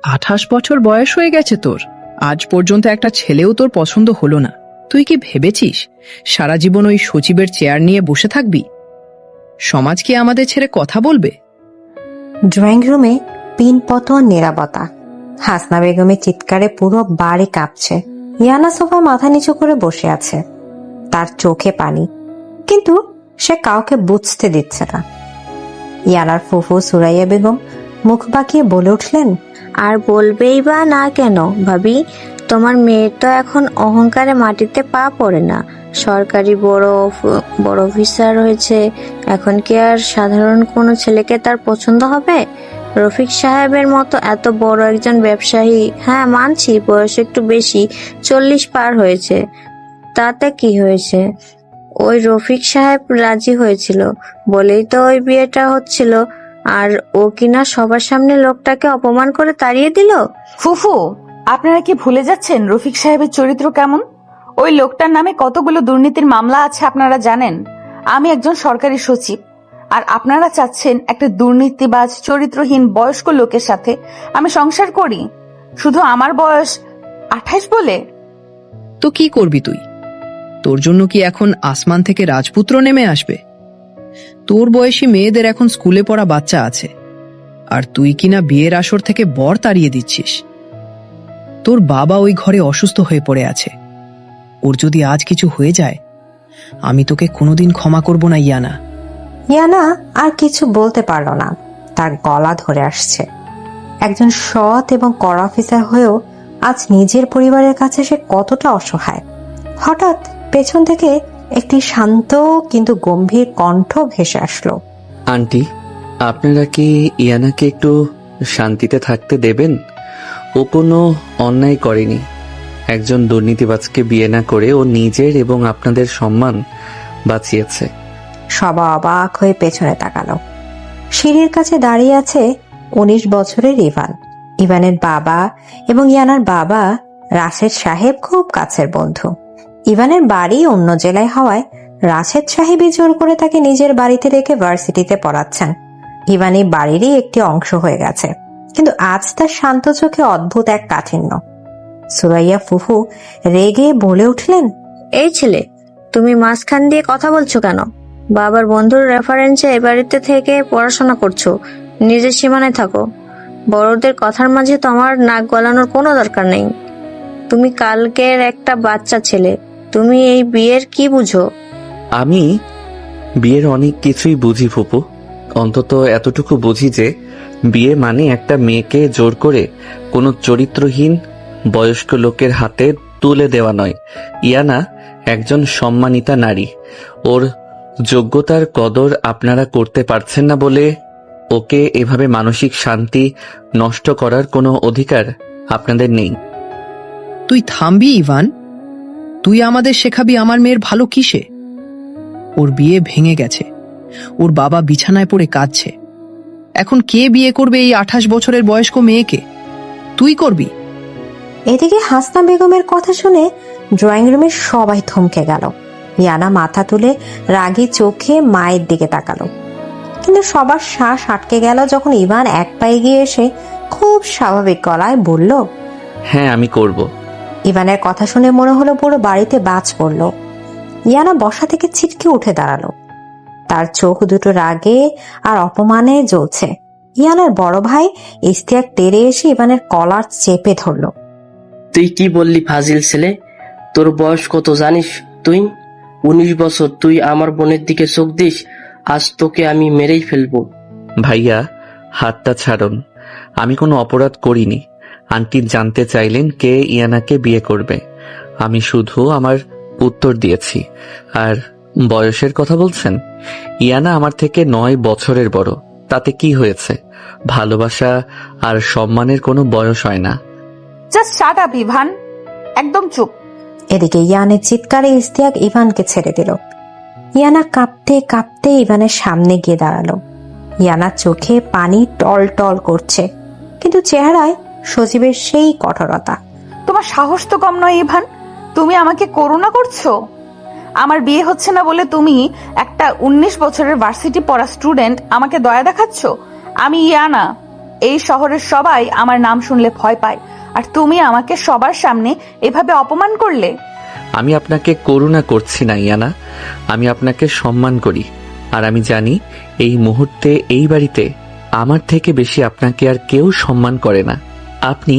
28 বছর বয়স হয়ে গেছে তোর, আজ পর্যন্ত একটা ছেলেও তোর পছন্দ হলো না। তুই কি ভেবেছিস সারা জীবন ওই সচিবের চেয়ার নিয়ে বসে থাকবি? সমাজ কি আমাদের ছেড়ে কথা বলবে? ড্রয়িং রুমে পিনপতন নিরাপত্তা। হাসনা বেগমের চিৎকারে পুরো বাড়ি কাঁপছে। ইয়ানা সোফা মাথা নিচু করে বসে আছে, তার চোখে পানি, কিন্তু সে কাউকে বুঝতে দিচ্ছে না। ইয়ানার ফুফু সুরাইয়া বেগম মুখ বাঁকিয়ে বলে উঠলেন, আর বলবেই বা না কেন ভাবি, তোমার মেয়ের তো এখন অহংকারে মাটিতে পা পড়ে না। সরকারি বড় অফিসার হয়েছে, এখন কি আর সাধারণ কোনো ছেলেকে তার পছন্দ হবে? রফিক সাহেবের মতো এত বড় একজন ব্যবসায়ী, হ্যাঁ মানছি বয়স একটু বেশি, 40 পার হয়েছে, তাতে কি হয়েছে? ওই রফিক সাহেব রাজি হয়েছিল বলেই তো ওই বিয়েটা হচ্ছিল, আর ও কিনা সবার সামনে লোকটাকে অপমান করে তাড়িয়ে দিল। ফুফু, আপনারা কি ভুলে যাচ্ছেন রফিক সাহেবের চরিত্র কেমন? ওই লোকটার নামে কতগুলো দুর্নীতির মামলা আছে আপনারা জানেন। আমি একজন সরকারি সচিব, আর আপনারা চাচ্ছেন একটা দুর্নীতিবাজ চরিত্রহীন বয়স্ক লোকের সাথে আমি সংসার করি, শুধু আমার বয়স 28 বলে? তো কি করবি তুই? তোর জন্য কি এখন আসমান থেকে রাজপুত্র নেমে আসবে? তোর বয়সী মেয়েদের এখন স্কুলে পড়া বাচ্চা আছে, আর তুই কিনা বিয়ের আসর থেকে বর তাড়িয়ে দিচ্ছিস। তোর বাবা ওই ঘরে অসুস্থ হয়ে পড়ে আছে, ওর যদি আজ কিছু হয়ে যায়, আমি তোকে কোনোদিন ক্ষমা করব না ইয়ানা। ইয়ানা আর কিছু বলতে পারল না, তার গলা ধরে আসছে। একজন সৎ এবং কড়া অফিসার হয়েও আজ নিজের পরিবারের কাছে সে কতটা অসহায়। হঠাৎ পেছন থেকে একটি শান্ত কিন্তু গম্ভীর কণ্ঠ ভেসে আসলো। আন্টি, আপনারা কি ইয়ানাকে একটু শান্তিতে থাকতে দেবেন? ও কোনো অন্যায় করেনি। একজন দুর্নীতিবাজকে বিয়ে না করে ও নিজের এবং আপনাদের সম্মান বাঁচিয়েছে। সবাই অবাক হয়ে পেছনে তাকালো। সিঁড়ির কাছে দাঁড়িয়ে আছে 19 বছরের ইভান। ইভানের বাবা এবং ইয়ানার বাবা রাশেদ সাহেব খুব কাছের বন্ধু। ইভানের বাড়ি অন্য জেলায় হওয়ায় রাশেদ সাহেবই জোর করে তাকে নিজের বাড়িতে রেখে ভার্সিটিতে পড়াচ্ছেন। ইভান এই বাড়িরই একটি অংশ হয়ে গেছে, কিন্তু আজ তার শান্ত চোখে অদ্ভুত এক কাঠিন্য। সুরাইয়া ফুফু রেগে বলে উঠলেন, এই ছেলে, তুমি মাঝখান দিয়ে কথা বলছো কেন? বাবার বন্ধুর রেফারেন্সে এ বাড়িতে থেকে পড়াশোনা করছো, নিজের সীমানায় থাকো। বড়দের কথার মাঝে তোমার নাক গলানোর কোনো দরকার নেই। তুমি কালকের একটা বাচ্চা ছেলে, তুমি এই বিয়ের কি বুঝো? আমি বিয়ের অনেক কিছুই বুঝি ফুপু, অন্তত এতটুকু বুঝি যে বিয়ে মানে একটা মেয়েকে জোর করে কোনো চরিত্রহীন বয়স্ক লোকের হাতে তুলে দেওয়া নয়। ইয়ানা একজন সম্মানিতা নারী, ওর যোগ্যতার কদর আপনারা করতে পারছেন না বলে ওকে এভাবে মানসিক শান্তি নষ্ট করার কোনো অধিকার আপনাদের নেই। তুই থামবি ইভান? তুই আমাদের শেখাবি আমার মেয়ের ভালো কিসে? ওর বিয়ে ভেঙে গেছে, ওর বাবা বিছানায় পড়ে কাঁদছে। এখন কে বিয়ে করবে এই 28 বছরের বয়স্ক মেয়েকে? তুই করবি? এদিকে হাসনা বেগমের কথা শুনে ড্রয়িং রুমের সবাই থমকে গেল। ইয়ানা মাথা তুলে রাগী চোখে মায়ের দিকে তাকালো, কিন্তু সবার শ্বাস আটকে গেল যখন ইভান এক পায়ে গিয়ে এসে খুব স্বাভাবিক গলায় বলল, হ্যাঁ আমি করব। ইভানের কথা শুনে মনে হলো পুরো বাড়িতে বাজ পড়ল। ইয়ানা বসা থেকে ছিটকে উঠে দাঁড়ালো, তার চোখ দুটো রাগে আর অপমানে জ্বলছে। ইয়ানার বড় ভাই ইস্তিয়াক তেড়ে এসে ইভানের কলার চেপে ধরল। তুই কি বললি ফাজিল ছেলে? তোর বয়স কত জানিস তুই? 19 বছর। তুই আমার বোনের দিকে চোখ দিস, আজ তোকে আমি মেরেই ফেলবো। ভাইয়া, হাতটা ছাড়ুন, আমি কোনো অপরাধ করিনি। আন্টি জানতে চাইলেন কে ইয়ানাকে বিয়ে করবে, আমি শুধু আমার উত্তর দিয়েছি। আর বয়সের কথা বলছেন, ইয়ানা আমার থেকে 9 বছরের বড়, তাতে কি হয়েছে? ভালোবাসা আর সম্মানের কোনো বয়স হয় না। জাস্ট শাট আপ ইভান, একদম চুপ। এদিকে ইয়ানের চিৎকারে ইস্তিয়াক ইভানকে ছেড়ে দিল। ইয়ানা কাঁপতে কাঁপতে ইভানের সামনে গিয়ে দাঁড়ালো। ইয়ানার চোখে পানি টল টল করছে, কিন্তু চেহারায় সজীবের সেই কঠোরতা। তোমার সাহস তো কম নয় ইভান, তুমি আমাকে করুণা করছো? আমার বিয়ে হচ্ছে না বলে তুমি একটা 19 বছরের ভার্সিটি পড়া স্টুডেন্ট আমাকে দয়া দেখাচ্ছ? আমি ইয়ানা, এই শহরের সবাই আমার নাম শুনলে ভয় পায়, আর তুমি আমাকে সবার সামনে এভাবে অপমান করলে। আমি আপনাকে করুণা করছি না ইয়ানা, আমি আপনাকে সম্মান করি। আর আমি জানি এই মুহূর্তে এই বাড়িতে আমার থেকে বেশি আপনাকে আর কেউ সম্মান করে না। আপনি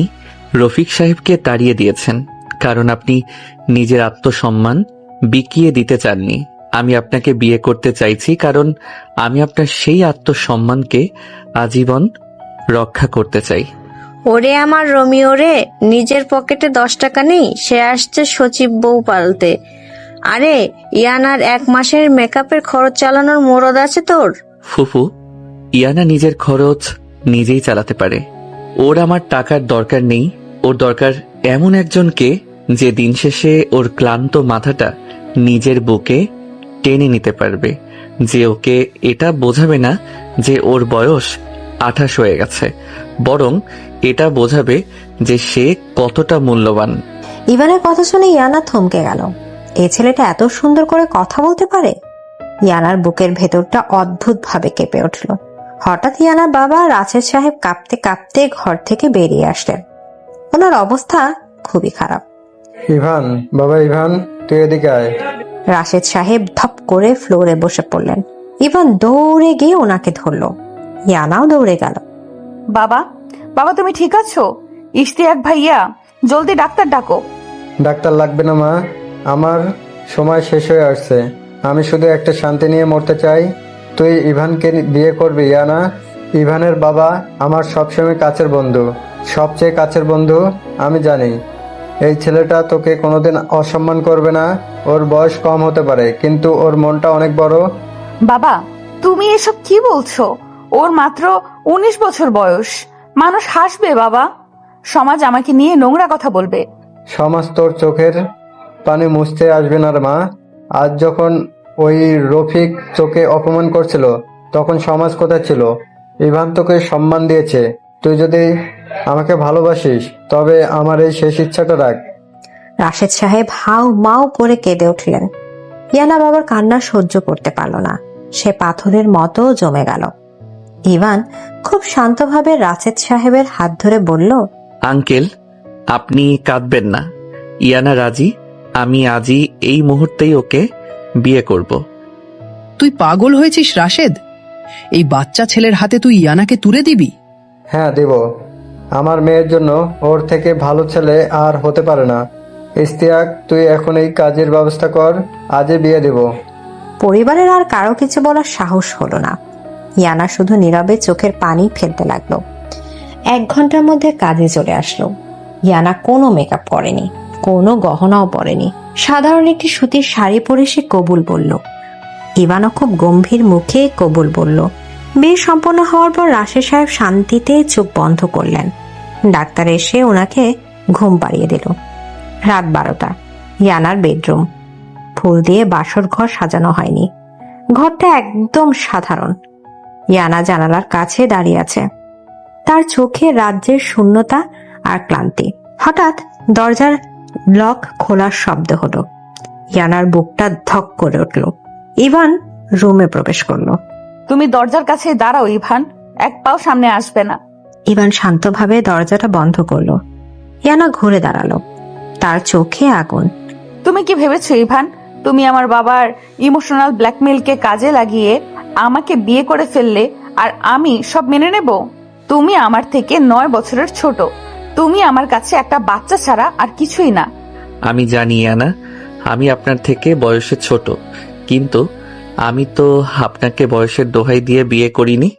রফিক সাহেবকে তাড়িয়ে দিয়েছেন কারণ আপনি নিজের আত্মসম্মান বিকিয়ে দিতে চাননি। আমি আপনাকে বিয়ে করতে চাইছি কারণ আমি আপনার সেই আত্মসম্মানকে আজীবন রক্ষা করতে চাই। ওরে আমার রোমিও রে, নিজের পকেটে 10 টাকা নেই, সে আসছে সচিব বউ পালতে। আরে ইয়ানার 1 মাসের মেকআপের খরচ চালানোর মুরদ আছে তোর? ফুফু, ইয়ানা নিজের খরচ নিজেই চালাতে পারে। ওর আমার টাকার দরকার নেই। ওর দরকার এমন একজনকে যে দিন শেষে ওর ক্লান্ত মাথাটা নিজের বুকে টেনে নিতে পারবে, যে ওকে এটা বোঝাবে না যে ওর বয়স 28 হয়ে গেছে, বরং এটা বোঝাবে যে সে কতটা মূল্যবান। ইভানের কথা শুনে ইয়ানা থমকে গেল। এই ছেলেটা এত সুন্দর করে কথা বলতে পারে? ইয়ানার বুকের ভেতরটা অদ্ভুত ভাবে কেঁপে উঠল। হঠাৎ ইয়ানার বাবা রাশেদ সাহেব কাঁপতে কাঁপতে ঘর থেকে বেরিয়ে আসলেন। ওনার অবস্থা খুবই খারাপ। ইভান, বাবা ইভান, তুই এদিকে আয়। রাশেদ সাহেব ধপ করে ফ্লোরে বসে পড়লেন। ইভান দৌড়ে গিয়ে ওনাকে ধরলো। ইয়ানাও দৌড়ে গেল। বাবা, বাবা তুমি ঠিক আছো? ইশতিয়াক ভাইয়া, জলদি ডাক্তার ডাকো। ডাক্তার লাগবে না মা, আমার সময় শেষ হয়ে আসছে। আমি শুধু একটা শান্তি নিয়ে মরতে চাই। তুই ইভানকে বিয়ে করবি ইয়ানা। ইভানের বাবা আমার সবসময় কাছের বন্ধু, সবচেয়ে কাছের বন্ধু। আমি জানি এই ছেলেটা তোকে কোনোদিন অসম্মান করবে না। ওর বয়স কম হতে পারে কিন্তু ওর মনটা অনেক বড়। বাবা তুমি এসব কি বলছো? ওর মাত্র 19 বছর বয়স। মানুষ হাসবে বাবা, সমাজ আমাকে নিয়ে নোংরা কথা বলবে। সমাজ তোর চোখের পানি মুছতে আসবে না রে মা। আজ যখন ওই রফিক তোকে অপমান করছিল তখন সমাজ কোথায় ছিল? ইভান তোকে সম্মান দিয়েছে। তুই যদি আমাকে ভালোবাসিস তবে আমার এই শেষ ইচ্ছাটা রাখ। রাশেদ সাহেব হাউ মাউ করে কেঁদে উঠলেন। ইয়ানা বাবার কান্না সহ্য করতে পারল না। সে পাথরের মতো জমে গেল। ইভান খুব শান্তভাবে রাশেদ সাহেবের হাত ধরে বলল, আঙ্কেল, আপনি কাঁদবেন না। ইয়ানা রাজি। আমি আজই এই মুহূর্তেই ওকে বিয়ে করব। তুই পাগল হয়েছিস রাশেদ? এই বাচ্চা ছেলের হাতে তুই ইয়ানাকে তুলে দিবি? হ্যাঁ দেব। আমার মেয়ের জন্য ওর থেকে ভালো ছেলে আর হতে পারে না। ইশতিয়াক, তুই এখন এই কাজের ব্যবস্থা কর, আজই বিয়ে দেব। পরিবারের আর কারো কিছু বলার সাহস হলো না। ইয়ানা শুধু নীরবে চোখের পানি ফেলতে লাগলো। 1 ঘন্টার মধ্যে কাজে চলে আসলো। ইয়ানা কোনো মেকআপ করেনি, কোনো গহনাও পরেনি। সাধারণ একটি সুতির শাড়ি পরে সে কবুল বলল। ইভানও খুব গম্ভীর মুখে কবুল বলল। বিয়ে সম্পন্ন হওয়ার পর রাশেদ সাহেব শান্তিতে চোখ বন্ধ করলেন। ডাক্তার এসে ওনাকে ঘুম পাড়িয়ে দিল। রাত 12টা। ইয়ানার বেডরুম। ফুল দিয়ে বাসর ঘর সাজানো হয়নি। ঘরটা একদম সাধারণ। ইয়ানা জানালার কাছে দাঁড়িয়ে আছে। তার চোখে রাজ্যের শূন্যতা আর ক্লান্তি। হঠাৎ দরজার লক খোলার শব্দ হলো। ইয়ানার বুকটা ধক করে উঠল। ইভান রুমে প্রবেশ করলো। তুমি দরজার কাছে দাঁড়াও ইভান, 1 পাও সামনে আসবে না। ইভান শান্তভাবে দরজাটা বন্ধ করলো। ইয়ানা ঘুরে দাঁড়ালো। তার চোখে আগুন। তুমি কি ভেবেছো ইভান, তুমি আমার বাবার ইমোশনাল ব্ল্যাকমেইলকে কাজে লাগিয়ে আমাকে বিয়ে করে ফেললে আর আমি সব মেনে নেব? তুমি আমার থেকে 9 বছরের ছোট। তুমি আমার কাছে একটা বাচ্চা ছাড়া আর কিছুই না। আমি জানি ইয়ানা, আমি আপনার থেকে বয়সে ছোট, কিন্তু আমি তো আপনাকে বয়সের দোহাই দিয়ে বিয়ে করিনি।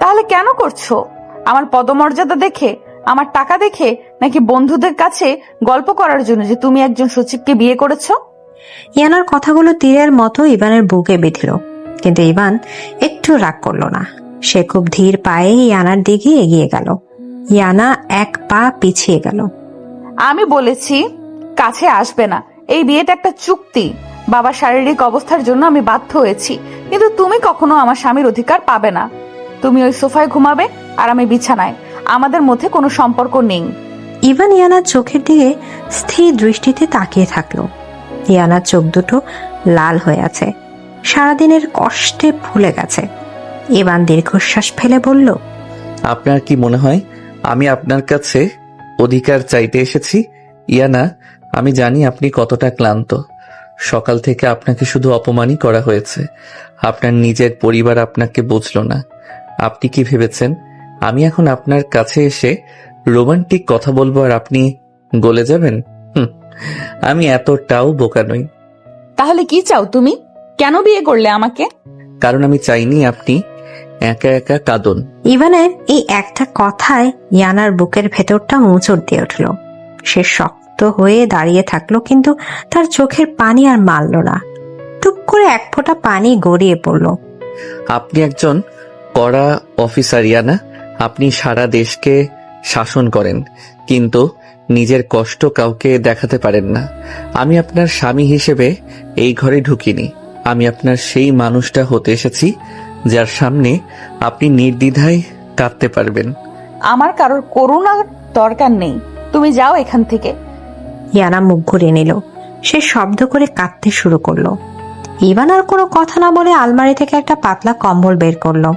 তাহলে কেন করছো? আমার পদমর্যাদা দেখে, আমার টাকা দেখে, নাকি বন্ধুদের কাছে গল্প করার জন্য যে তুমি একজন সচিবকে বিয়ে করেছো? ইয়ানার কথাগুলো তীরের মতো ইভানের বুকে বিঁধল। কিন্তু ইভান একটু রাগ করলো না। সে খুব ধীর পায়ে ইয়ানার দিকে এগিয়ে গেল। ইয়ানা 1 পা পিছিয়ে গেল। আমি বলেছি কাছে আসবে না। এই বিয়েটা একটা চুক্তি। বাবার শারীরিক অবস্থার জন্য আমি বাধ্য হয়েছি, কিন্তু তুমি কখনো আমার স্বামীর অধিকার পাবে না। তুমি ওই সোফায় ঘুমাবে আর আমি বিছানায়। আমাদের মধ্যে কোনো সম্পর্ক নেই। ইভান ইয়ানার চোখের দিকে স্থির দৃষ্টিতে তাকিয়ে থাকলো। ইয়ানার চোখ দুটো লাল হয়ে আছে, সারাদিনের কষ্টে ফুলে গেছে। ইভান দীর্ঘশ্বাস ফেলে বলল, আপনার কি মনে হয় আমি আপনার কাছে অধিকার চাইতে এসেছি? ইয়ানা, আমি জানি আপনি কতটা ক্লান্ত। সকাল থেকে আপনাকে শুধু অপমানই করা হয়েছে। আপনার নিজের পরিবার আপনাকে বুঝলো না। আপনি কি ভেবেছেন আমি এখন আপনার কাছে এসে রোমান্টিক কথা বলবো আর আপনি গলে যাবেন? আমি এতটাও বোকা নই। তাহলে কি চাও তুমি? কেন বিয়ে করলে আমাকে? কারণ আমি চাইনি আপনি একা একা কাঁদন। ইভানের এই একটা কথায় ইয়ানার বুকের ভেতরটা মোচড় দিয়ে উঠল। সে শক্ত হয়ে দাঁড়িয়ে থাকলো, কিন্তু তার চোখের পানি আর মানল না। টুপ করে এক ফোঁটা পানি গড়িয়ে পড়ল। আপনি একজন কড়া অফিসার ইয়ানা। আপনি সারা দেশকে শাসন করেন, কিন্তু নিজের কষ্ট কাউকে দেখাতে পারেন না। আমি আপনার স্বামী হিসেবে এই ঘরে ঢুকিনি। আমি আপনার সেই মানুষটা হতে এসেছি যার সামনে আপনি নির্দ্বিধায় কাঁদতে পারবেন। আমার কারোর করুণার দরকার নেই, তুমি যাও এখান থেকে। ইয়ানা মুখ ঘুরিয়ে নিল। সে শব্দ করে কাঁদতে শুরু করলো। ইভান আর কোনো কথা না বলে আলমারি থেকে একটা পাতলা কম্বল বের করলো।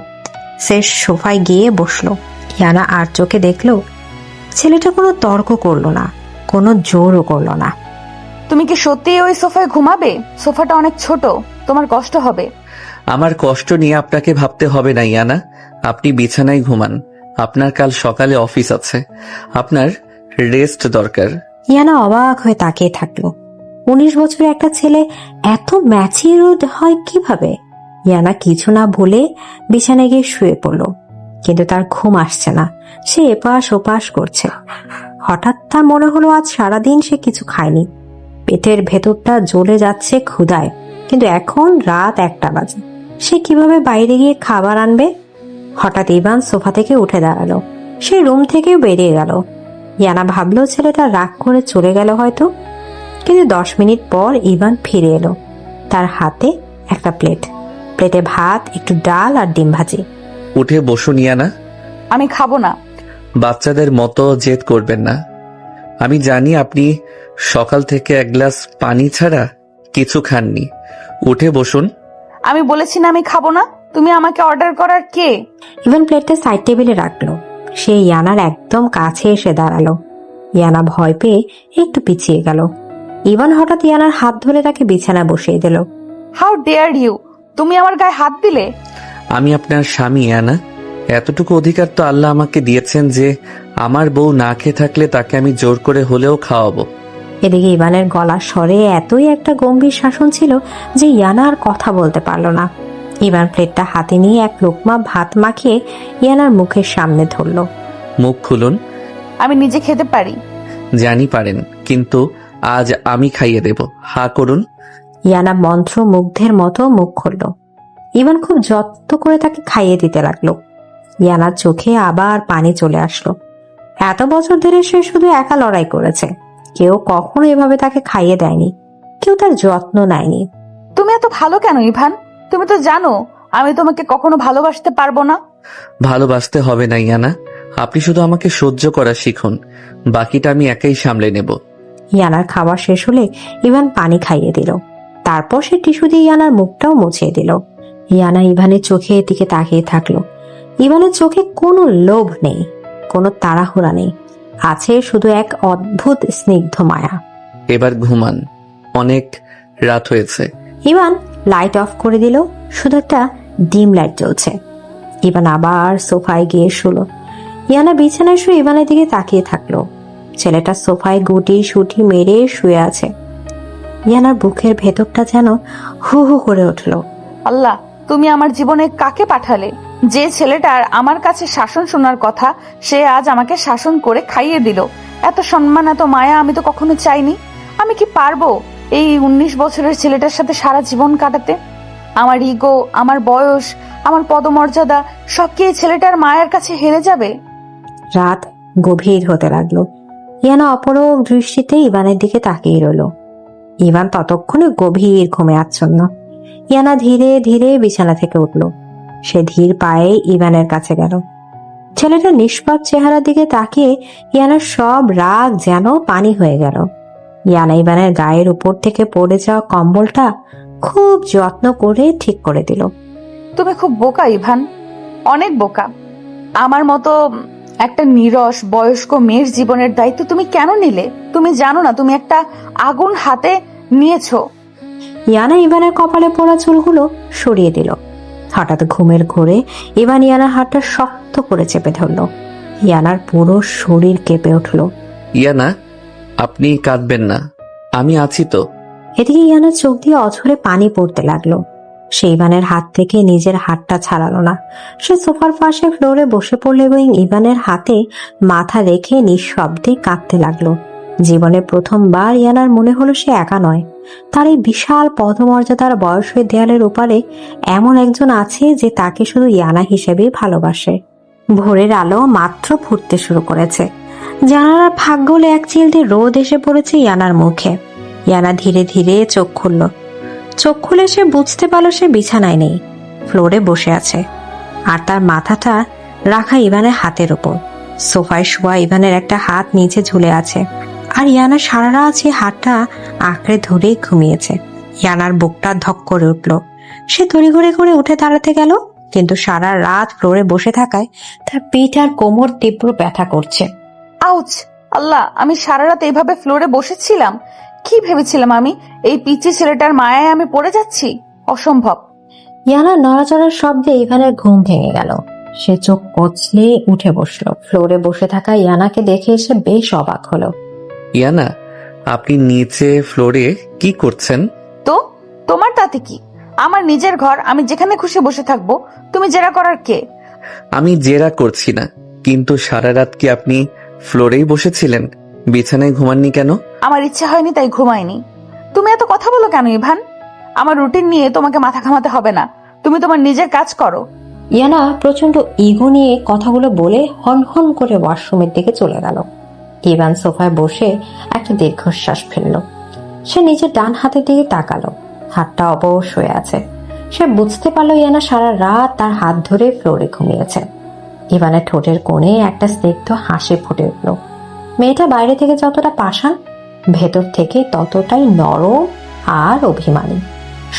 সে সোফায় গিয়ে বসলো। ইয়ানা আর চোখে দেখলো ছেলেটা কোনো তর্ক করলো না, কোনো জোরও করলো না। তুমি কি সত্যি ওই সোফায় ঘুমাবে? সোফাটা অনেক ছোট, তোমার কষ্ট হবে। আমার কষ্ট নিয়ে আপনাকে ভাবতে হবে না ইয়ানা। আপনি বিছানায় ঘুমান। আপনার কাল সকালে অফিস আছে। আপনার রেস্ট দরকার। ইয়ানা অবাক হয়ে তাকিয়ে থাকলো। 19 বছরের একটা ছেলে এত ম্যাচিউরড হয় কিভাবে? ইয়ানা কিছু না ভুলে বিছানায় গিয়ে শুয়ে পড়লো, কিন্তু তার ঘুম আসছে না। সে এপাশ ওপাশ করছে। হঠাৎ তার মনে হলো আজ সারাদিন সে কিছু খায়নি। পেটের ভেতরটা জ্বলে যাচ্ছে ক্ষুধায়, কিন্তু এখন রাত 1টা বাজে। সে কিভাবে বাইরে গিয়ে খাবার আনবে? হঠাৎ ইভান সোফা থেকে উঠে দাঁড়ালো। সে রুম থেকেও বেরিয়ে গেল। ইয়ানা ভাবলো ছেলেটা রাগ করে চলে গেল হয়তো, কিন্তু 10 মিনিট পর ইভান ফিরে এলো। তার হাতে একটা প্লেটে ভাত, একটু ডাল আর ডিম ভাজি। উঠে বসুন ইয়ানা। আমি খাবো না। বাচ্চাদের মতো জেদ করবেন না। আমি জানি আপনি সকাল থেকে এক গ্লাস পানি ছাড়া কিছু খাননি। উঠে বসুন। আমি বলেছি না আমি খাবো না। তুমি আমাকে অর্ডার করার কে? ইভান প্লেটটা সাইড টেবিলে রাখলো। সে ইয়ানার একদম কাছে এসে দাঁড়ালো। ইয়ানা ভয় পেয়ে একটু পিছিয়ে গেল। ইভান হঠাৎ ইয়ানার হাত ধরে তাকে বিছানা বসিয়ে দিল। How dare you! তুমি আমার গায়ে হাত দিলে? আমি আপনার স্বামী ইয়ানা। এতটুকু অধিকার তো আল্লাহ আমাকে দিয়েছেন যে আমার বউ না খেয়ে থাকলে তাকে আমি জোর করে হলেও খাওয়াবো। এদিকে ইভানের গলার স্বরে এতই একটা গম্ভীর শাসন ছিল যে ইয়ানা আর কথা বলতে পারল না। ইভান প্লেটটা হাতে নিয়ে এক লোকমা ভাত মাখিয়ে ইয়ানার মুখের সামনে ধরলো। মুখ খুলুন। আমি নিজে খেতে পারি। জানি পারেন, কিন্তু আজ আমি খাইয়ে দেব। হা করুন। ইয়ানা মন্ত্রমুগ্ধের মতো মুখ খুলল। ইভান খুব যত্ন করে তাকে খাইয়ে দিতে লাগলো। ইয়ানার চোখে আবার পানি চলে আসলো। এত বছর ধরে সে শুধু একা লড়াই করেছে। কেউ কখনো এভাবে তাকে খাইয়ে দেয়নি, কেউ তার যত্ন নেয়নি। তুমি এত ভালো কেন ইভান? তুমি তো জানো আমি তোমাকে কখনো ভালোবাসতে পারবো না। ভালোবাসতে হবে না ইয়ানা। আপনি শুধু আমাকে সহ্য করা শিখুন, বাকিটা আমি একাই সামলে নেব। ইয়ানার খাওয়া শেষ হলে ইভান পানি খাইয়ে দিল। তারপর সে টিস্যু দিয়ে ইয়ানার মুখটাও মুছিয়ে দিল। ইয়ানা ইভানের চোখের দিকে তাকিয়ে থাকলো। ইভানের চোখে কোনো লোভ নেই, কোনো তাড়াহুড়া নেই, আছে শুধু এক অদ্ভুত স্নিগ্ধ মায়া। এবার ঘুমান, অনেক রাত হয়েছে। ইভান লাইট অফ করে দিল। শুধু একটা ডিম লাইট জ্বলছে। ইভান আবার সোফায় গিয়ে শুলো। ইয়ানা বিছানায় শুয়ে ইভানের দিকে তাকিয়ে থাকলো। ছেলেটা সোফায় গুটি সুটি মেরে শুয়ে আছে। ইয়ানার বুকের ভেতরটা যেন হু হু করে উঠলো। আল্লাহ, তুমি আমার জীবনে কাকে পাঠালে? যে ছেলেটার আমার কাছে শাসন শোনার কথা, সে আজ আমাকে শাসন করে খাইয়ে দিল। এত সম্মান, এত মায়া আমি তো কখনো চাইনি। আমি কি পারবো এই 19 বছরের ছেলেটার সাথে সারা জীবন কাটাতে? আমার ইগো, আমার বয়স, আমার পদমর্যাদা সব কি এই ছেলেটার মায়ের কাছে হেরে যাবে? রাত গভীর হতে লাগলো। ইয়ানা অপলক দৃষ্টিতে ইভানের দিকে তাকিয়ে রইল। ইভান ততক্ষণে গভীর ঘুমে আচ্ছন্ন। ইয়ানা ধীরে ধীরে বিছানা থেকে উঠল। সে ধীর পায়ে ইভানের কাছে গেল। ছেলেটার নিষ্পাপ চেহারার দিকে তাকিয়ে ইয়ানার সব রাগ যেন পানি হয়ে গেল। ইয়ানা ইভানের গায়ের উপর থেকে পড়ে যাওয়া কম্বলটা খুব যত্ন করে ঠিক করে দিল। তুমি খুব বোকা ইভান, অনেক বোকা। আমার মতো একটা নিরস বয়স্ক মেয়ের জীবনের দায়িত্ব তুমি কেন নিলে? তুমি জানো না তুমি একটা আগুন হাতে নিয়েছো? ইয়ানা ইভানের কপালে পড়া চুলগুলো সরিয়ে দিল। হঠাৎ ঘুমের ঘোরে ইভান ইয়ানার হাতটা শক্ত করে চেপে ধরল। ইয়ানার পুরো শরীর কেঁপে উঠল। ইয়ানা, আপনি কাঁদবেন না, আমি আছি তো। এদিকে ইয়ানার চোখ দিয়ে অঝরে পানি পড়তে লাগলো। সে ইভানের হাত থেকে নিজের হাতটা ছাড়ালো না। সে সোফার পাশে ফ্লোরে বসে পড়ল এবং ইভানের হাতে মাথা রেখে নিঃশব্দে কাঁদতে লাগলো। জীবনে প্রথমবার ইয়ানার মনে হলো সে একা নয়। তার এই বিশাল পদমর্যাদার বয়সের দেয়ালের ওপারে এমন একজন আছে যে তাকে শুধু ইয়ানা হিসেবেই ভালোবাসে। ভোরের আলো মাত্র ফুটতে শুরু করেছে। জানালার ফাঁক গলে এক চিলতে রোদ এসে পড়েছে ইয়ানার মুখে। ইয়ানা ধীরে ধীরে চোখ খুলল। চোখ খুলে সে বুঝতে পারল সে বিছানায় নেই, ফ্লোরে বসে আছে, আর তার মাথাটা রাখা ইভানের হাতের উপর। সোফায় শোয়া ইভানের একটা হাত নিচে ঝুলে আছে, আর ইয়ানা সারা রাত সে হাতটা আঁকড়ে ধরেই ঘুমিয়েছে। ইয়ানার বুকটা ধক করে উঠল। সে তড়িঘড়ি করে উঠে দাঁড়াতে গেল, কিন্তু সারা রাত ফ্লোরে বসে থাকায় তার পিঠ আর কোমর তীব্র ব্যথা করছে। আউচ! আল্লাহ, আমি সারা রাত এইভাবে ফ্লোরে বসেছিলাম? কি ভেবেছিলাম আমি এই পিচ্চি ছেলেটার মায়ায় আমি পড়ে যাচ্ছি? অসম্ভব। ইয়ানার নড়াচড়ার শব্দে ইভানের ঘুম ভেঙে গেল। সে চোখ কচলে উঠে বসলো। ফ্লোরে বসে থাকা ইয়ানাকে দেখে এসে বেশ অবাক হলো। ইয়ানা, আপনি নিচে ফ্লোরে কি করছেন? তো তোমার তাতে কি? আমার নিজের ঘর, আমি যেখানে খুশি বসে থাকবো। তুমি জেরা করার কে? আমি জেরা করছি না, কিন্তু সারা রাত কি আপনি ফ্লোরেই বসেছিলেন? বিছানায় ঘুমাননি কেন? আমার ইচ্ছা হয়নি তাই ঘুমাইনি। তুমি এত কথা বলো কেন ইভান? আমার রুটিন নিয়ে তোমাকে মাথা ঘামাতে হবে না, তুমি তোমার নিজের কাজ করো। ইয়ানা প্রচন্ড ইগো নিয়ে কথাগুলো বলে হনহন করে ওয়াশরুমের দিকে চলে গেল। ইভান সোফায় বসে একটা দীর্ঘশ্বাস ফেলল। সে নিজের ডান হাতের দিকে তাকালো। হাতটা অবশ হয়ে আছে। সে বুঝতে পারলো ইয়ানা সারা রাত তার হাত ধরে ফ্লোরে ঘুমিয়েছে। ইভানের ঠোঁটের কোণে একটা স্নিগ্ধ হাসি ফুটে উঠল। মেয়েটা বাইরে থেকে যতটা পাষাণ, ভেতর থেকে ততটাই নরম আর অভিমানী।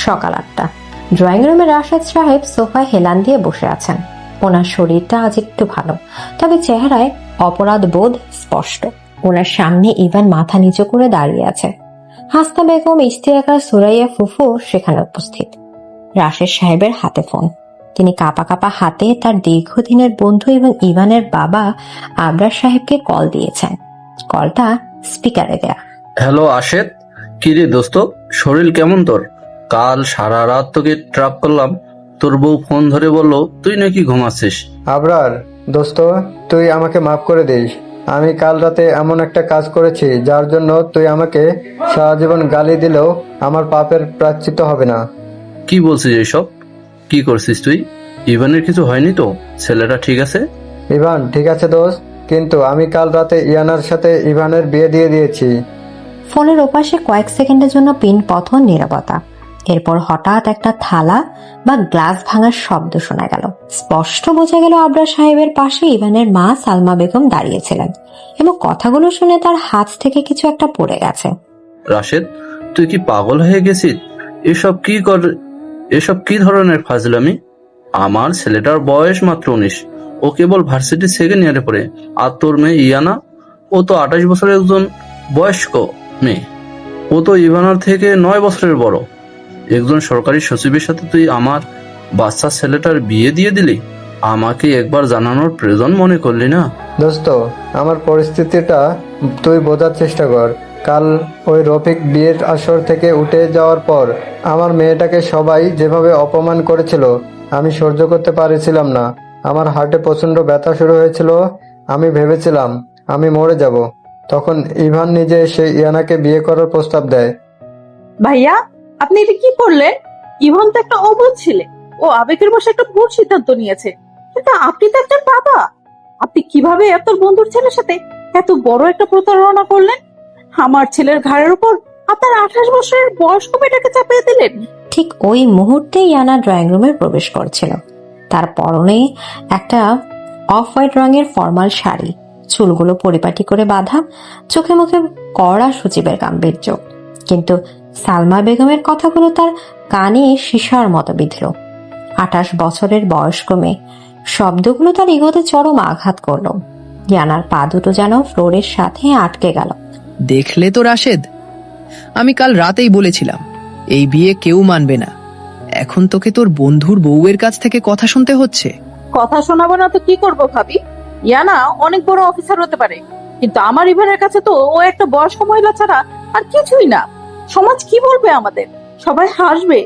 সকাল 8টা। ড্রয়িং রুমে রাশেদ সাহেব সোফায় হেলান দিয়ে বসে আছেন। ওনার শরীরটা আজ একটু ভালো, তবে চেহারায় অপরাধ বোধ স্পষ্ট। ওনার সামনে ইভান মাথা নিচু করে দাঁড়িয়ে আছে। হাসনা বেগম, ইশতিয়াক, সুরাইয়া ফুফু সেখানে উপস্থিত। রাশেদ সাহেবের হাতে ফোন। তিনি কাঁপা কাঁপা হাতে তার দীর্ঘদিনের বন্ধু এবং ইভানের বাবা আবরার সাহেবকে কল দিয়েছেন। কলটা স্পিকারে দেয়া। হ্যালো আশেদ, কি রে দোস্ত, শরীর কেমন তোর? কাল সারা রাত তোকে ট্রাক করলাম, তোর বউ ফোন ধরে বললো তুই নাকি ঘুমাচ্ছিস। আবরার দোস্ত, তুই আমাকে মাফ করে দিস। আমি কাল রাতে এমন একটা কাজ করেছি যার জন্য তুই আমাকে সারা জীবন গালি দিলেও আমার পাপের প্রায়শ্চিত্ত হবে না। কি বলছিস এসব? কি করছিস তুই? ইভানের কিছু হয়নি তো? ছেলেটা ঠিক আছে? ইভান ঠিক আছে দোস্ত, কিন্তু আমি কাল রাতে ইয়ানার সাথে ইভানের বিয়ে দিয়ে দিয়েছি। ফোনের ওপাশে কয়েক সেকেন্ডের জন্য পিন পথন নীরবতা। এরপর হঠাৎ একটা থালা বা গ্লাস ভাঙার শব্দ শোনা গেল। স্পষ্ট বোঝা গেল আবরার সাহেবের পাশে ইভানের মা সালমা বেগম দাঁড়িয়েছিলেন এবং কথাগুলো শুনে তার হাত থেকে কিছু একটা পড়ে গেছে। রাশেদ, তুই কি পাগল হয়ে গেছিস? এসব কি ধরনের ফাজলামি? আমার ছেলেটার বয়স মাত্র 19, ও কেবল ভার্সিটি সেকেন্ড ইয়ারে পড়ে। আর তোর মেয়ে ইয়ানা, ও তো 28 বছরের একজন বয়স্ক মেয়ে। ও তো ইভানার থেকে 9 বছরের বড়। একজন সরকারি সচিবের সাথে তুই আমার বাচ্চা ছেলেটার বিয়ে দিয়ে দিলি? আমাকে একবার জানানোর প্রয়োজন মনে করলি না? দোস্ত, আমার পরিস্থিতিটা তুই বোঝার চেষ্টা কর। কাল ওই রফিক বিয়ের আসর থেকে উঠে যাওয়ার পর আমার মেয়েটাকে সবাই যেভাবে অপমান করেছিল আমি সহ্য করতে পারছিলাম না। আমার হার্টে প্রচন্ড ব্যথা শুরু হয়েছিল। আমি ভেবেছিলাম আমি মরে যাব। তখন ইভান নিজে এসে ইয়ানাকে বিয়ে করার প্রস্তাব দেয়। ভাইয়া, আপনি এটা কি করলেন? ইভান তো একটা অবুঝ ছেলে, ও আবেগের বশে একটা ভুল সিদ্ধান্ত নিয়েছে। কিন্তু আপনি তো একজন বাবা, আপনি কিভাবে আপনার বন্ধুর ছেলের সাথে এত বড় একটা প্রতারণা করলেন? আমার ছেলের ঘাড়ের উপর আপনার 28 বছরের বয়স্ক মেয়েটাকে চাপিয়ে দিলেন। ঠিক ওই মুহূর্তে ইয়ানা ড্রয়িং রুমে প্রবেশ করছিল। তার পরনে একটা অফ হোয়াইট রঙের ফর্মাল শাড়ি, চুলগুলো পরিপাটি করে বাঁধা, চোখে মুখে কড়া সচিবের গাম্ভীর্য। কিন্তু সালমা বেগমের কথাগুলো তার কানে শিশার মতো বিঁধল। 28 বছরের বয়স্ক মেয়ে, শব্দগুলো তার ইগোতে চরম আঘাত করলো। ইয়ানার পা দুটো যেন ফ্লোরের সাথে আটকে গেল। দেখলে তো রাশেদ, আমি কাল রাতেই বলেছিলাম এই বিয়ে কেউ মানবে না। এখন তোকে তোর বন্ধুর বউয়ের কাছ থেকে কথা শুনতে হচ্ছে। কথা শোনাবো না তো কি করবো ভাবি? ইয়ানা অনেক বড় অফিসার হতে পারে, কিন্তু আমার ইভানের কাছে তো ও একটা বয়স্ক মহিলা ছাড়া আর কিছুই না। সমাজ কি বলবে আমাদের? সবাই হাসবে,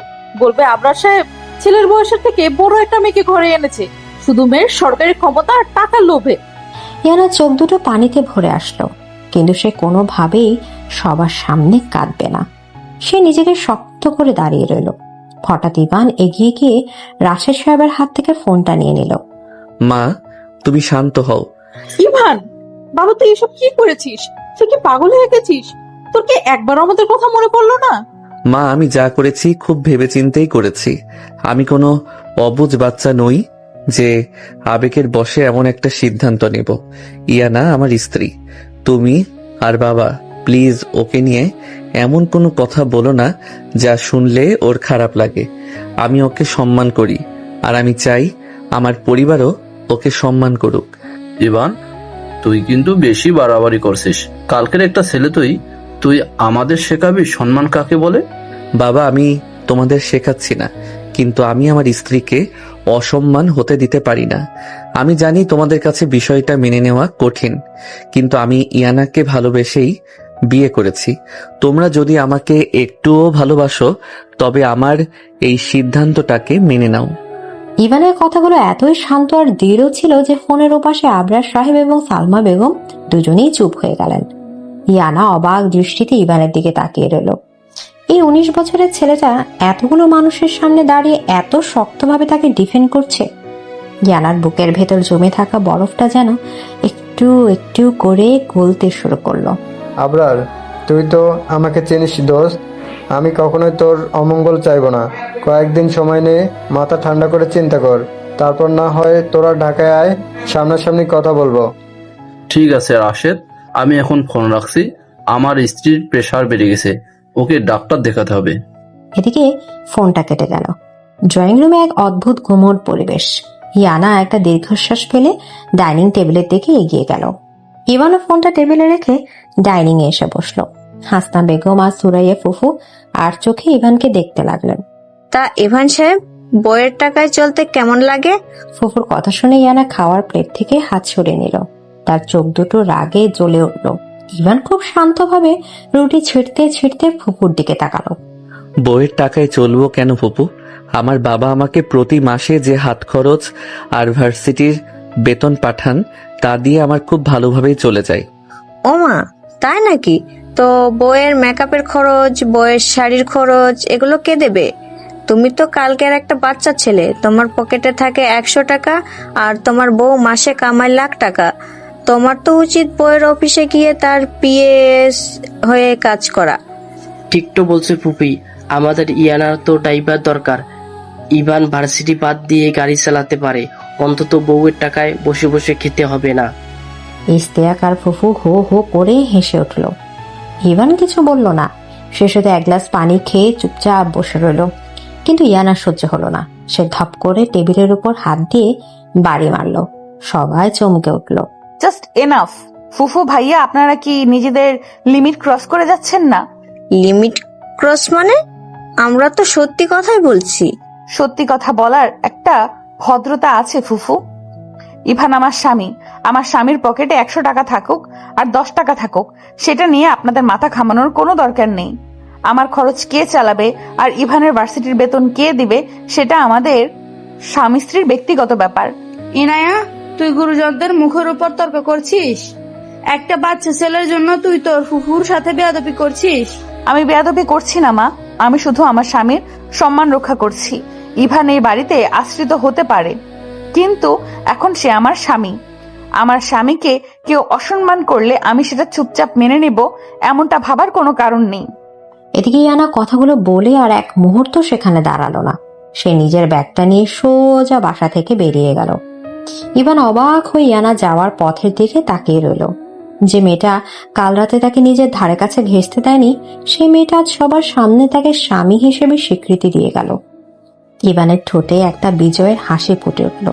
বলবে আবরার সাহেব ছেলের বয়সের থেকে বড় একটা মেয়েকে ঘরে এনেছে শুধু মেয়ের সরকারি ক্ষমতা আর টাকার লোভে। ইয়ানার চোখ দুটো পানিতে ভরে আসলো, কিন্তু সে কোনোভাবেই সবার সামনে কাঁদবে না। সে নিজেকে শক্ত করে দাঁড়িয়ে রইল। হঠাৎ ইভান এগিয়ে গিয়ে রাশেদ সাহেবের হাত থেকে ফোনটা নিয়ে নিল। মা, তুমি শান্ত হও। ইভান, বাবা তুই এসব কি করেছিস? তুই কি পাগল হয়ে গেছিস? তোর কি একবার আমাদের কথা মনে পড়লো না? মা, আমি যা করেছি খুব ভেবেচিন্তেই করেছি। আমি কোনো অবুঝ বাচ্চা নই যে আবেগের বশে এমন একটা সিদ্ধান্ত নেব। ইয়ানা আমার স্ত্রী। তুমি আর বাবা প্লিজ ওকে নিয়ে এমন কোনো কথা বলো না যা শুনলে ওর খারাপ লাগে। আমি ওকে সম্মান করি, আর আমি চাই আমার পরিবারও ওকে সম্মান করুক। ইভান, তুই কিন্তু বেশি বাড়াবাড়ি করছিস। কালকের একটা ছেলে তুই তুই আমাদের শেখাবি সম্মান কাকে বলে? বাবা, আমি তোমাদের শেখাচ্ছি না, কিন্তু আমি আমার স্ত্রীকে অসম্মান হতে দিতে পারি না। আমি জানি তোমাদের কাছে বিষয়টা মেনে নেওয়া কঠিন, কিন্তু আমি ইয়ানাকে ভালোবেসেই বিয়ে করেছি। তোমরা যদি আমাকে একটুও ভালোবাসো তবে আমার এই সিদ্ধান্তটাকে মেনে নাও। ইভানের কথাগুলো এতই শান্ত আর দৃঢ় ছিল যে ফোনের ওপাশে আবরার সাহেব এবং সালমা বেগম দুজনেই চুপ হয়ে গেলেন। ইয়ানা অবাক দৃষ্টিতে ইভানের দিকে তাকিয়ে রইল। এই 19 বছরের ছেলেটা এতগুলো মানুষের সামনে দাঁড়িয়ে এত শক্তভাবে তাকে ডিফেন্ড করছে। ইয়ানার বুকের ভেতর জমে থাকা বরফটা যেন একটু একটু করে গলতে শুরু করলো। আবরার, তুই তো আমাকে চিনিস দোস্ত। আমি কখনোই তোর অমঙ্গল চাইবো না। কয়েকদিন সময় নিয়ে মাথা ঠান্ডা করে চিন্তা কর, তারপর না হয় তোরা ঢাকায় আয়, সামনাসামনি কথা বলবো। ঠিক আছে রাশেদ, আমি এখন ফোন রাখছি। আমার স্ত্রীর প্রেসার বেড়ে গেছে, ওকে ডাক্তার দেখাতে হবে। এদিকে ফোনটা কেটে গেল। ড্রয়িং রুমে এক অদ্ভুত ঘুমোট পরিবেশ। ইয়ানা একটা দীর্ঘশ্বাস ফেলে ডাইনিং টেবিলের দিকে এগিয়ে গেল। ইভানও ফোনটা টেবিলে রেখে ডাইনিং এ এসে বসলো। হাসনা বেগম আর সুরাইয়া ফুফু আর চোখে ইভানকে দেখতে লাগলেন। তা ইভান সাহেব, বইয়ের টাকায় চলতে কেমন লাগে? ফুফুর কথা শুনে ইয়ানা খাওয়ার প্লেট থেকে হাত সরিয়ে নিল। তার চোখ দুটো রাগে জ্বলে উঠল। ইভান খুব শান্তভাবে রুটি ছিঁড়তে ছিঁড়তে ফুফুর দিকে তাকালো। বইয়ের টাকায় চলবো কেন ফুপু? আমার বাবা আমাকে প্রতি মাসে যে হাত খরচ আর ভার্সিটির বেতন পাঠান তা দিয়ে আমার খুব ভালোভাবেই চলে যায়। ওমা, তাই নাকি? তো বইয়ের মেকআপের খরচ, বইয়ের শাড়ির খরচ এগুলো কে দেবে? তুমি তো কালকের একটা বাচ্চা ছেলে, তোমার পকেটে থাকে 100 টাকা আর তোমার বউ মাসে কামায় লাখ টাকা। তোমার তো উচিত বইয়ের অফিসে গিয়ে তার পিএস হয়ে কাজ করা। ঠিক তো বলছে ফুপি, আমাদের ইয়ানার তো ড্রাইভার দরকার। ইভান ভার্সিটি বাদ দিয়ে গাড়ি চালাতে পারে, অন্তত বউয়ের টাকায় বসে বসে খেতে হবে না। ইস্তেয়াক আর ফুফু হো হো করে হেসে উঠল। ইভান কিছু বলল না, সে শুধু এক গ্লাস পানি খেয়ে চুপচাপ বসে রইল। কিন্তু ইয়ানার সহ্য হলো না। সে ধপ করে টেবিলের উপর হাত দিয়ে বাড়ি মারল। সবাই চমকে উঠল। Just enough. ফুফু ভাইয়া, আপনারা কি নিজেদের লিমিট ক্রস করে যাচ্ছেন না? লিমিট ক্রস মানে? আমরা তো সত্যি কথাই বলছি। সত্যি কথা বলার একটা ভদ্রতা আছে ফুফু। ইভান আমার স্বামী। আমার স্বামীর পকেটে 100 টাকা থাকুক আর 10 টাকা থাকুক, সেটা নিয়ে আপনাদের মাথা ঘামানোর কোনো দরকার নেই। আমার খরচ কে চালাবে আর ইভানের ভার্সিটির বেতন কে দিবে সেটা আমাদের স্বামী স্ত্রীর ব্যক্তিগত ব্যাপার। ইনায়া, তুই গুরুজনদের মুখের উপর তর্ক করছিস? একটা বাচ্চা ছেলের জন্য তুই তোর ফুফুর সাথে বেয়াদবি করছিস? আমি বেয়াদবি করছি না মা, আমি শুধু আমার স্বামীর সম্মান রক্ষা করছি। ইভান এই বাড়িতে আশ্রিত হতে পারে, কিন্তু এখন সে আমার স্বামী। আমার স্বামীকে কেউ অসম্মান করলে আমি সেটা চুপচাপ মেনে নিব, এমনটা ভাবার কোনো কারণ নেই। এদিকে ইয়ানা কথাগুলো বলে আর এক মুহূর্ত সেখানে দাঁড়ালো না। সে নিজের ব্যাগটা নিয়ে সোজা বাসা থেকে বেরিয়ে গেল। ইভান অবাক হয়ে ইয়ানা যাওয়ার পথের দিকে তাকিয়ে রইল। যে মেয়েটা কাল রাতে তাকে নিজের ধারে কাছে ঘেঁষতে দেয়নি, সেই মেয়েটা আজ সবার সামনে তাকে স্বামী হিসেবে স্বীকৃতি দিয়ে গেল। ইভানের ঠোঁটে একটা বিজয়ের হাসি ফুটে উঠল।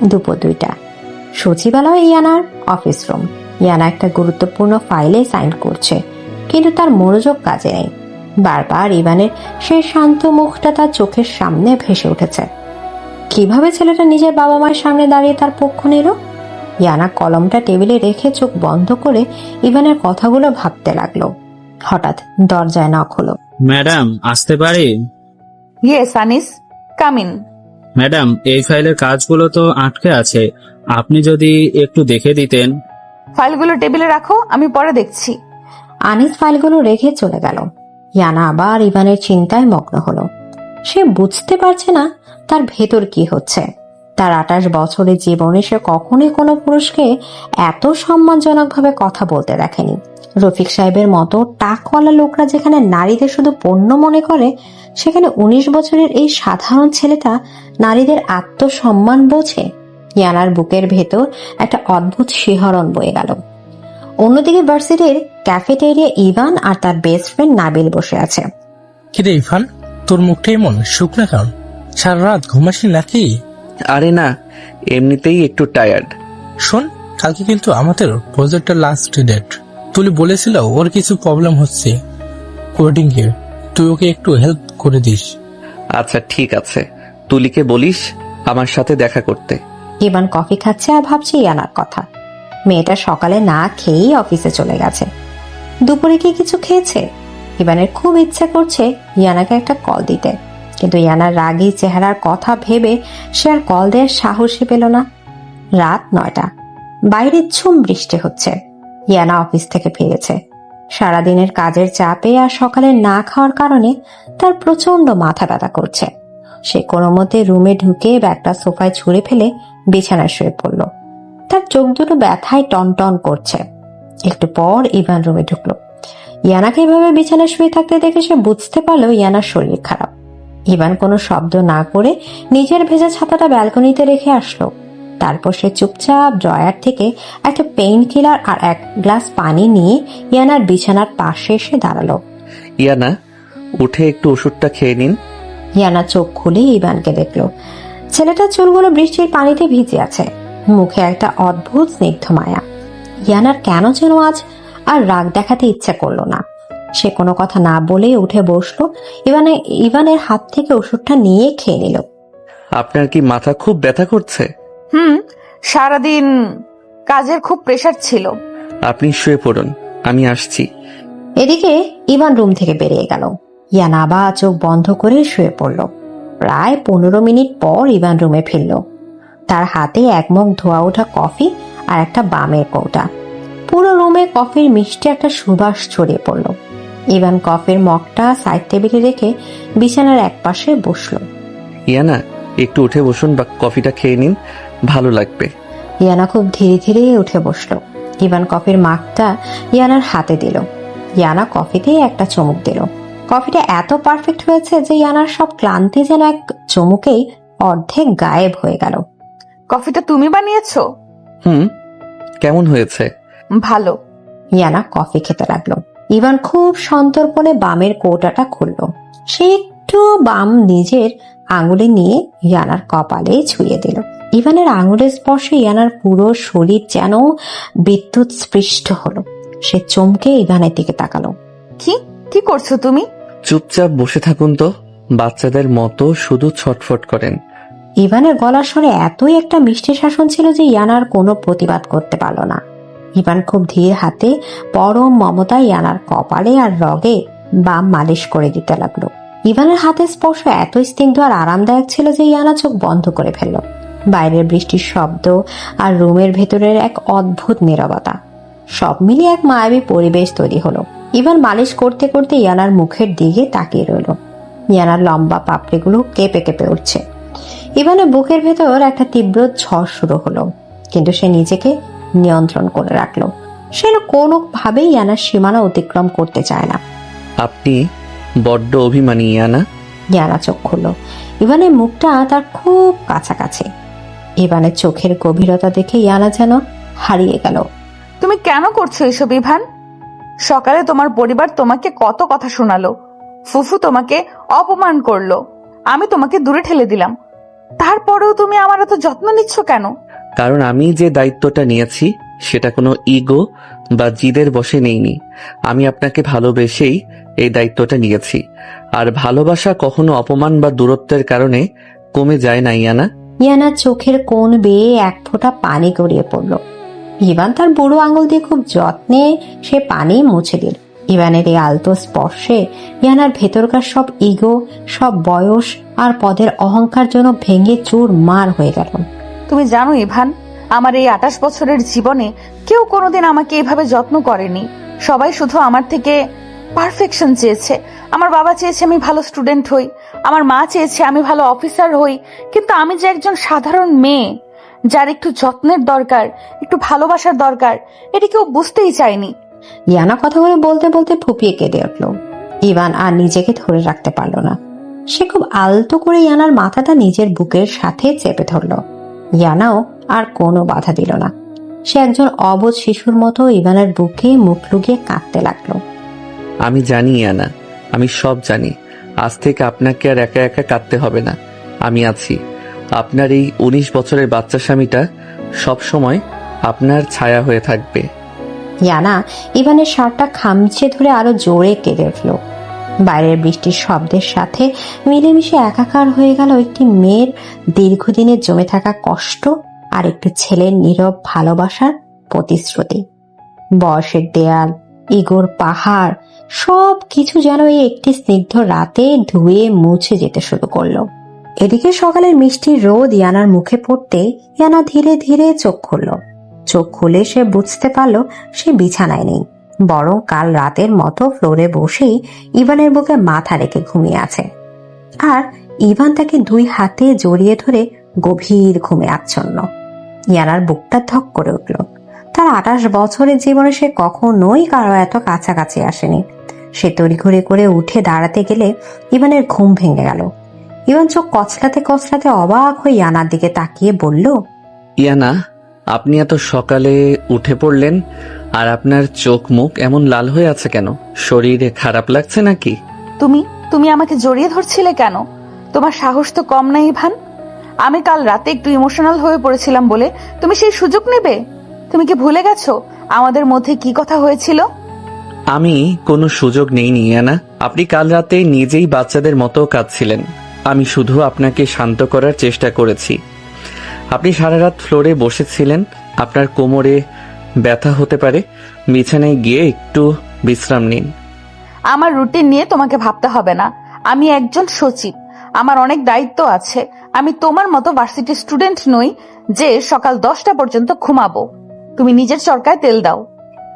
দুপুর 2টা। সচিবালয় ইয়ানার অফিস রুম। ইয়ানা একটা গুরুত্বপূর্ণ ফাইলে সাইন করছে, কিন্তু তার মনোযোগ কাজে নেই। বারবার ইভানের সেই শান্ত মুখটা তার চোখের সামনে ভেসে উঠেছে। কিভাবে ছেলেটা নিজের বাবা মায়ের সামনে দাঁড়িয়ে তার পক্ষ নিল? ইয়ানা কলমটা টেবিলে রেখে চোখ বন্ধ করে ইভানের কথাগুলো ভাবতে লাগলো। হঠাৎ দরজায় নক হলো। ম্যাডাম, আসতে পারি? Yes Anis, come in. Madam, এই ফাইলের কাজগুলো তো আটকে আছে, আপনি যদি একটু দেখে দিতেন। ফাইলগুলো টেবিলে রাখো, আমি পরে দেখছি। আনিস ফাইলগুলো রেখে চলে গেল। ইয়ানা আবার ইভানের চিন্তায় মগ্ন হলো। সে বুঝতে পারছে না তার ভেতর কি হচ্ছে। তার 28 বছরের জীবনে সে কখনোই কোনো পুরুষকে এত সম্মানজনকভাবে কথা বলতে দেখেনি। রফিক সাহেবের মতো টাকওয়ালা লোকরা যেখানে নারীদের শুধু পণ্য মনে করে, সেখানে 19 বছরের এই সাধারণ ছেলেটা নারীদের আত্মসম্মান বোঝে। ইয়ানার বুকের ভেতর একটা অদ্ভুত শিহরণ বয়ে গেল। অন্যদিকে ভার্সিটির ক্যাফেটেরিয়া ইভান আর তার বেস্ট ফ্রেন্ড নাবিল বসে আছে। কিরে ইরফান, তোর মুখটা এমন শুকনা কেন? সারা রাত ঘুমাসনি নাকি? আরে না, এমনিতেই একটু টায়ার্ড। শোন, কালকে কিন্তু আমাদের প্রজেক্টের লাস্ট ডেট। তুলি বলেছিল ওর কিছু প্রবলেম হচ্ছে কোডিং এ, তুই ওকে একটু হেল্প করে দিস। আচ্ছা ঠিক আছে, তুলিকে বলিস আমার সাথে দেখা করতে। ইভান কফি খাচ্ছে আর ভাবছে ইয়ানার কথা। মেয়েটা সকালে না খেয়েই অফিসে চলে গেছে। দুপুরে কি কিছু খেয়েছে? ইভানের খুব ইচ্ছে করছে ইয়ানাকে একটা কল দিতে, কিন্তু ইয়ানার রাগী চেহারার কথা ভেবে সে আর কল দেওয়ার সাহসই পেল না। রাত 9টা, বাইরে ঝুম বৃষ্টি হচ্ছে। ইয়ানা অফিস থেকে ফিরেছে। সারাদিনের কাজের চাপে আর সকালে না খাওয়ার কারণে তার প্রচন্ড মাথা ব্যথা করছে। সে কোনো মতে রুমে ঢুকে ব্যাগটা সোফায় ছুঁড়ে ফেলে বিছানায় শুয়ে পড়ল। তার চোখ দুটো ব্যথায় টনটন করছে। একটু পর ইভান রুমে ঢুকলো। ইয়ানাকে এভাবে বিছানায় শুয়ে থাকতে দেখে সে বুঝতে পারলো ইয়ানার শরীর খারাপ। ইভান কোনো শব্দ না করে নিজের ভেজা ছাতাটা ব্যালকনিতে রেখে আসলো। তারপর সে চুপচাপ ড্রয়ার থেকে একটা পেইন কিলার আর এক গ্লাস পানি নিয়ে ইয়ানার বিছানার পাশে এসে দাঁড়ালো। ইয়ানা, উঠে একটু ওষুধটা খেয়ে নিন। ইয়ানা চোখ খুলে ইভানকে দেখলো। ছেলেটার চুলগুলো বৃষ্টির পানিতে ভিজে আছে, মুখে একটা অদ্ভুত স্নিগ্ধ মায়া। ইয়ানার কেন যেন আজ আর রাগ দেখাতে ইচ্ছা করলো না। সে কোনো কথা না বলে উঠে বসলো। ইভানের হাত থেকে ওষুধটা নিয়ে খেয়ে নিল। আপনার কি মাথা খুব ব্যথা করছে? সারাদিন কাজের খুব প্রেসার ছিল। আপনি শুয়ে পড়ুন, আমি আসছি। এদিকে ইভান রুম থেকে বেরিয়ে গেল। ইয়ানা আবার চোখ বন্ধ করে শুয়ে পড়ল। প্রায় 15 মিনিট পর ইভান রুমে ফিরল। তার হাতে এক মগ ধোয়া ওঠা কফি আর একটা বামের কৌটা। পুরো রুমে কফির মিষ্টি একটা সুবাস ছড়িয়ে পড়ল। ইভান কফির মগটা সাইড টেবিলে রেখে বিছানার একপাশে বসলো। ইয়ানা, একটু উঠে বসুন বা কফিটা খেয়ে নিন, ভালো লাগবে। ইয়ানা খুব ধীরে ধীরে উঠে বসলো। ইভান কফির মাগটা ইয়ানার হাতে দিল। ইয়ানা কফিতে একটা চুমুক দিল। কফিটা এত পারফেক্ট হয়েছে যে ইয়ানার সব ক্লান্তি যেন এক চুমুকেই অর্ধেক গায়েব হয়ে গেল। কফিটা তুমি বানিয়েছো? কেমন হয়েছে? ভালো। ইয়ানা কফি খেতে লাগলো। ইভান খুব সন্তর্পণে বামের কৌটাটা খুললো। সে একটু বাম নিজের আঙুলে নিয়ে ইয়ানার কপালে ছুঁয়ে দিল। ইভানের আঙুলের স্পর্শে ইয়ানার পুরো শরীর যেন বিদ্যুৎ স্পৃষ্ট হলো। সে চমকে ইভানের দিকে তাকালো। কি করছো তুমি? চুপচাপ বসে থাকুন তো, বাচ্চাদের মতো শুধু ছটফট করেন। ইভানের গলার স্বরে এতই একটা মিষ্টি শাসন ছিল যে ইয়ানার কোনো প্রতিবাদ করতে পারল না। ইভান খুব ধীর হাতে পরম মমতায় ইয়ানার কপালে আর রগে বাম মালিশ করে দিতে লাগলো। ইভানের হাতের স্পর্শ এত স্নিগ্ধ আর আরামদায়ক ছিল যে ইয়ানা চোখ বন্ধ করে ফেলল। বাইরের বৃষ্টির শব্দ আর রুমের ভেতরের এক অদ্ভুত নীরবতা, সব মিলিয়ে এক মায়াবী পরিবেশ তৈরি হলো। ইভান মালিশ করতে করতে ইয়ানার মুখের দিকে তাকিয়ে রইল। ইয়ানার লম্বা পাপড়িগুলো কেঁপে কেঁপে উঠছে। ইভানের বুকের ভেতর একটা তীব্র ঝড় শুরু হলো, কিন্তু সে নিজেকে নিয়ন্ত্রণ করে রাখলো। সে কোনোভাবেই ইয়ানার সীমানা অতিক্রম করতে চায় না। আপনি বড্ড অভিমানী ইয়ানা। ইয়ানা চোখ খুলল। ইভানের মুখটা তার খুব কাছাকাছি। ইভানের চোখের গভীরতা দেখে ইয়ানা যেন হারিয়ে গেল। তুমি কেন করছো এসব ইভান? সকালে তোমার পরিবার তোমাকে কত কথা শোনালো, ফুফু তোমাকে অপমান করলো, আমি তোমাকে দূরে ঠেলে দিলাম, তারপরেও তুমি আমার এত যত্ন নিচ্ছ কেন? কারণ আমি যে দায়িত্বটা নিয়েছি সেটা কোনো ইগো বা জিদের বশে নেইনি। আমি আপনাকে ভালোবেসেই এই দায়িত্বটা নিয়েছি। আর ভালোবাসা কখনো অপমান বা দূরত্বের কারণে কমে যায় না, ইয়ানা। ইয়ানার চোখের কোণ বেয়ে এক ফোঁটা পানি গড়িয়ে পড়ল। ইভান তার বুড়ো আঙুল দিয়ে খুব যত্নে সে পানি মুছে দিল। ইভানের এই আলতো স্পর্শে ইয়ানার ভেতরকার সব ইগো, সব বয়স আর পদের অহংকার যেন ভেঙে চুর মার হয়ে গেল। তুমি জানো ইভান, আমার এই 28 বছরের জীবনে কেউ কোনোদিন আমাকে এভাবে যত্ন করেনি। সবাই শুধু আমার থেকে পারফেকশন চেয়েছে। আমার বাবা চেয়েছে আমি ভালো স্টুডেন্ট হই, আমার মা চেয়েছে আমি ভালো অফিসার হই, কিন্তু আমি যে একজন সাধারণ মেয়ে যার একটু যত্নের দরকার, একটু ভালোবাসার দরকার, এটি কেউ বুঝতেই চায়নি। ইয়ানা কথাগুলো বলতে বলতে ফুপিয়ে কেঁদে উঠল। ইভান আর নিজেকে ধরে রাখতে পারল না। সে খুব আলতো করে ইয়ানার মাথাটা নিজের বুকের সাথে চেপে ধরল। ইয়ানাও আর কোনো বাধা দিল না। সে একজন অবোধ শিশুর মতো ইভানের বুকে মুখ লুকিয়ে কাঁদতে লাগলো। আমি জানি ইয়ানা, আমি সব জানি। আজ থেকে আপনাকে আর একা একা কাঁদতে হবে না। আমি আছি। আপনার এই 19 বছরের বাচ্চা স্বামীটা সব সময় আপনার ছায়া হয়ে থাকবে। ইয়ানা ইভানের শার্টটা খামচে ধরে আরো জোরে কেঁদে উঠল। বাইরের বৃষ্টির শব্দের সাথে মিলেমিশে একাকার হয়ে গেল একটি মেয়ের দীর্ঘদিনের জমে থাকা কষ্ট আর একটু ছেলের নীরব ভালোবাসার প্রতিশ্রুতি। বয়সের দেয়াল, ইগোর পাহাড়, সব কিছু যেন এই একটি স্নিগ্ধ রাতে ধুয়ে মুছে যেতে শুরু করলো। এদিকে সকালের মিষ্টি রোদ ইয়ানার মুখে পড়তে ইয়ানা ধীরে ধীরে চোখ খুলল। চোখ খুলে সে বুঝতে পারল সে বিছানায় নেই, বরং কাল রাতের মতো ফ্লোরে বসেই ইভানের বুকে মাথা রেখে ঘুমিয়ে আছে। আর ইভান তাকে 2 হাতে জড়িয়ে ধরে গভীর ঘুমে আচ্ছন্ন। ইয়ানার বুকটা ধক করে উঠল। তার 28 বছরের জীবনে সে কখনোই কারো এত কাছাকাছি আসেনি। সে তড়িঘড়ি করে উঠে দাঁড়াতে গেলে ইভানের ঘুম ভেঙে গেল। ইভান চোখ কচলাতে কচলাতে অবাক হয়ে ইয়ানার দিকে তাকিয়ে বলল, ইয়ানা, আপনি এত সকালে উঠে পড়লেন আর আপনার চোখ মুখ এমন লাল হয়ে আছে কেন? শরীরে খারাপ লাগছে নাকি? তুমি আমাকে জড়িয়ে ধরছিলে কেন? তোমার সাহস তো কম না ইভান। আমি কাল রাতে একটু ইমোশনাল হয়ে পড়েছিলাম বলে তুমি সেই সুযোগ নেবে? তুমি কি ভুলে গেছো আমাদের মধ্যে কি কথা হয়েছিল? আমি কোনো সুযোগ নেইনি ইয়ানা। আপনি কাল রাতে নিজেই বাচ্চাদের মতো কাঁদছিলেন। আমি শুধু আপনাকে শান্ত করার চেষ্টা করেছি। আপনি সারা রাত ফ্লোরে বসেছিলেন। আপনার কোমরে ব্যথা হতে পারে। বিছানায় গিয়ে একটু বিশ্রাম নিন। আমার রুটিন নিয়ে তোমাকে ভাবতে হবে না। আমি একজন সচিব, আমার অনেক দায়িত্ব আছে। আমি তোমার মতো ভার্সিটি স্টুডেন্ট নই যে সকাল 10টা পর্যন্ত ঘুমাবো। তুমি নিজের চরকায় তেল দাও।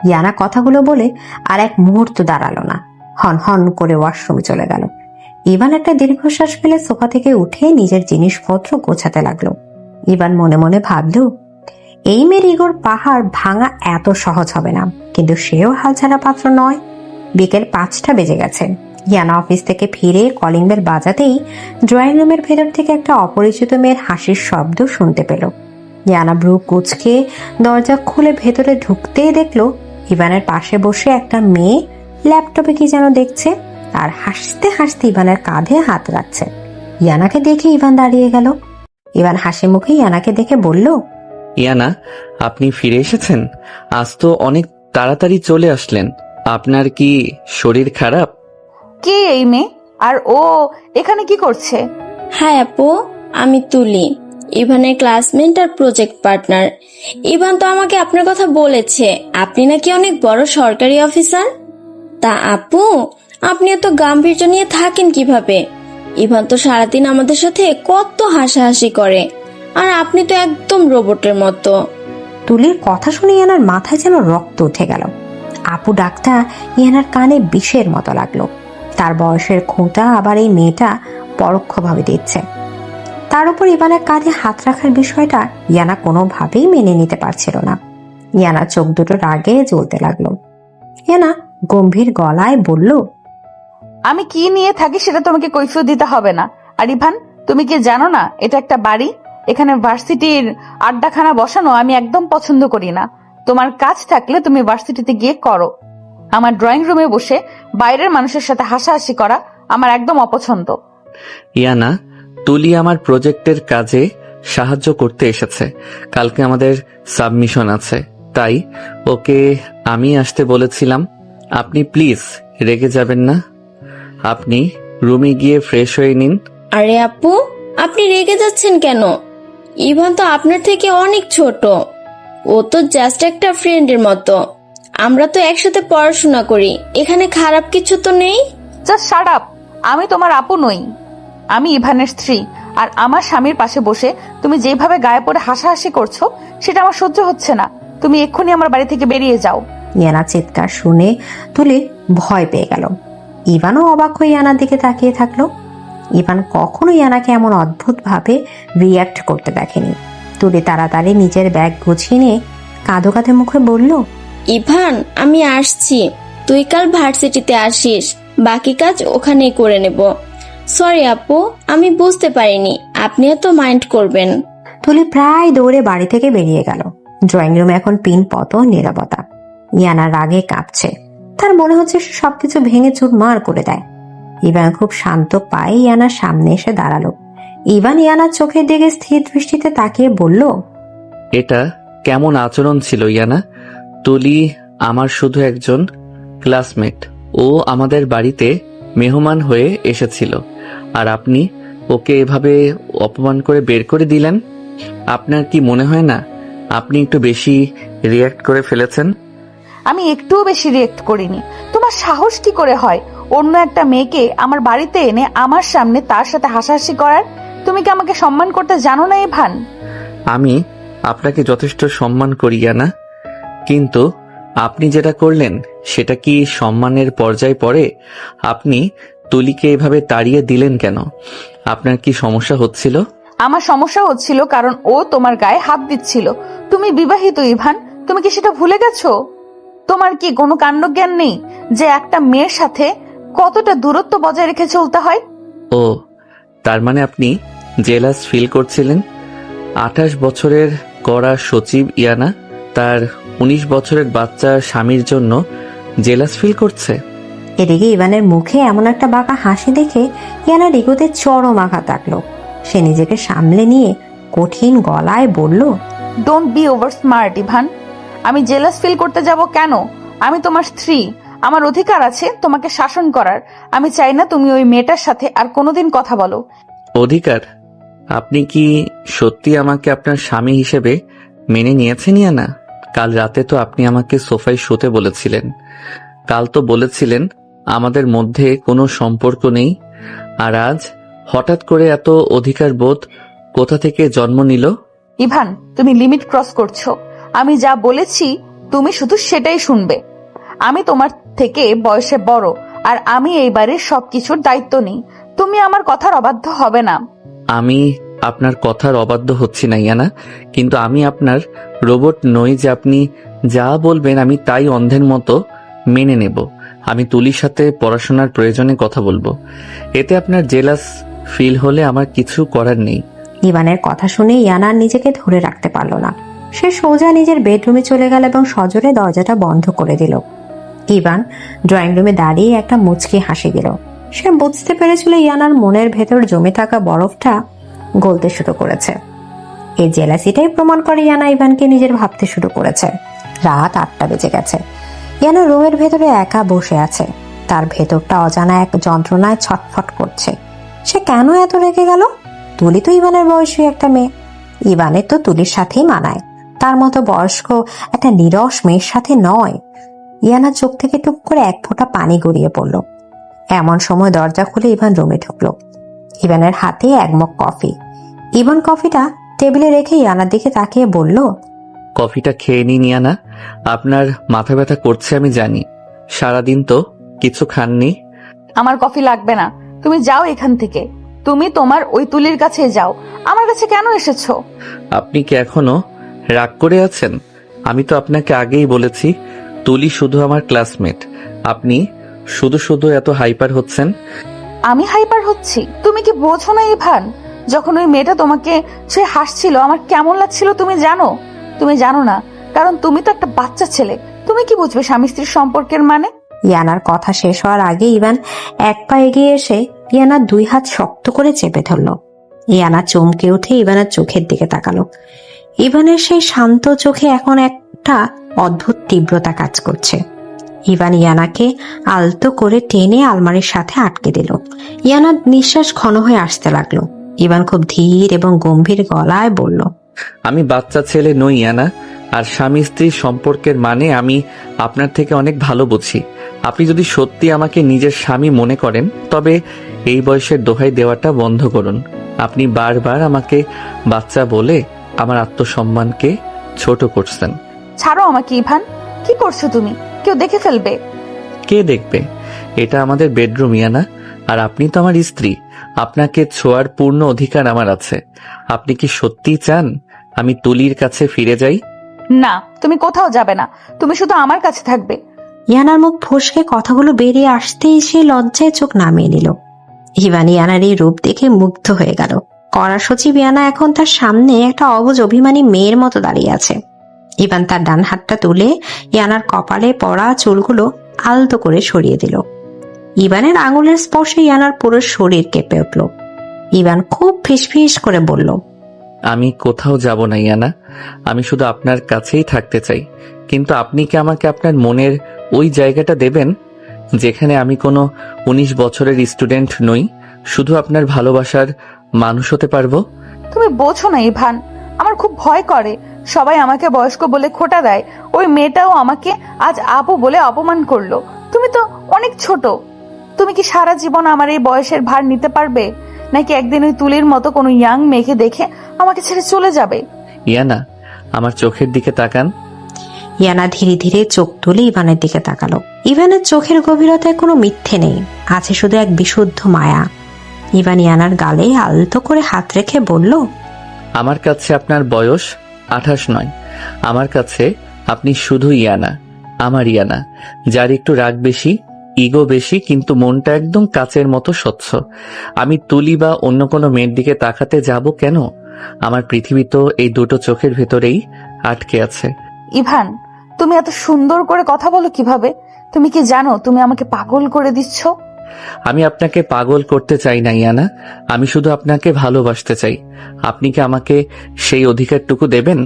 ইয়ানা কথাগুলো বলে আর এক মুহূর্ত দাঁড়ালো না, হন হন করে ওয়াশরুমে চলে গেল। ইভান একটা দীর্ঘশ্বাস ফেলে সোফা থেকে উঠে নিজের জিনিসপত্র গোছাতে লাগলো। ইভান মনে মনে ভাবল, এই মেয়ের ইগোর পাহাড় ভাঙা এত সহজ হবে না, কিন্তু সেও হালছাড়া পাত্র নয়। বিকেল 5টা বেজে গেছে। ইয়ানা অফিস থেকে ফিরে কলিং বেল বাজাতেই ড্রয়িং রুমের ভেতর থেকে একটা অপরিচিত মেয়ের হাসির শব্দ শুনতে পেল। ইয়ানা ব্রু কুচকে দরজা খুলে ভেতরে ঢুকতেই দেখলো ইভানের পাশে বসে একটা মেয়ে ল্যাপটপে কি যেন দেখছে আর হাসতে হাসতে ইভানের কাঁধে হাত রাখছে। ইয়ানাকে দেখে ইভান দাঁড়িয়ে গেল। ইভান হাসি মুখে ইয়ানাকে দেখে বলল, ইয়ানা, আপনি ফিরে এসেছেন? আজ তো অনেক তাড়াতাড়ি চলে আসলেন। আপনার কি শরীর খারাপ? কে এই মেয়ে আর ও এখানে কি করছে? হ্যাঁ আপু, আমি তুলি, ইভানের ক্লাসমেট আর প্রজেক্ট পার্টনার। ইভান তো আমাকে আপনার কথা বলেছে, আপনি নাকি অনেক বড় সরকারি অফিসার। তা আপু, আপনি এত গাম্ভীর্য নিয়ে থাকেন কিভাবে? ইভান তো সারাদিন আমাদের সাথে কত হাসাহাসি করে, আর আপনি তো একদম রোবটের মতো। তুলির কথা শুনে ইয়ানার মাথায় যেন রক্ত উঠে গেল। আপু ডাকটা ইয়ানার কানে বিষের মতো লাগলো। তার বয়সের খোঁটা আবার এই মেয়েটা পরোক্ষভাবে দিচ্ছে। তার উপর ইভানের কাঁধে হাত রাখার বিষয়টা ইয়ানা কোনোভাবেই মেনে নিতে পারছিল না। ইয়ানা চোখ দুটো রাগে জ্বলতে লাগলো। ইয়ানা গম্ভীর গলায় বলল, আমি কি নিয়ে থাকি সেটা তোমাকে কৈফিয়ত দিতে হবে না। আর ইভান, তুমি কি জানো না এটা একটা বাড়ি? এখানে ভার্সিটির আড্ডাখানা বসানো আমি একদম পছন্দ করি না। তোমার কাজ থাকলে তুমি ভার্সিটিতে গিয়ে করো। আমার ড্রয়িং রুমে বসে বাইরের মানুষের সাথে হাসাহাসি করা আমার একদম অপছন্দ। ইয়ানা, তুলি আমার প্রজেক্টের কাজে সাহায্য করতে এসেছে। কালকে আমাদের সাবমিশন আছে, তাই ওকে আমি আসতে বলেছিলাম। আপনি প্লিজ রেগে যাবেন না। আপনি রুমে গিয়ে ফ্রেশ হয়ে নিন। আরে আপু, আপনি রেগে যাচ্ছেন কেন? ইভান তো আপনার থেকে অনেক ছোট। ও তো জাস্ট একটা ফ্রেন্ডের মতো। আমরা তো একসাথে পড়াশোনা করি, এখানে খারাপ কিছু তো নেই। Just shut up. আমি তোমার আপু নই, আমি ইভানের স্ত্রী। আর আমার স্বামীর পাশে বসে তুমি যেভাবে গায়ে পড়ে হাসাহাসি করছো সেটা আমার সহ্য হচ্ছে না। তুমি এক্ষুনি আমার বাড়ি থেকে বেরিয়ে যাও। ইয়ানার চিৎকার শুনে তুলি ভয় পেয়ে গেল। ইভানও অবাক হয়ে ইয়ানার দিকে তাকিয়ে থাকলো। ইভান কখনো ইয়ানাকে এমন অদ্ভুত ভাবে রিয়াক্ট করতে দেখেনি। তুলি তাড়াতাড়ি নিজের ব্যাগ গুছিয়ে নিয়ে কাঁদো কাঁধে মুখে বলল, ইভান, আমি আসছি। তুই কাল ভার্সিটিতে আসিস, বাকি কাজ ওখানেই করে নেব। সরি আপু, আমি বুঝতে পারিনি, আপনিও তো মাইন্ড করবেন। তুলি প্রায় দৌড়ে বাড়ি থেকে বেরিয়ে গেল। ড্রয়িং রুমে এখন পিন পতন নীরবতা। ইয়ানা রাগে কাঁপছে। তার মনে হচ্ছে সে সবকিছু ভেঙে চুরমার করে দেয়। ইভান খুব শান্ত পায়ে ইয়ানার সামনে এসে দাঁড়ালো। ইভান ইয়ানার চোখের দিকে স্থির দৃষ্টিতে তাকিয়ে বলল, এটা কেমন আচরণ ছিল ইয়ানা? তুলি আমার শুধু একজন ক্লাসমেট। ও আমাদের বাড়িতে মেহমান হয়ে এসেছিল, আর আপনি ওকে এভাবে অপমান করে বের করে দিলেন। আপনার কি মনে হয় না আপনি একটু বেশি রিয়্যাক্ট করে ফেলেছেন? আমি একটুও বেশি রিয়েক্ট করিনি। তোমার সাহস কি করে হয় অন্য একটা মেয়েকে আমার বাড়িতে এনে আমার সামনে তার সাথে হাসাহাসি করার? তুমি কি আমাকে সম্মান করতে জানো না ইভান? আমি আপনাকে যথেষ্ট সম্মান করি ইয়ানা, কিন্তু আপনি যেটা করলেন সেটা কি সম্মানের পর্যায়ে পড়ে? আপনি তুলিকে এভাবে তাড়িয়ে দিলেন কেন? আপনার কি সমস্যা হচ্ছিল? আমার সমস্যা হচ্ছিল কারণ ও তোমার গায়ে হাত দিচ্ছিল। তুমি বিবাহিত ইভান, তুমি কি সেটা ভুলে গেছো? তোমার কি কোনো কাণ্ডজ্ঞান নেই যে একটা মেয়ের সাথে কতটা দূরত্ব বজায় রেখে চলতে হয়? ও, তার মানে আপনি জেলাস ফিল করছিলেন? 28 বছরের কড়া সচিব ইয়ানা তার 19 বছরের বাচ্চা স্বামীর জন্য জেলাস ফিল করছে। এদিকে ইভানের মুখে এমন একটা বাঁকা হাসি দেখে ইয়ানার ইগোতে চরম আঘাত লাগলো। সে নিজেকে সামলে নিয়ে কঠিন গলায় বলল, don't be over smart Ivan. আমি জেলাস ফিল করতে যাব কেন? আমি তোমার স্ত্রী, আমার অধিকার আছে তোমাকে শাসন করার। আমি চাই না তুমি ওই মেয়েটার সাথে আর কোনোদিন কথা বলো। অধিকার? আপনি কি সত্যি আমাকে আপনার স্বামী হিসেবে মেনে নিয়েছেন ইয়ানা? কাল রাতে তো আপনি আমাকে সোফায় শুতে বলেছিলেন। কাল তো বলেছিলেন আমাদের মধ্যে কোনো সম্পর্ক নেই। আর আজ হঠাৎ করে এত অধিকার বোধ কোথা থেকে জন্ম নিল? ইভান, তুমি লিমিট ক্রস করছো। আমি যা বলেছি তুমি শুধু সেটাই শুনবে। আমি তোমার থেকে বয়সে বড়, আর আমি এই বাড়ির সবকিছুর দায়িত্ব নিই। তুমি আমার কথার অবাধ্য হবে না। আমি আপনার কথার অবাধ্য হচ্ছি না ইয়ানা, কিন্তু আমি আপনার রোবট নই যে আপনি যা বলবেন আমি তাই অন্ধের মতো মেনে নেব। আমি তুলির সাথে পড়াশোনার প্রয়োজনে কথা বলবো। এতে আপনার জেলাস ফিল হলে আমার কিছু করার নেই। ইভানের কথা শুনে ইয়ানার নিজেকে ধরে রাখতে পারল না। সে সোজা নিজের বেডরুমে চলে গেল এবং সজোরে দরজাটা বন্ধ করে দিল। ইভান ড্রয়িং রুমে দাঁড়িয়ে একটা মুচকি হাসি দিল। সে বুঝতে পেরেছিল ইয়ানার মনের ভেতর জমে থাকা বরফটা গলতে শুরু করেছে। এই জেলাসিটাই প্রমাণ করে ইয়ানা ইভানকে নিজের ভাবতে শুরু করেছে। রাত 8টা বেজে গেছে। ইয়ানা রুমের ভেতরে একা বসে আছে। তার ভেতরটা অজানা এক যন্ত্রণায় ছটফট করছে। সে কেন এত রেগে গেল? তুলি তো ইভানের বয়সী একটা মেয়ে। ইভানের তো তুলির সাথেই মানায়, তার মতো বয়স্ক একটা নিরস মেয়ের সাথে নয়। ইয়ানার চোখ থেকে টুক করে এক ফোঁটা পানি গড়িয়ে পড়ল। এমন সময় দরজা খুলে ইভান রুমে ঢুকলো। ইভানের হাতে এক মগ কফি। ইভান কফিটা টেবিলে রেখে ইয়ানার দিকে তাকিয়ে বলল, কফিটা খেয়ে নিন ইয়ানা। আপনার মাথা ব্যথা করছে আমি জানি, সারাদিন তো কিছু খাননি। আমার কফি লাগবে না, তুমি যাও এখান থেকে। তুমি তোমার ওই তুলির কাছে যাও। আমার কাছে কেন এসেছো? আপনি কি এখনো রাগ করে আছেন? আমি তো আপনাকে আগেই বলেছি তুলি শুধু আমার ক্লাসমেট। আপনি শুধু শুধু এত হাইপার হচ্ছেন। আমি হাইপার হচ্ছি? তুমি কি বোঝো না ইভান, যখন ওই মেয়েটা তোমাকে সে হাসছিল আমার কেমন লাগছিল তুমি জানো? তুমি জানো না, কারণ তুমি তো একটা বাচ্চা ছেলে। তুমি কি বুঝবে স্বামী স্ত্রীর সম্পর্কের মানে? ইয়ানার কথা শেষ হওয়ার আগে ইভান এক পা এগিয়ে এসে ইয়ানার 2 হাত শক্ত করে চেপে ধরল। ইয়ানা চমকে উঠে ইভানের চোখের দিকে তাকালো। ইভানের সেই শান্ত চোখে এখন একটা অদ্ভুত তীব্রতা কাজ করছে। ইভান ইয়ানাকে আলতো করে টেনে আলমারির সাথে আটকে দিল। ইয়ানার নিঃশ্বাস ঘন হয়ে আসতে লাগলো। ইভান খুব ধীর এবং গম্ভীর গলায় বলল, আমি বাচ্চা ছেলে নই ইয়ানা, আর স্বামী স্ত্রীর সম্পর্কের মানে আমি আপনার থেকে অনেক ভালো বুঝি। আপনি যদি সত্যি আমাকে নিজের স্বামী মনে করেন তবে এই বয়সের দোহাই দেওয়াটা বন্ধ করুন। আপনি বারবার আমাকে বাচ্চা বলে আমার আত্মসম্মানকে ছোট করছেন। ছাড়ো আমাকে ইভান, কি করছো তুমি? কেউ দেখে ফেলবে। কে দেখবে? এটা আমাদের বেডরুম ইয়ানা, আর আপনি তো আমার স্ত্রী। আপনাকে ছোঁয়ার পূর্ণ অধিকার আমার আছে। আপনি কি সত্যিই চান আমি তুলির কাছে ফিরে যাই? না, তুমি কোথাও যাবে না, তুমি শুধু আমার কাছে থাকবে। ইয়ানার মুখ ফসকে কথাগুলো বেরিয়ে আসতেই সে লজ্জায় চোখ নামিয়ে নিল। ইভান ইয়ানার এই রূপ দেখে মুগ্ধ হয়ে গেল। কড়া সচিব ইয়ানা এখন তার সামনে একটা অবুঝ অভিমানী মেয়ের মতো দাঁড়িয়ে আছে। ইভান তার ডান হাতটা তুলে ইয়ানার কপালে পড়া চুলগুলো আলতো করে সরিয়ে দিল। ইভানের আঙুলের স্পর্শে ইয়ানার পুরো শরীর কেঁপে উঠল। ইভান খুব ফিসফিস করে বলল, আমি কোথাও যাব না ইয়ানা, আমি শুধু আপনার কাছেই থাকতে চাই। কিন্তু আপনি কি আমাকে আপনার মনের ওই জায়গাটা দেবেন যেখানে আমি কোনো 19 বছরের স্টুডেন্ট নই, শুধু আপনার ভালোবাসার মানুষ হতে পারবো? তুমি বোঝো না ইভান, আমার খুব ভয় করে। সবাই আমাকে বয়স্ক বলে খোঁটা দেয়। ওই মেয়েটাও আমাকে আজ আপু বলে অপমান করলো। তুমি তো অনেক ছোট। তুমি কি সারা জীবন আমার এই বয়সের ভার নিতে পারবে, নাকি একদিন ওই তুলির মতো কোনো ইয়াং মেয়েকে দেখে আমাকে ছেড়ে চলে যাবে? ইয়ানা, আমার চোখের দিকে তাকান। ইয়ানা ধীরে ধীরে চোখ তুলে ইভানের দিকে তাকালো। ইভানের চোখের গভীরতায় কোনো মিথ্যে নেই, আছে শুধু এক বিশুদ্ধ মায়া। ইভান ইয়ানার গালে আলতো করে হাত রেখে বলল, আমার কাছে আপনার বয়স 28 নয়, আমার কাছে আপনি শুধু ইয়ানা, আমার ইয়ানা, যার একটু রাগ বেশি, ইগো বেশি, কিন্তু মনটা একদম কাচের মতো স্বচ্ছ। আমি তুলি বা অন্য কোনো মেয়ের দিকে তাকাতে যাব কেন? আমার পৃথিবী তো এই দুটো চোখের ভেতরেই আটকে আছে। ইভান, তুমি এত সুন্দর করে কথা বলো কিভাবে? তুমি কি জানো তুমি আমাকে পাগল করে দিচ্ছ? আমি আপনাকে পাগল করতে চাই না ইয়ানা, আমি শুধু আপনাকে ভালোবাসতে চাই। আপনি কি আমাকে সেই অধিকারটুকু দেবেন?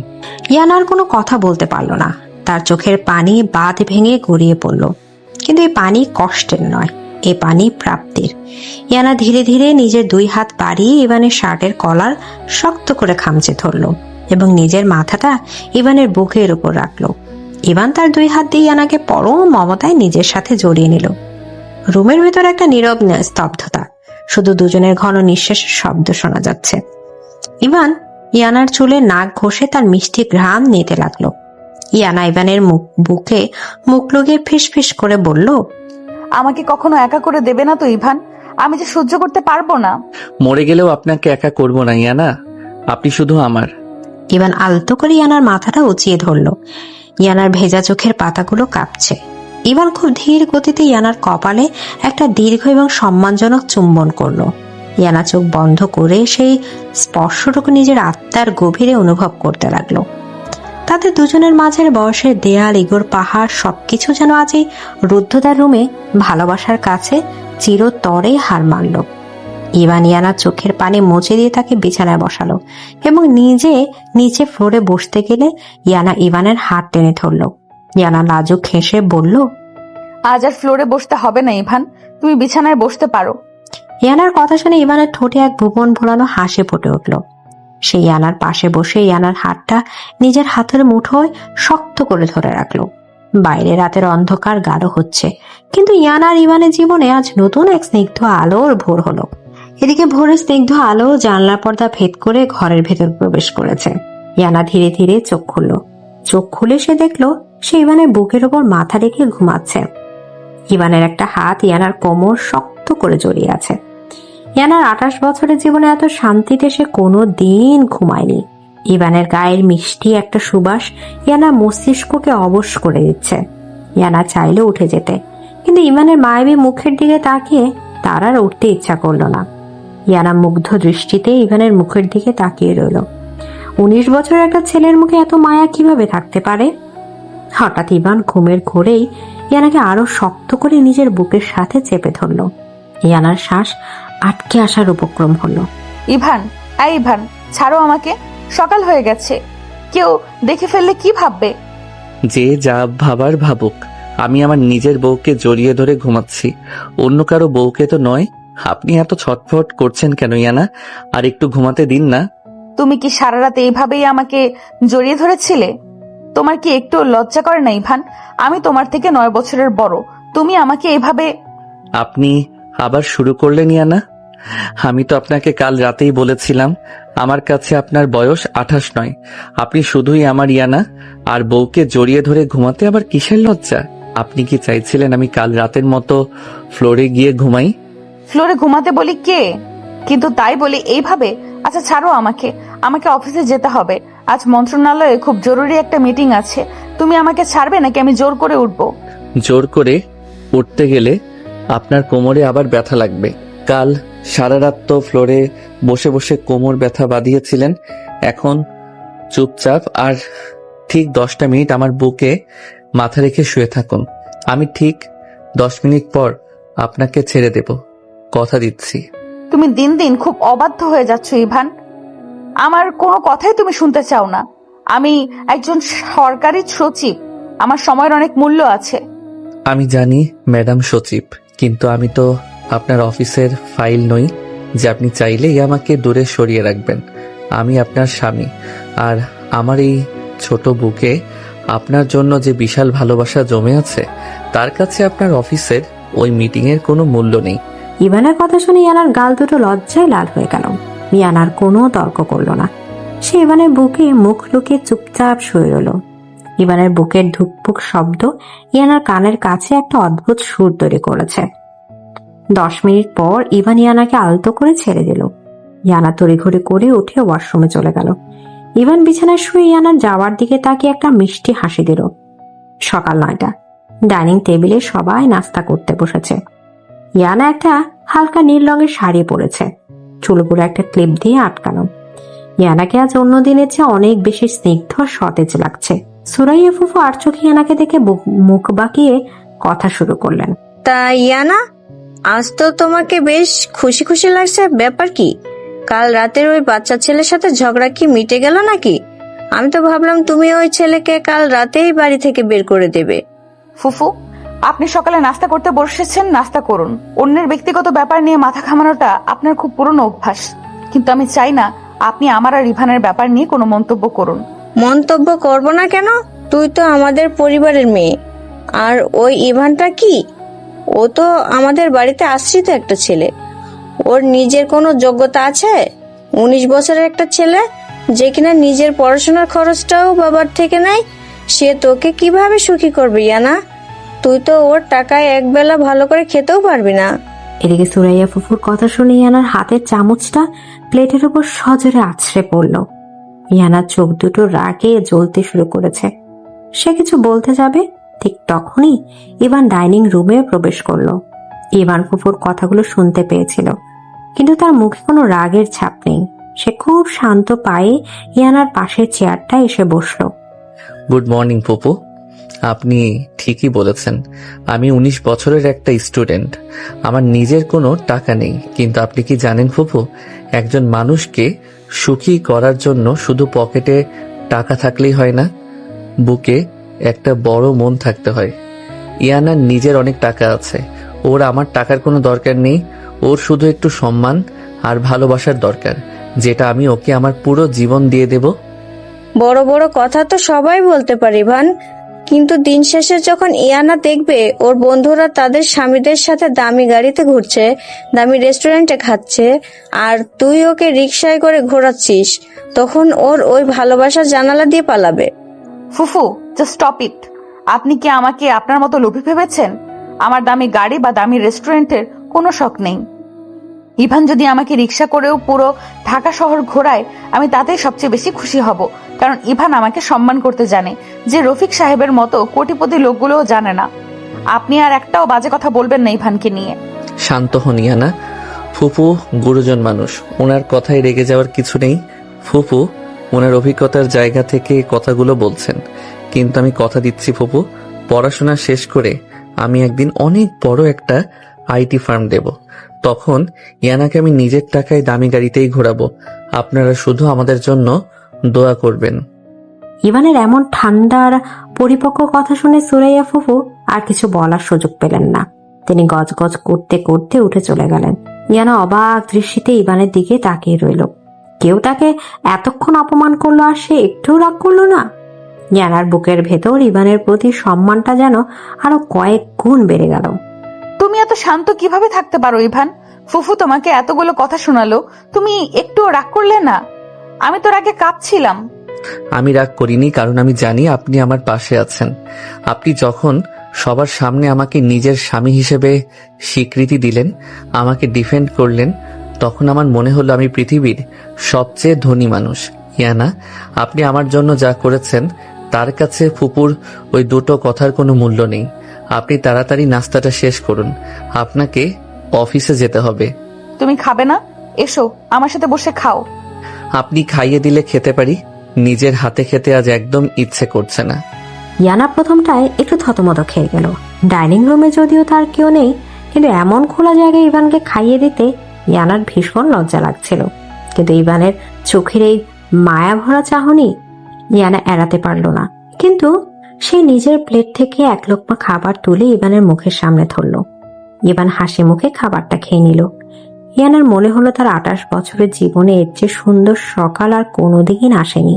ইয়ানার কোনো কথা বলতে পারল না। তার চোখের পানি বাঁধ ভেঙে গড়িয়ে পড়ল। কিন্তু এই পানি কষ্টের নয়, এ পানি প্রাপ্তির। ইয়ানা ধীরে ধীরে নিজের দুই হাত বাড়িয়ে ইভানের শার্টের কলার শক্ত করে খামচে ধরল এবং নিজের মাথাটা ইভানের বুকের উপর রাখল। ইভান তার দুই হাত দিয়ে ইয়ানাকে পরম মমতায় নিজের সাথে জড়িয়ে নিল। রুমের ভেতর একটা নীরব স্তব্ধতা, শুধু দুজনের ঘন নিঃশ্বাসের শব্দ শোনা যাচ্ছে। ইভান ইয়ানার চুলে নাক ঘষে তার মিষ্টি ঘ্রাণ নিতে লাগলো। ইয়ানা ইভানের বুকে মুখ লুকিয়ে ফিসফিস করে বলল, আমাকে কখনো একা করে দেবে না তো ইভান? আমি যে সহ্য করতে পারবো না। মরে গেলেও আপনাকে একা করব না ইয়ানা, আপনি শুধু আমার। ইভান আলতো করে ইয়ানার মাথাটা উঁচিয়ে ধরল। ইয়ানার ভেজা চোখের পাতাগুলো কাঁপছে। ইভান খুব ধীর গতিতে ইয়ানার কপালে একটা দীর্ঘ এবং সম্মানজনক চুম্বন করলো। ইয়ানা চোখ বন্ধ করে সেই স্পর্শটুকু নিজের আত্মার গভীরে অনুভব করতে লাগলো। তাদের দুজনের মাঝের বয়সের দেয়াল, ইগোর পাহাড় সবকিছু যেন আজ এই রুদ্ধতার রুমে ভালোবাসার কাছে চিরতরে হার মানল। ইভান ইয়ানার চোখের পানি মুছে দিয়ে তাকে বিছানায় বসালো এবং নিজে নিচে ফ্লোরে বসতে গেলে ইয়ানা ইভানের হাত টেনে ধরল। ইয়ানা লাজুক হেসে বলল, আজ আর ফ্লোরে বসতে হবে না ইভান, তুমি বিছানায় বসতে পারো। ইয়ানার কথা শুনে ইভানের ঠোঁটে এক ভুবন ভোলানো হাসি ফুটে উঠল। সে ইয়ানার পাশে বসে ইয়ানার হাতটা নিজের হাতের মুঠোয় শক্ত করে ধরে রাখলো। বাইরে রাতের অন্ধকার গাঢ় হচ্ছে, কিন্তু ইয়ানার ইভানের জীবনে আজ নতুন এক স্নিগ্ধ আলোর ভোর হলো। এদিকে ভোরের স্নিগ্ধ আলো জানলার পর্দা ভেদ করে ঘরের ভেতর প্রবেশ করেছে। ইয়ানা ধীরে ধীরে চোখ খুলল। চোখ খুলে সে দেখলো সে ইভানের বুকের ওপর মাথা রেখে ঘুমাচ্ছে। ইভানের একটা হাত ইয়ানার কোমর শক্ত করে জড়িয়ে আছে। ইয়ানার 28 বছরের জীবনে এত শান্তিতে সে কোনো দিন ঘুমায়নি। ইভানের গায়ের মিষ্টি একটা সুবাস ইয়ানার মস্তিষ্ককে অবশ করে দিচ্ছে। ইয়ানা চাইলে উঠে যেতে, কিন্তু ইভানের মায়াবী মুখের দিকে তাকিয়ে তার আর উঠতে ইচ্ছা করলো না। ইয়ানা মুগ্ধ দৃষ্টিতে ইভানের মুখের দিকে তাকিয়ে রইল। 19 বছরের একটা ছেলের মুখে এত মায়া কিভাবে থাকতে পারে? হঠাৎ ইভান ঘুমের ঘোরেই ইয়ানাকে আরো শক্ত করে নিজের বুকের সাথে চেপে ধরল। ইয়ানার শ্বাস আটকে আসার উপক্রম হলো। ইভান, এই ইভান, ছাড়ো আমাকে, সকাল হয়ে গেছে, কেউ দেখে ফেললে কি ভাববে? যে যা ভাবার ভাবুক, আমি আমার নিজের বউকে জড়িয়ে ধরে ঘুমাচ্ছি, অন্য কারো বউকে তো নয়। আপনি এত ছটফট করছেন কেন ইয়ানা? আর একটু ঘুমাতে দিন না। তুমি কি সারা রাত এইভাবেই আমাকে জড়িয়ে ধরেছিলে? তোমার কি একটু লজ্জা করে না ইভান? আমি তোমার থেকে 9 বছরের বড়, তুমি আমাকে এভাবে... আপনি আবার শুরু করলেন ইয়ানা? আমি তো আপনাকে কাল রাতেই বলেছিলাম আমার কাছে আপনার বয়স 28 নয়। আপনি শুধুই আমার ইয়ানা, আর বউকে জড়িয়ে ধরে ঘুমাতে আবার কিসের লজ্জা? আপনি কি চাইছিলেন আমি কাল রাতের মতো ফ্লোরে গিয়ে ঘুমাই? ফ্লোরে ঘুমাতে বলি কে? কিন্তু তাই বলি এইভাবে? আচ্ছা ছাড়ো আমাকে, আমাকে অফিসে যেতে হবে। আজ মন্ত্রণালয়ে খুব জরুরি একটা মিটিং আছে। তুমি আমাকে ছাড়বে নাকি আমি জোর করে উঠবো? জোর করে উঠতে গেলে আপনার কোমরে আবার ব্যথা লাগবে। কাল সারা রাত তো ফ্লোরে বসে বসে কোমর ব্যথা বাঁধিয়েছিলেন। এখন চুপচাপ আর ঠিক 10টা মিনিট আমার বুকে মাথা রেখে শুয়ে থাকুন। আমি ঠিক 10 মিনিট পর আপনাকে ছেড়ে দেব, কথা দিচ্ছি। তুমি দিন দিন খুব অবাধ্য হয়ে যাচ্ছ ইভান। আমার কোনো কথাই তুমি শুনতে চাও না। আমি একজন সরকারি সচিব, আমার সময়ের অনেক মূল্য আছে। আমি জানি ম্যাডাম সচিব, কিন্তু আমি তো আপনার অফিসের ফাইল নই যে আপনি চাইলেই আমাকে দূরে সরিয়ে রাখবেন। আমি আপনার স্বামী, আর আমার এই ছোট বুকে আপনার জন্য যে বিশাল ভালোবাসা জমে আছে, তার কাছে আপনার অফিসের ওই মিটিংয়ের কোনো মূল্য নেই। ইভানের কথা শুনে ইয়ানার গাল দুটো লজ্জায় লাল হয়ে গেল। ইয়ানার কোনো তর্ক করলো না। সে ইভানের বুকে মুখ লুকিয়ে চুপচাপ শুয়ে রইল। ইভানের বুকের ধুকপুক শব্দ ইয়ানার কানের কাছে একটা অদ্ভুত সুর তৈরি করেছে। 10 মিনিট পর ইভান ইয়ানাকে আলতো করে ছেড়ে দিল। ইয়ানা তড়িঘড়ি করে উঠে ওয়াশরুমে চলে গেল। ইভান বিছানায় শুয়ে ইয়ানার যাওয়ার দিকে তাকিয়ে একটা মিষ্টি হাসি দিল। সকাল 9টা, ডাইনিং টেবিলে সবাই নাস্তা করতে বসেছে। ইয়ানা একটা হালকা নীল রঙের শাড়ি পরেছে, চুলগুলো একটা ক্লিপ দিয়ে আটকানো। ইয়ানাকে আজ অন্য দিনের চেয়ে অনেক বেশি স্নিগ্ধ সতেজ লাগছে। সুরাইয়া ফুফু আর চোখে ইয়ানাকে দেখে মুখ বাঁকিয়ে কথা শুরু করলেন। তা ইয়ানা, আজ তো তোমাকে বেশ খুশি খুশি লাগছে, ব্যাপার কি? কাল রাতের ওই বাচ্চা ছেলের সাথে ঝগড়া কি মিটে গেল নাকি? আমি তো ভাবলাম তুমি ওই ছেলেকে কাল রাতেই বাড়ি থেকে বের করে দেবে। ফুফু, আপনি সকালে নাস্তা করতে বসেছেন, নাস্তা করুন। অন্যের ব্যক্তিগত ব্যাপার নিয়ে মাথা ঘামানোটা আপনার খুব পুরনো অভ্যাস। কিন্তু আমি চাই না আপনি আমার আর ইভানের ব্যাপার নিয়ে কোনো মন্তব্য করুন। মন্তব্য করব না কেন? তুই তো আমাদের পরিবারের মেয়ে। আর ওই ইভানটা কি? ও তো আমাদের বাড়িতে আশ্রিত একটা ছেলে। ওর নিজের কোনো যোগ্যতা আছে? 19 বছরের একটা ছেলে যে কিনা নিজের পড়াশোনার খরচটাও বাবার থেকে নেয়, সে তোকে কিভাবে সুখী করবে ইয়ানা? তুই তো ওর টাকায় একবেলা ভালো করে খেতেও পারবি না। এদিকে সুরাইয়া ফুফুর কথা শুনে ইয়ানার হাতের চামচটা প্লেটের উপর সজোরে আছড়ে পড়ল। ইয়ানার চোখ দুটো রাগে জ্বলতে শুরু করেছে। সে কিছু বলতে যাবে, ঠিক তখনই ইভান ডাইনিং রুমে প্রবেশ করলো। ইভান ফুফুর কথাগুলো শুনতে পেয়েছিল, কিন্তু তার মুখে কোনো রাগের ছাপ নেই। সে খুব শান্ত পায়ে ইয়ানার পাশের চেয়ারটা এসে বসলো। গুড মর্নিং ফুপু। আপনি ঠিকই বলেছেন, আমি 19 বছরের একটা স্টুডেন্ট। আমার নিজের কোনো টাকা নেই। কিন্তু আপনি কি জানেন ফুপু, একজন মানুষকে সুখী করার জন্য শুধু পকেটে টাকা থাকলেই হয় না, বুকে একটা বড় মন থাকতে হয়। ইয়ানার নিজের অনেক টাকা আছে, ওর আমার টাকার কোনো দরকার নেই। ওর শুধু একটু সম্মান আর ভালোবাসার দরকার, যেটা আমি ওকে আমার পুরো জীবন দিয়ে দেব। বড় বড় কথা তো সবাই বলতে পারে ভান, কিন্তু দিন শেষে যখন ইয়ানা দেখবে ওর বন্ধুরা তাদের স্বামীদের সাথে দামি গাড়িতে ঘুরছে, দামি রেস্টুরেন্টে খাচ্ছে, আর তুই ওকে রিকশায় করে ঘোরাচ্ছিস, তখন ওর ওই ভালোবাসার জানালা দিয়ে পালাবে। ফুফু, জাস্ট স্টপ ইট। আপনি কি আমাকে আপনার মতো লোভী ভেবেছেন? আমার দামি গাড়ি বা দামি রেস্টুরেন্টের কোনো শখ নেই। ইভান যদি আমাকে রিক্সা করেও পুরো ঢাকা শহর ঘোরায়, আমি তাতেই সবচেয়ে বেশি খুশি হব। কারণ ইভান আমাকে সম্মান করতে জানে, যে রফিক সাহেবের মতো কোটিপতি লোকগুলোও জানে না। আপনি আর একটাও বাজে কথা বলবেন না ইভানকে নিয়ে। শান্ত হন ইয়ানা। ফুপু গুরুজন মানুষ, ওনার কথায় রেগে যাওয়ার কিছু নেই। ফুপু ওনার অভিজ্ঞতার জায়গা থেকে কথাগুলো বলছেন। কিন্তু আমি কথা দিচ্ছি ফুপু, পড়াশোনা শেষ করে আমি একদিন অনেক বড় একটা আইটি ফার্ম দেব। তখন ইয়ানাকে আমি নিজের টাকায় দামি গাড়িতেই ঘোরাবো, আপনারা শুধু আমাদের জন্য দোয়া করবেন। ইভানের এমন ঠান্ডার পরিপক্ক কথা শুনে সুরাইয়া ফুফু আর কিছু বলার সুযোগ পেলেন না। তিনি গজগজ করতে করতে উঠে চলে গেলেন। ইয়ানা অবাক দৃষ্টিতে ইভানের দিকে তাকিয়ে রইল। কেউ তাকে এতক্ষণ অপমান করলো আর সে একটু রাগ করলো না। ইয়ানার বুকের ভেতর ইভানের প্রতি সম্মানটা যেন আরো কয়েক গুণ বেড়ে গেল। তুমি এত শান্ত কিভাবে থাকতে পারো ইভান? ফুফু তোমাকে এতগুলো কথা শোনালো, তুমি একটু রাগ করলে না? আমি তো রাগে কাঁপছিলাম। আমি রাগ করিনি, কারণ আমি জানি আপনি আমার পাশে আছেন। আপনি যখন সবার সামনে আমাকে নিজের স্বামী হিসেবে স্বীকৃতি দিলেন, আমাকে ডিফেন্ড করলেন, তখন আমার মনে হলো আমি পৃথিবীর সবচেয়ে ধনী মানুষ। ইয়ানা, আপনি আমার জন্য যা করেছেন তার কাছে ফুপুর ওই দুটো কথার কোনো মূল্য নেই। আপনি তাড়াতাড়ি নাস্তাটা শেষ করুন, আপনাকে অফিসে যেতে হবে। তুমি খাবে না? এসো আমার সাথে বসে খাও। আপনি খাইয়ে দিলে খেতে পারি, নিজের হাতে খেতে আজ একদম ইচ্ছে করছে না। ইয়ানা প্রথমটায় একটু থতমত খেয়ে গেল। ডাইনিং রুমে যদিও তার কেউ নেই, কিন্তু এমন খোলা জায়গায় ইভানকে খাইয়ে দিতে ইয়ানার ভীষণ লজ্জা লাগছিল। কিন্তু ইভানের চোখের এই মায়া ভরা চাহনি ইয়ানা এড়াতে পারল না। কিন্তু সে নিজের প্লেট থেকে এক লোকমা খাবার তুলে ইভানের মুখের সামনে ধরল। ইভান হাসি মুখে খাবারটা খেয়ে নিল। ইয়ানার মনে হলো তার 28 বছরের জীবনে এর চেয়ে সুন্দর সকাল আর কোনোদিন আসেনি।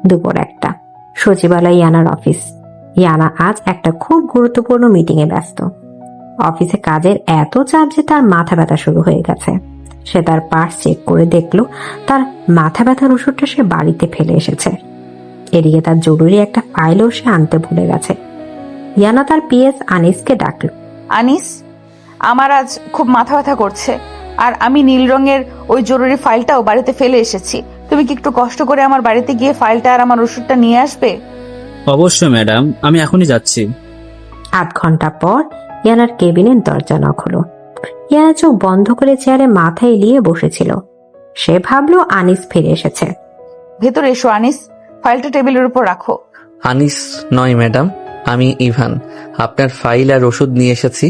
দুপুর 1টা, সচিবালয় ইয়ানার অফিস। ইয়ানা আজ একটা খুব গুরুত্বপূর্ণ মিটিং এ ব্যস্ত। অফিসে কাজের এত চাপ যে তার মাথা ব্যথা শুরু হয়ে গেছে। সে তার পার্স চেক করে দেখলো তার মাথা ব্যথার ওষুধটা সে বাড়িতে ফেলে এসেছে। এদিকে তার জরুরি একটা ফাইলও সে আনতে ভুলে গেছে। ইয়ানা তার পিএস আনিসকে ডাকলো। আনিস, আমার আজ খুব মাথা ব্যথা করছে, আর আমি নীল রঙের ওই জরুরি ফাইলটাও বাড়িতে ফেলে এসেছি। তুমি কি একটু কষ্ট করে আমার বাড়িতে গিয়ে ফাইলটা আর আমার ওষুধটা নিয়ে আসবে? অবশ্যই ম্যাডাম, আমি এখনই যাচ্ছি। 8 ঘন্টা পর ইয়ানার কেবিনের দরজা নক হলো। ইয়ানা চোখ বন্ধ করে চেয়ারে মাথা এলিয়ে বসেছিল। সে ভাবলো আনিস ফিরে এসেছে। ভেতরে এসো আনিস, ফাইলটা টেবিলের উপর রাখো। আনিস নয় ম্যাডাম, আমি ইভান। আপনার ফাইল আর ওষুধ নিয়ে এসেছি।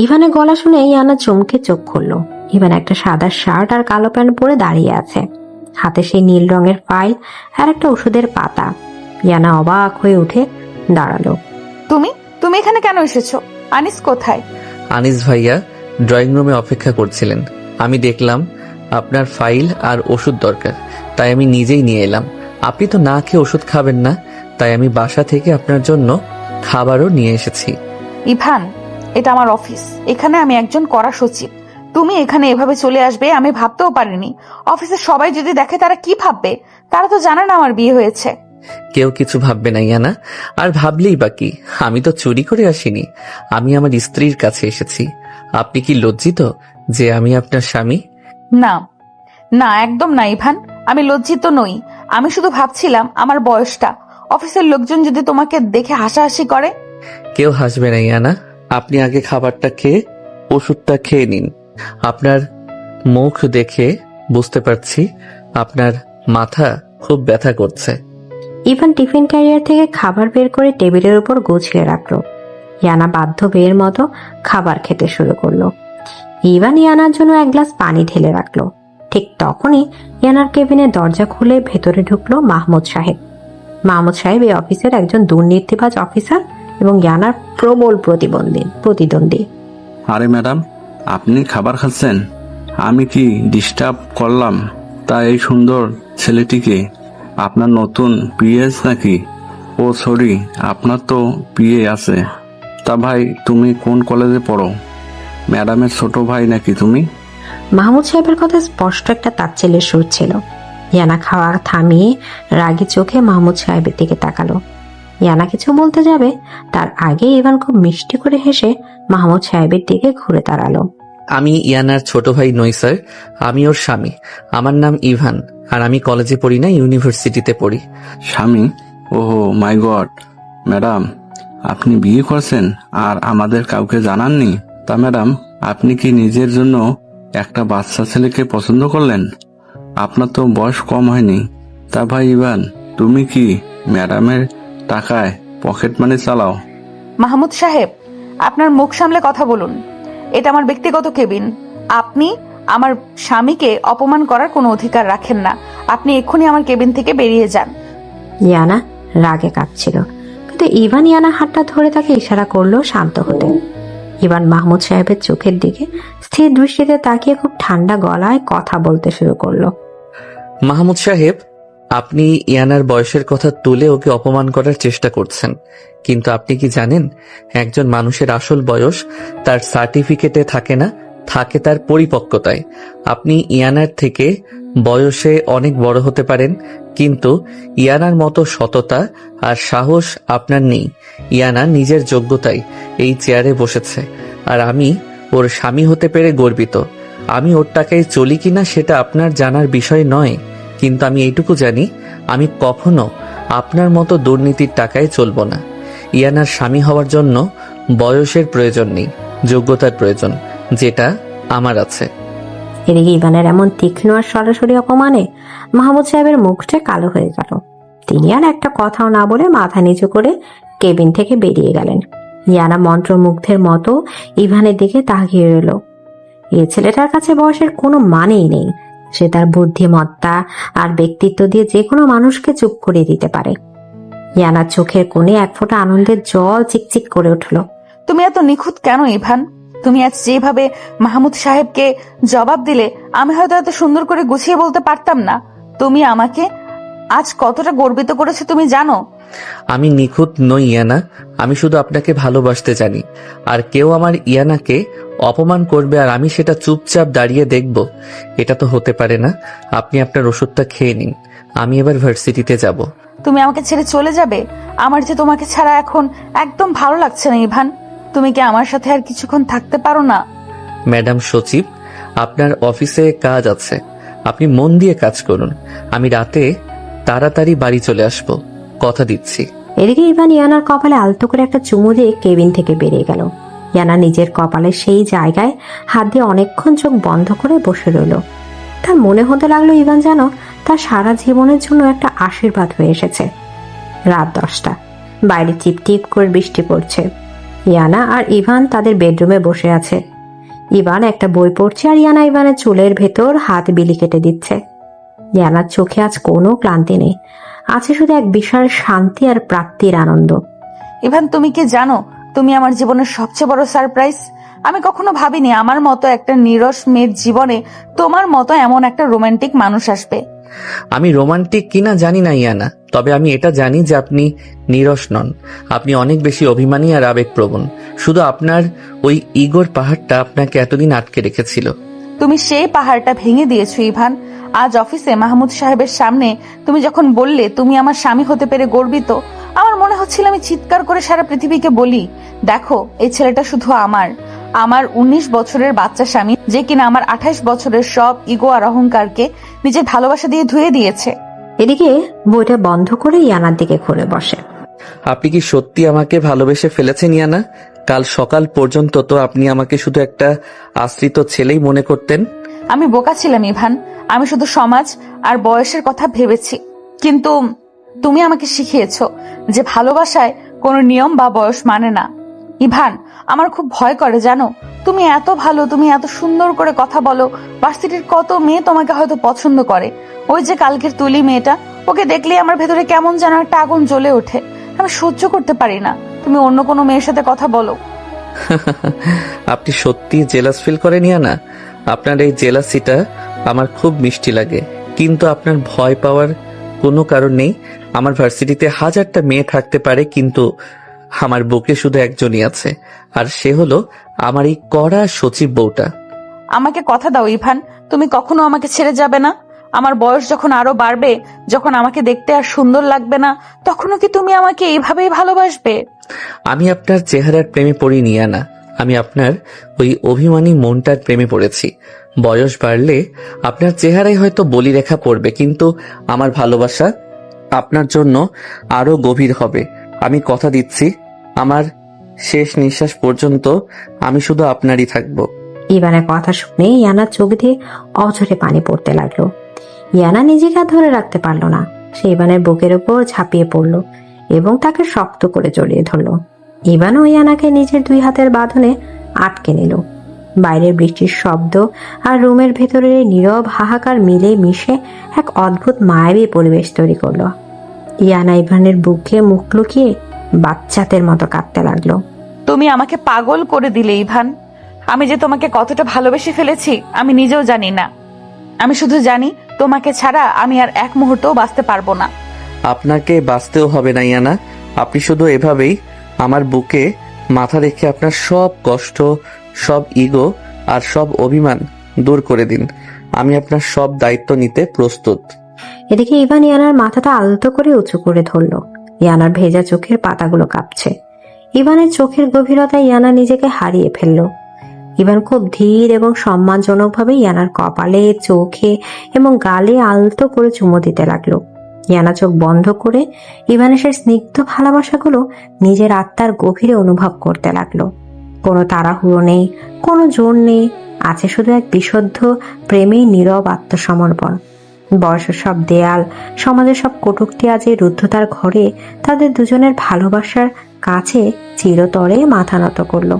ইভানের গলা শুনে ইয়ানা চমকে চোখ খুলল। ইভান একটা সাদা শার্ট আর কালো প্যান্ট পরে দাঁড়িয়ে আছে, হাতে সেই নীল রঙের ফাইল আর একটা ওষুধের পাতা। ইয়ানা অবাক হয়ে উঠে দাঁড়ালো। তুমি তুমি এখানে কেন এসেছো? আনিস কোথায়? আনিস ভাইয়া ড্রয়িং রুমে অপেক্ষা করছিলেন। আমি দেখলাম আপনার ফাইল আর ওষুধ দরকার, তাই আমি নিজেই নিয়ে এলাম। আপনি তো না খেয়ে ওষুধ খাবেন না, তাই আমি বাসা থেকে আপনার জন্য খাবারও নিয়ে এসেছি। ইভান, এটা আমার অফিস, এখানে আমি একজন কড়া সচিব। তুমি এখানে এভাবে চলে আসবে আমি ভাবতেও পারিনি। অফিসের সবাই যদি দেখে তারা কি ভাববে? তারা তো জানে না আমার বিয়ে হয়েছে। কেউ কিছু ভাববে না ইয়ানা, আর ভাবলেই বাকি। আমি তো চুরি করে আসিনি, আমি আমার স্ত্রীর কাছে এসেছি। আপনি কি লজ্জিত যে আমি আপনার স্বামী? না না, একদম না ইভান, আমি লজ্জিত নই। আমি শুধু ভাবছিলাম আমার বয়সটা, অফিসের লোকজন যদি তোমাকে দেখে হাসাহাসি করে। কেউ হাসবে না ইয়ানা, আপনি আগে খাবারটা খেয়ে ওষুধটা খেয়ে নিন। আপনার মুখ দেখে বুঝতে পারছি আপনার মাথা খুব ব্যথা করছে। ইভান টিফিন ক্যারিয়ার থেকে খাবার বের করে টেবিলের উপর গুছিয়ে রাখলো। ইয়ানা বাধ্য মেয়ের মতো খাবার খেতে শুরু করলো। ইভান ইয়ানার জন্য এক গ্লাস পানি ঢেলে রাখলো। ঠিক তখনই ইয়ানার কেবিনের দরজা খুলে ভেতরে ঢুকলো মাহমুদ সাহেব। মাহমুদ সাহেব এই অফিসের একজন দুর্নীতিবাজ অফিসার এবং ইয়ানার প্রবল প্রতিদ্বন্দ্বী। আরে ম্যাডাম, আপনি খাবার খাচ্ছেন? আমি কি ডিস্টার্ব করলাম? তা এই সুন্দর ছেলেটিকে আপনার নতুন পিএস নাকি? ও সরি, আপনার তো পিএ আছে। তা ভাই, তুমি কোন কলেজে পড়ো? ম্যাডামের ছোট ভাই নাকি তুমি? মাহমুদ সাহেবের কথা স্পষ্ট একটা তাচ্ছিল্যের সুর ছিল। ইয়ানা খাওয়া থামিয়ে রাগী চোখে মাহমুদ সাহেবের দিকে তাকালো। ইয়ানা কিছু বলতে যাবে তার আগে ইভান খুব মিষ্টি করে হেসে মাহমুদ সাহেবের দিকে ঘুরে দাঁড়ালো। আমি ইয়ানার ছোট ভাই নই স্যার, আমি ওর স্বামী। আমার নাম ইভান, আর আমি কলেজে পড়ি না, ইউনিভার্সিটিতে পড়ি। স্বামী? ওহো মাই গড। ম্যাডাম, আপনি বিয়ে করছেন আর আমাদের কাউকে জানাননি? তা ম্যাডাম, আপনি কি নিজের জন্য একটা বাচ্চা ছেলেকে পছন্দ করলেন? আপনার তো বয়স কম হয়নি। তা ভাই ইভান, তুমি কি ম্যাডামের টাকায় পকেট মানি চালাও? মাহমুদ সাহেব, আপনার মুখ সামলে কথা বলুন। এটা আমার ব্যক্তিগত কেবিন। আপনি আমার স্বামীকে অপমান করার কোনো অধিকার রাখেন না। আপনি এক্ষুনি আমার কেবিন থেকে বেরিয়ে যান। ইয়ানা রাগে কাঁপছিল, কিন্তু ইভান ইয়ানার হাতটা ধরে তাকে ইশারা করলো শান্ত হতে। ইভান মাহমুদ সাহেবের চোখের দিকে স্থির দৃষ্টিতে তাকিয়ে খুব ঠান্ডা গলায় কথা বলতে শুরু করলো। মাহমুদ সাহেব, আপনি ইয়ানার বয়সের কথা তুলে ওকে অপমান করার চেষ্টা করছেন, কিন্তু আপনি কি জানেন একজন মানুষের আসল বয়স তার সার্টিফিকেটে থাকে না, থাকে তার পরিপক্কতায়। আপনি ইয়ানার থেকে বয়সে অনেক বড় হতে পারেন, কিন্তু ইয়ানার মতো সততা আর সাহস আপনার নেই। ইয়ানা নিজের যোগ্যতায় এই চেয়ারে বসেছে, আর আমি ওর স্বামী হতে পেরে গর্বিত। আমি ওর টাকায় চলি কিনা সেটা আপনার জানার বিষয় নয়, কিন্তু আমি এইটুকু জানি, আমি কখনো আপনার মতো দুর্নীতির টাকায় চলবো না। ইয়ানার স্বামী হওয়ার জন্য বয়সের প্রয়োজন নেই, যোগ্যতার প্রয়োজন, যেটা আমার আছে। এদিকে ইভানের এমন তীক্ষ্ণ আর সরাসরি অপমানে মাহমুদ সাহেবের মুখটা কালো হয়ে গেল। তিনি আর একটা কথাও না বলে মাথা নিচু করে কেবিন থেকে বেরিয়ে গেলেন। ইয়ানা মন্ত্রমুগ্ধের মতো ইভানের দিকে তাকিয়ে রইল। এই ছেলেটার কাছে বয়সের কোনো মানেই নেই। সে তার বুদ্ধিমত্তা আর ব্যক্তিত্ব দিয়ে যে কোনো মানুষকে চুপ করে দিতে পারে। ইয়ানার চোখের কোণে এক ফোঁটা আনন্দের জল চিকচিক করে উঠল। তুমি এত নিখুঁত কেন ইভান? তুমি আজ যেভাবে মাহমুদ সাহেবকে জবাব দিলে, আমি হয়তো এত সুন্দর করে গুছিয়ে বলতে পারতাম না। তুমি আমাকে আজ কতটা গর্বিত করেছো তুমি জানো? আমি নিখুঁত নই ইয়ানা, আমি শুধু আপনাকে ভালোবাসতে জানি। আর কেউ আমার ইয়ানাকে অপমান করবে আর আমি সেটা চুপচাপ দাঁড়িয়ে দেখব, এটা তো হতে পারে না। আপনি আপনার ওষুধটা খেয়ে নিন, আমি এবার ভার্সিটিতে যাব। তুমি আমাকে ছেড়ে চলে যাবে? আমার যে তোমাকে ছাড়া এখন একদম ভালো লাগছে না ইভান। তুমি কি আমার সাথে আর কিছুক্ষণ থাকতে পারো না? ম্যাডাম সচিব, আপনার অফিসে কাজ আছে, আপনি মন দিয়ে কাজ করুন। আমি রাতে তাড়াতাড়ি বাড়ি চলে আসব, কথা দিচ্ছি। এদিকে ইভান ইয়ানার কপালে আলতো করে একটা চুমু দিয়ে কেবিন থেকে বেরিয়ে গেল। ইয়ানা নিজের কপালে সেই জায়গায় হাত দিয়ে অনেকক্ষণ চোখ বন্ধ করে বসে রইল। তার মনে হতে লাগলো ইভান যেন তার সারা জীবনের জন্য একটা আশীর্বাদ হয়ে এসেছে। রাত 10টা, বাইরে টিপটিপ করে বৃষ্টি পড়ছে। ইয়ানা আর ইভান তাদের বেডরুমে বসে আছে। ইভান একটা বই পড়ছে আর ইয়ানা ইভানের চুলের ভেতর হাত বিলি কেটে দিচ্ছে। ইয়ানার চোখে আজ কোনো ক্লান্তি নেই, আছে শুধু এক বিশাল শান্তি আর প্রাপ্তির আনন্দ। ইভান, তুমি কি জানো তুমি আমার জীবনের সবচেয়ে বড় সারপ্রাইজ? আমি কখনো ভাবিনি আমার মতো একটা নিরস মেয়ের জীবনে তোমার মতো এমন একটা রোমান্টিক মানুষ আসবে। আমি রোমান্টিক কিনা জানি না ইয়ানা, তবে আমি এটা জানি যে আপনি নিরস নন। আপনি অনেক বেশি অভিমানী আর আবেগপ্রবণ। শুধু আপনার ওই ইগোর পাহাড়টা আপনাকে এতদিন আটকে রেখেছিল। তুমি সেই পাহাড়টা ভেঙে দিয়েছো ইভান। আজ অফিসে মাহমুদ সাহেবের সামনে তুমি যখন বললে তুমি আমার স্বামী হতে পেরে গর্বিত, আমার মনে হচ্ছিল আমি চিৎকার করে সারা পৃথিবীকে বলি, দেখো এই ছেলেটা শুধু আমার 19 বছরের বাচ্চা স্বামী, যে কিনা আমার 28 বছরের সব ইগো আর অহংকারকে নিজের ভালোবাসা দিয়ে ধুয়ে দিয়েছে। এদিকে বইটা বন্ধ করে ইয়ানার দিকে ঘুরে বসে। আপনি কি সত্যি আমাকে ভালোবেসে ফেলেছেন ইয়ানা? কাল সকাল পর্যন্ত তো আপনি আমাকে শুধু একটা আশ্রিত ছেলেই মনে করতেন। আমি বোকা ছিলাম ইভান, আমি শুধু সমাজ আর বয়সের কথা ভেবেছি। কিন্তু তুমি আমাকে শিখিয়েছো যে ভালোবাসায় কোনো নিয়ম বা বয়স মানে না। ইভান, আমার খুব ভয় করে জানো। তুমি এত ভালো, তুমি এত সুন্দর করে কথা বলো, ভার্সিটির কত মেয়ে তোমাকে হয়তো পছন্দ করে। ওই যে কালকের তুলি মেয়েটা, ওকে দেখলেই আমার ভেতরে কেমন যেন একটা আগুন জ্বলে ওঠে। আমি সহ্য করতে পারি না তুমি অন্য কোনো মেয়ের সাথে কথা বলো। আপনি সত্যি জেলাস ফিল করেন ইয়ানা? আপনার এই জেলাসিটা আমার খুব মিষ্টি লাগে, কিন্তু আপনার ভয় পাওয়ার কোনো কারণ নেই। আমার ভার্সিটিতে 1000টা মেয়ে থাকতে পারে, কিন্তু আমার বুকে শুধু একজনই আছে, আর সে হলো আমার এই কড়া সচিব বউটা। আমাকে কথা দাও ইভান, তুমি কখনো আমাকে ছেড়ে যাবে না। আমার বয়স যখন আরো বাড়বে, যখন আমাকে দেখতে আর সুন্দর লাগবে না, তখনও কি তুমি আমাকে এইভাবেই ভালোবাসবে? আমি আপনার চেহারার প্রেমে পড়িনি ইয়ানা, আমি আপনার ওই অভিমানী মনটার প্রেমে পড়েছি। বয়স বাড়লে আপনার চেহারায় হয়তো বলিরেখা পড়বে, কিন্তু আমার ভালোবাসা আপনার জন্য আরো গভীর হবে। আমি কথা দিচ্ছি, আমার শেষ নিঃশ্বাস পর্যন্ত আমি শুধু আপনারই থাকবো। ইভানের কথা শুনে ইয়ানার চোখ দিয়ে অঝরে পানি পড়তে লাগলো। ইয়ানা নিজেকে আর ধরে রাখতে পারলো না। সে ইভানের বুকের উপর ঝাঁপিয়ে পড়লো এবং তাকে শক্ত করে জড়িয়ে ধরলো। ইভানও ইয়ানাকে নিজের 2 হাতের বাঁধনে আটকে নিল। বাইরের বৃষ্টির শব্দ আর রুমের ভেতরের এই নীরব হাহাকার মিলে মিশে এক অদ্ভুত মায়াবী পরিবেশ তৈরি করলো। ইয়ানা ইভানের বুকে মুখ লুকিয়ে বাচ্চাদের মতো কাঁদতে লাগলো। তুমি আমাকে পাগল করে দিলে ইভান। আমি যে তোমাকে কতটা ভালোবেসে ফেলেছি আমি নিজেও জানি না। আমি শুধু জানি তোমাকে ছাড়া আমি আর এক মুহূর্তও বাঁচতে পারবো না। আপনাকে বাঁচতেও হবে না ইয়ানা। আপনি শুধু এভাবেই আমার বুকে মাথা রেখে আপনার সব কষ্ট, সব ইগো আর সব অভিমান দূর করে দিন। আমি আপনার সব দায়িত্ব নিতে প্রস্তুত। এদিকে ইভান ইয়ানার মাথাটা আলতো করে উঁচু করে ধরলো। ইয়ানার ভেজা চোখের পাতাগুলো কাঁপছে। ইভানের চোখের গভীরতায় ইয়ানা নিজেকে হারিয়ে ফেললো। ইভান খুব ধীর এবং সম্মানজনকভাবে ইয়ানার কপালে, চোখে এবং গালে আলতো করে চুমো দিতে লাগলো। ইয়ানা চোখ বন্ধ করে ইভানের সেই স্নিগ্ধ ভালোবাসাগুলো নিজের আত্মার গভীরে অনুভব করতে লাগলো। কোনো তাড়াহুড়ো নেই, কোনো জোর নেই, আছে শুধু এক বিশুদ্ধ প্রেমেই নীরব আত্মসমর্পণ। বয়সের সব দেয়াল, সমাজের সব কটূক্তি আজ এই রুদ্ধতার ঘরে তাদের দুজনের ভালোবাসার কাছে চিরতরে মাথা নত করলো।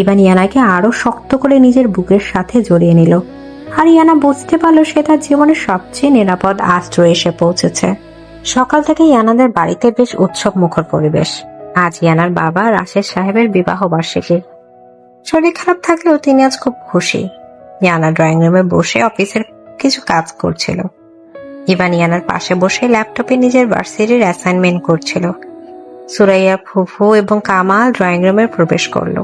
ইভান ইয়ানাকে আরো শক্ত করে নিজের বুকের সাথে জড়িয়ে নিল। আর ইয়ানা বুঝতে পারলো সে তার জীবনের সবচেয়ে নিরাপদ আশ্রয়ে এসে পৌঁছেছে। সকাল থেকে ইয়ানাদের বাড়িতে বেশ উৎসব মুখর পরিবেশ। আজ ইয়ানার বাবা রাশেদ সাহেবের বিবাহ বার্ষিকী। শরীর খারাপ থাকলেও তিনি আজ খুব খুশি। ইয়ানা ড্রয়িং রুমে বসে অফিসের কিছু কাজ করছিল। ইভান ইয়ানার পাশে বসে ল্যাপটপে নিজের ভার্সিটির অ্যাসাইনমেন্ট করছিল। সুরাইয়া, ফুফু এবং কামাল ড্রয়িং রুমে প্রবেশ করলো।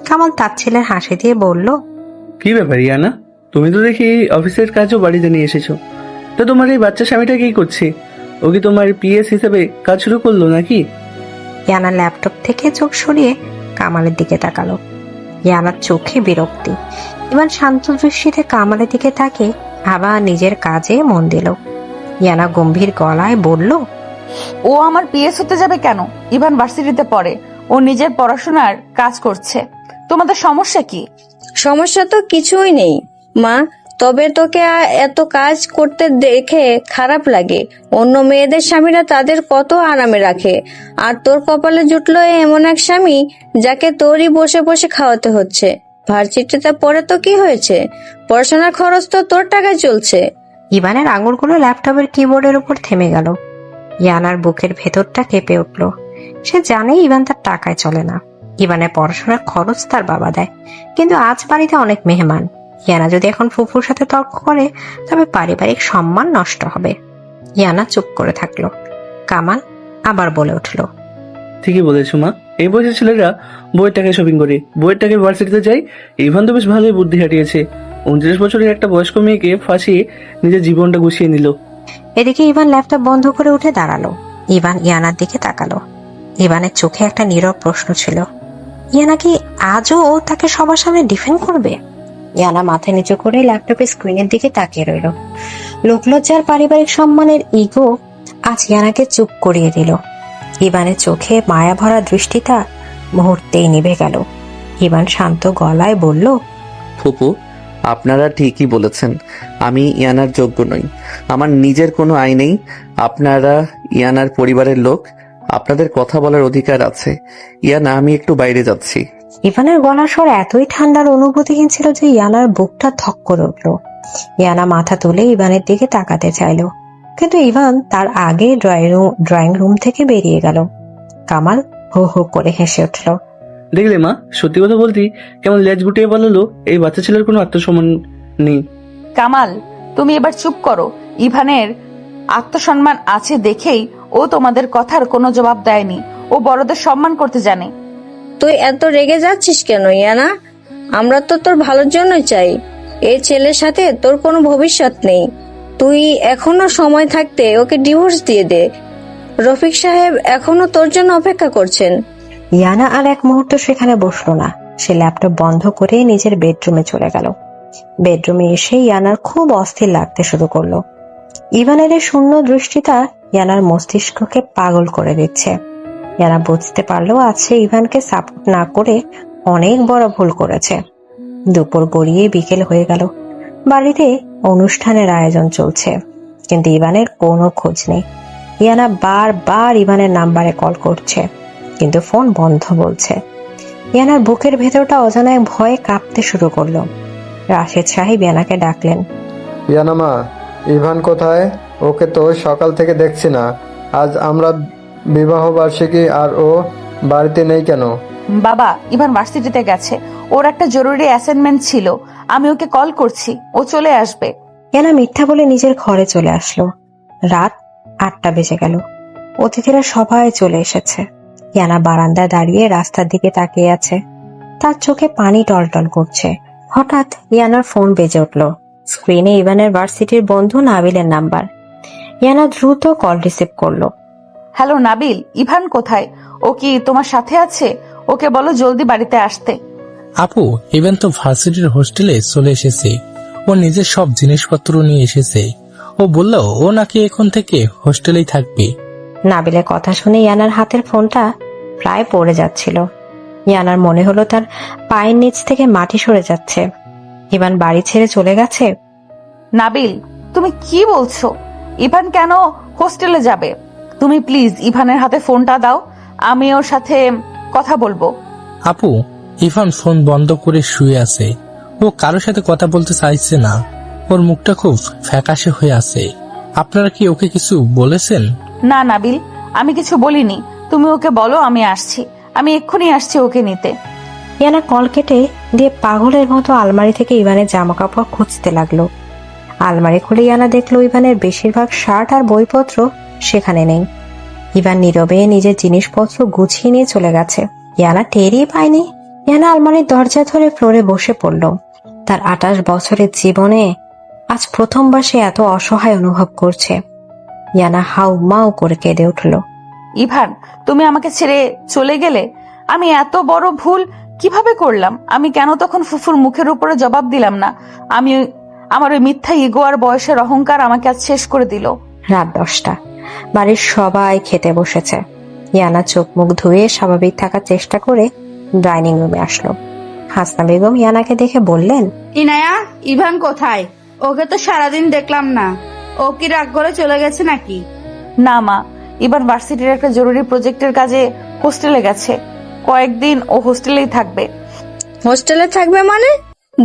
কামাল তাচ্ছিলের হাসি দিয়ে বলল, কি ব্যাপার ইয়ানা, তুমি তো দেখি অফিসের কাজও বাড়িতে নিয়ে এসেছো। তো তোমার এই বাচ্চা স্বামীটা কি করছে? ও কি তোমার পিএস হিসেবে কাজ শুরু করলো নাকি? ইয়ানা ল্যাপটপ থেকে চোখ সরিয়ে কামালের দিকে তাকালো। ইয়ানার চোখে বিরক্তি। ইভান শান্ত দৃষ্টিতে কামালের দিকে তাকে আবার নিজের কাজে মন দিল। ইয়ানা গম্ভীর গলায় বলল, ও আমার পিএস হতে যাবে কেন? ইভান ভার্সিটিতে পড়ে, ও নিজের পড়াশোনার কাজ করছে। তোমাদের সমস্যা কি? সমস্যা তো কিছুই নেই মা, তবে তোকে এত কাজ করতে দেখে খারাপ লাগে। অন্য মেয়েদের স্বামীরা তাদের কত আরামে রাখে, আর তোর কপালে জুটলো এমন এক স্বামী যাকে তোরই বসে বসে খাওয়াতে হচ্ছে। ভার্সিটিতে পড়ে তো কি হয়েছে, পড়াশোনার খরচ তো তোর টাকায় চলছে। ইভানের আঙুলগুলো ল্যাপটপের কিবোর্ডের উপর থেমে গেল। ইয়ানার বুকের ভেতরটা কেঁপে উঠল। সে জানে ইভান তার টাকায় চলে না। ইভানের পড়াশোনার খরচ তার বাবা দেয়, কিন্তু আজ বাড়িতে অনেক মেহমান। ইয়ানা যদি এখন ফুফুর সাথে তর্ক করে তবে পারিবারিক সম্মান নষ্ট হবে। ইয়ানা চুপ করে থাকলো। কামাল আবার বলে উঠল, ঠিকই বলেছো মা, এই বয়সের ছেলেরা বইয়ের টাকায় শপিং করে, বইয়ের টাকায় ভার্সিটিতে যায়। ইভান তো বেশ ভালোই বুদ্ধি হারিয়েছে। 29 বছরের একটা বয়স্ক মেয়েকে ফাঁসিয়ে নিজের জীবনটা গুছিয়ে নিল। এদিকে ইভান ল্যাপটপ বন্ধ করে উঠে দাঁড়ালো। ইভান ইয়ানার দিকে তাকালো। ইভানের চোখে একটা নীরব প্রশ্ন ছিল, ইয়ানা কি আজও তাকে সবার সামনে ডিফেন্ড করবে? ইয়ানা মাথা নিচু করে ল্যাপটপের স্ক্রিনের দিকে তাকিয়ে রইল। লোকলজ্জার পারিবারিক সম্মানের ইগো আজ ইয়ানাকে চুপ করিয়ে দিল। ইভানের চোখে মায়া ভরা দৃষ্টিটা মুহূর্তেই নিভে গেল। ইভান শান্ত গলায় বলল, ফুপু, আপনারা ঠিকই বলেছেন। আমি ইয়ানার যোগ্য নই। আমার নিজের কোনো আয় নেই। আপনারা ইয়ানার পরিবারের লোক, আপনাদের কথা বলার অধিকার আছে। ইয়ানা, আমি একটু বাইরে যাচ্ছি। ইভানের গলার স্বর এতই ঠান্ডার অনুভূতিহীন ছিল যে ইয়ানার বুকটা ধক করে উঠল। ইয়ানা মাথা তুলে ইভানের দিকে তাকাতে চাইল, কিন্তু ইভান তার আগে ড্রয়িং রুম থেকে বেরিয়ে গেল। কামাল হো হো করে হেসে উঠল। দেখলে মা, সত্যি কথা বলতে কেমন লেজ গুটিয়ে বললো এই বাচ্চা ছেলের কোনো আত্মসম্মান নেই। কামাল, তুমি এবার চুপ করো। ইভানের আত্মসম্মান আছে দেখেই ও তোমাদের কথার কোনো জবাব দেয়নি। ও বড়দের সম্মান করতে জানে। তুই এত রেগে যাচ্ছিস কেন ইয়ানা? আমরা তো তোর ভালোর জন্যই চাই। এই ছেলের সাথে তোর কোনো ভবিষ্যৎ নেই। তুই এখনো সময় থাকতে ওকে ডিভোর্স দিয়ে দে। রফিক সাহেব এখনো তোর জন্য অপেক্ষা করছেন। ইয়ানা আর এক মুহূর্ত সেখানে বসলো না। সে ল্যাপটপ বন্ধ করে নিজের বেডরুমে চলে গেল। বেডরুমে এসে ইয়ানার খুব অস্থির লাগতে শুরু করলো। ইভানের এই শূন্য দৃষ্টিটা ইয়ানার মস্তিষ্ককে পাগল করে দিচ্ছে। ইয়ানা বুঝতে পারলো আজ সে ইভানকে সাপোর্ট না করে অনেক বড় ভুল করেছে। দুপুর গড়িয়ে বিকেল হয়ে গেল। বাড়িতে অনুষ্ঠানের আয়োজন চলছে, কিন্তু ইভানের কোনো খোঁজ নেই। ইয়ানা বারবার ইভানের নাম্বারে কল করছে, কিন্তু ফোন বন্ধ বলছে। ইয়ানার বুকের ভেতরটা অজানায় ভয়ে কাঁপতে শুরু করলো। রাশেদ সাহেব ইয়ানাকে ডাকলেন। ইয়ানা মা, ইভান কোথায়? ওকে তো সকাল থেকে দেখছি না। আজ আমরা বিবাহ বার্ষিকী আর ও বাড়িতে নেই কেন? বাবা, ইভান ভার্সিটিতে গেছে, ওর একটা জরুরি অ্যাসাইনমেন্ট ছিল। আমি ওকে কল করছি, ও চলে আসবে। ইয়ানা মিথ্যা বলে নিজের ঘরে চলে আসলো। রাত 8টা বেজে গেল। অতিথিরা সবাই চলে এসেছে। ইয়ানা বারান্দায় দাঁড়িয়ে রাস্তার দিকে তাকিয়ে আছে। তার চোখে পানি টলটল করছে। হঠাৎ ইয়ানার ফোন বেজে উঠল। স্ক্রিনে ইভানের ভার্সিটির বন্ধু নাবিলের নাম্বার। ইয়ানা দ্রুত কল রিসিভ করলো। হ্যালো নাবিল, ইভান কোথায়? ও কি তোমার সাথে আছে? ওকে বলো জলদি বাড়িতে আসতে। আপু, ইভেন তো ভার্সিটির হোস্টেলে চলে এসেছে। ও নিজের সব জিনিসপত্র নিয়ে এসেছে। ও বলল ও নাকি এখন থেকে হোস্টেলেই থাকবে। নাবিলের কথা শুনে ইয়ানার হাতের ফোনটা প্রায় পড়ে যাচ্ছিল। ইয়ানার মনে হলো তার পায়ের নিচ থেকে মাটি সরে যাচ্ছে। ইভান বাড়ি ছেড়ে চলে গেছে। নাবিল, তুমি কি বলছো? ইভান কেন হোস্টেলে যাবে? তুমি প্লিজ ইভানের হাতে ফোনটা দাও, আমি ওর সাথে কথা বলবো। আপু, ইভান ফোন বন্ধ করে শুয়ে আছে। ও কারোর সাথে কথা বলতে চাইছে না। ওর মুখটা খুব ফ্যাকাশে হয়ে আছে। আপনারা কি ওকে কিছু বলেছেন? না নাবিল, আমি কিছু বলিনি। তুমি ওকে বলো আমি আসছি, আমি এক্ষুনি আসছি ওকে নিতে। ইয়ানা কল কেটে দিয়ে পাগলের মতো আলমারি থেকে ইভানের জামা কাপড় খুঁজতে লাগলো। আলমারি খুলে ইয়ানা দেখলো ইভানের বেশিরভাগ শার্ট আর বইপত্র সেখানে নেই। ইভান নীরবে নিজের জিনিসপত্র গুছিয়ে নিয়ে চলে গেছে। ইয়ানা টেরই পায়নি। ইয়ানা আলমারির দরজা ধরে ফ্লোরে বসে পড়ল। তার 28 বছরের জীবনে আজ প্রথমবার সে এত অসহায় অনুভব করছে। ইয়ানা হাউ মাউ করে কেঁদে উঠল। ইভান, তুমি আমাকে ছেড়ে চলে গেলে। আমি এত বড় ভুল কিভাবে করলাম? আমি কেন তখন ফুফুর মুখের উপরে জবাব দিলাম না? আমার ওই মিথ্যা ইগো আর বয়সের অহংকার আমাকে আজ শেষ করে দিল। রাত 10টা। বাড়ির সবাই খেতে বসেছে। ইয়ানা চোখ মুখ ধুয়ে স্বাভাবিক থাকার চেষ্টা করে ডাইনিং রুমে আসলো। হাসনা বেগম ইয়ানাকে দেখে বললেন, ইনায়া, ইভান কোথায়? ওকে তো সারাদিন দেখলাম না। ও কি রাগ করে চলে গেছে নাকি? না মা, ইভান ভার্সিটির একটা জরুরি প্রজেক্টের কাজে হোস্টেলে গেছে। কয়েকদিন ও হোস্টেলেই থাকবে। হোস্টেলে থাকবে মানে?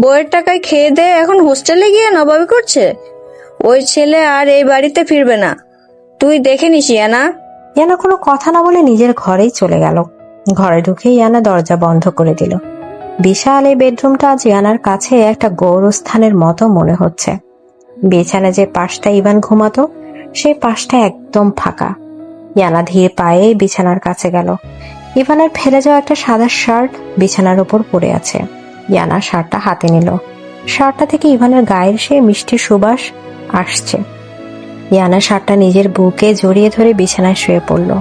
বইয়ের টাকায় খেয়ে দে এখন হোস্টেলে গিয়ে নবাবি করছে। ওই ছেলে আর এই বাড়িতে ফিরবে না, তুই দেখে নিস ইয়ানা। ইয়ানা কোনো কথা না বলে নিজের ঘরেই চলে গেল। ঘরে ঢুকে ইয়ানা দরজা বন্ধ করে দিল। বিশাল এই বেডরুমটা আজ ইয়ানার কাছে একটা গৌরস্থানের মতো মনে হচ্ছে। বিছানা যে পাশটা ইভান ঘুমাতো সেই পাশটা একদম ফাঁকা। ইয়ানা ধীরে পায়ে বিছানার কাছে গেল। ইভানের ফেলে যাওয়া একটা সাদা শার্ট বিছানার উপর পড়ে আছে। ইয়ানা শার্টটা হাতে নিল। শার্টটা থেকে ইভানের গায়ের সে মিষ্টি সুবাস আসছে। ইয়ানা শার্টটা নিজের বুকে জড়িয়ে ধরে বিছানায় শুয়ে পড়ল।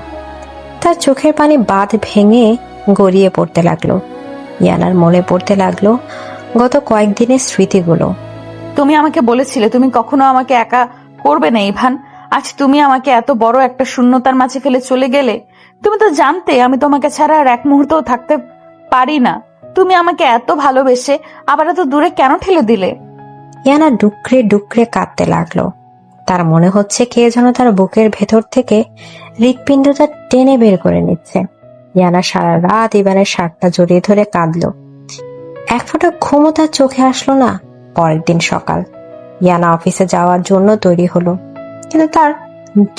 তার চোখের পানি বাঁধ ভেঙে গড়িয়ে পড়তে লাগলো। ইয়ানার মনে পড়তে লাগলো গত কয়েকদিনের স্মৃতিগুলো। তুমি আমাকে বলেছিলে তুমি কখনো আমাকে একা করবে না ইভান। আজ তুমি আমাকে এত বড় একটা শূন্যতার মাঝে ফেলে চলে গেলে। তুমি তো জানতে আমি তোমাকে ছাড়া আর এক মুহূর্তও থাকতে পারি না। তুমি আমাকে এত ভালোবেসে আবার এত দূরে কেন ঠেলে দিলে? ইয়ানা ডুকরে ডুকরে কাঁদতে লাগলো। তার মনে হচ্ছে কে যেন তার বুকের ভেতর থেকে হৃৎপিণ্ডটা টেনে বের করে নিচ্ছে। ইয়ানা সারা রাত ইভানের শার্টটা জড়িয়ে ধরে কাঁদলো। এক ফোঁটা ঘুমও তার চোখে আসলো না। পরের দিন সকাল, ইয়ানা অফিসে যাওয়ার জন্য তৈরি হলো, কিন্তু তার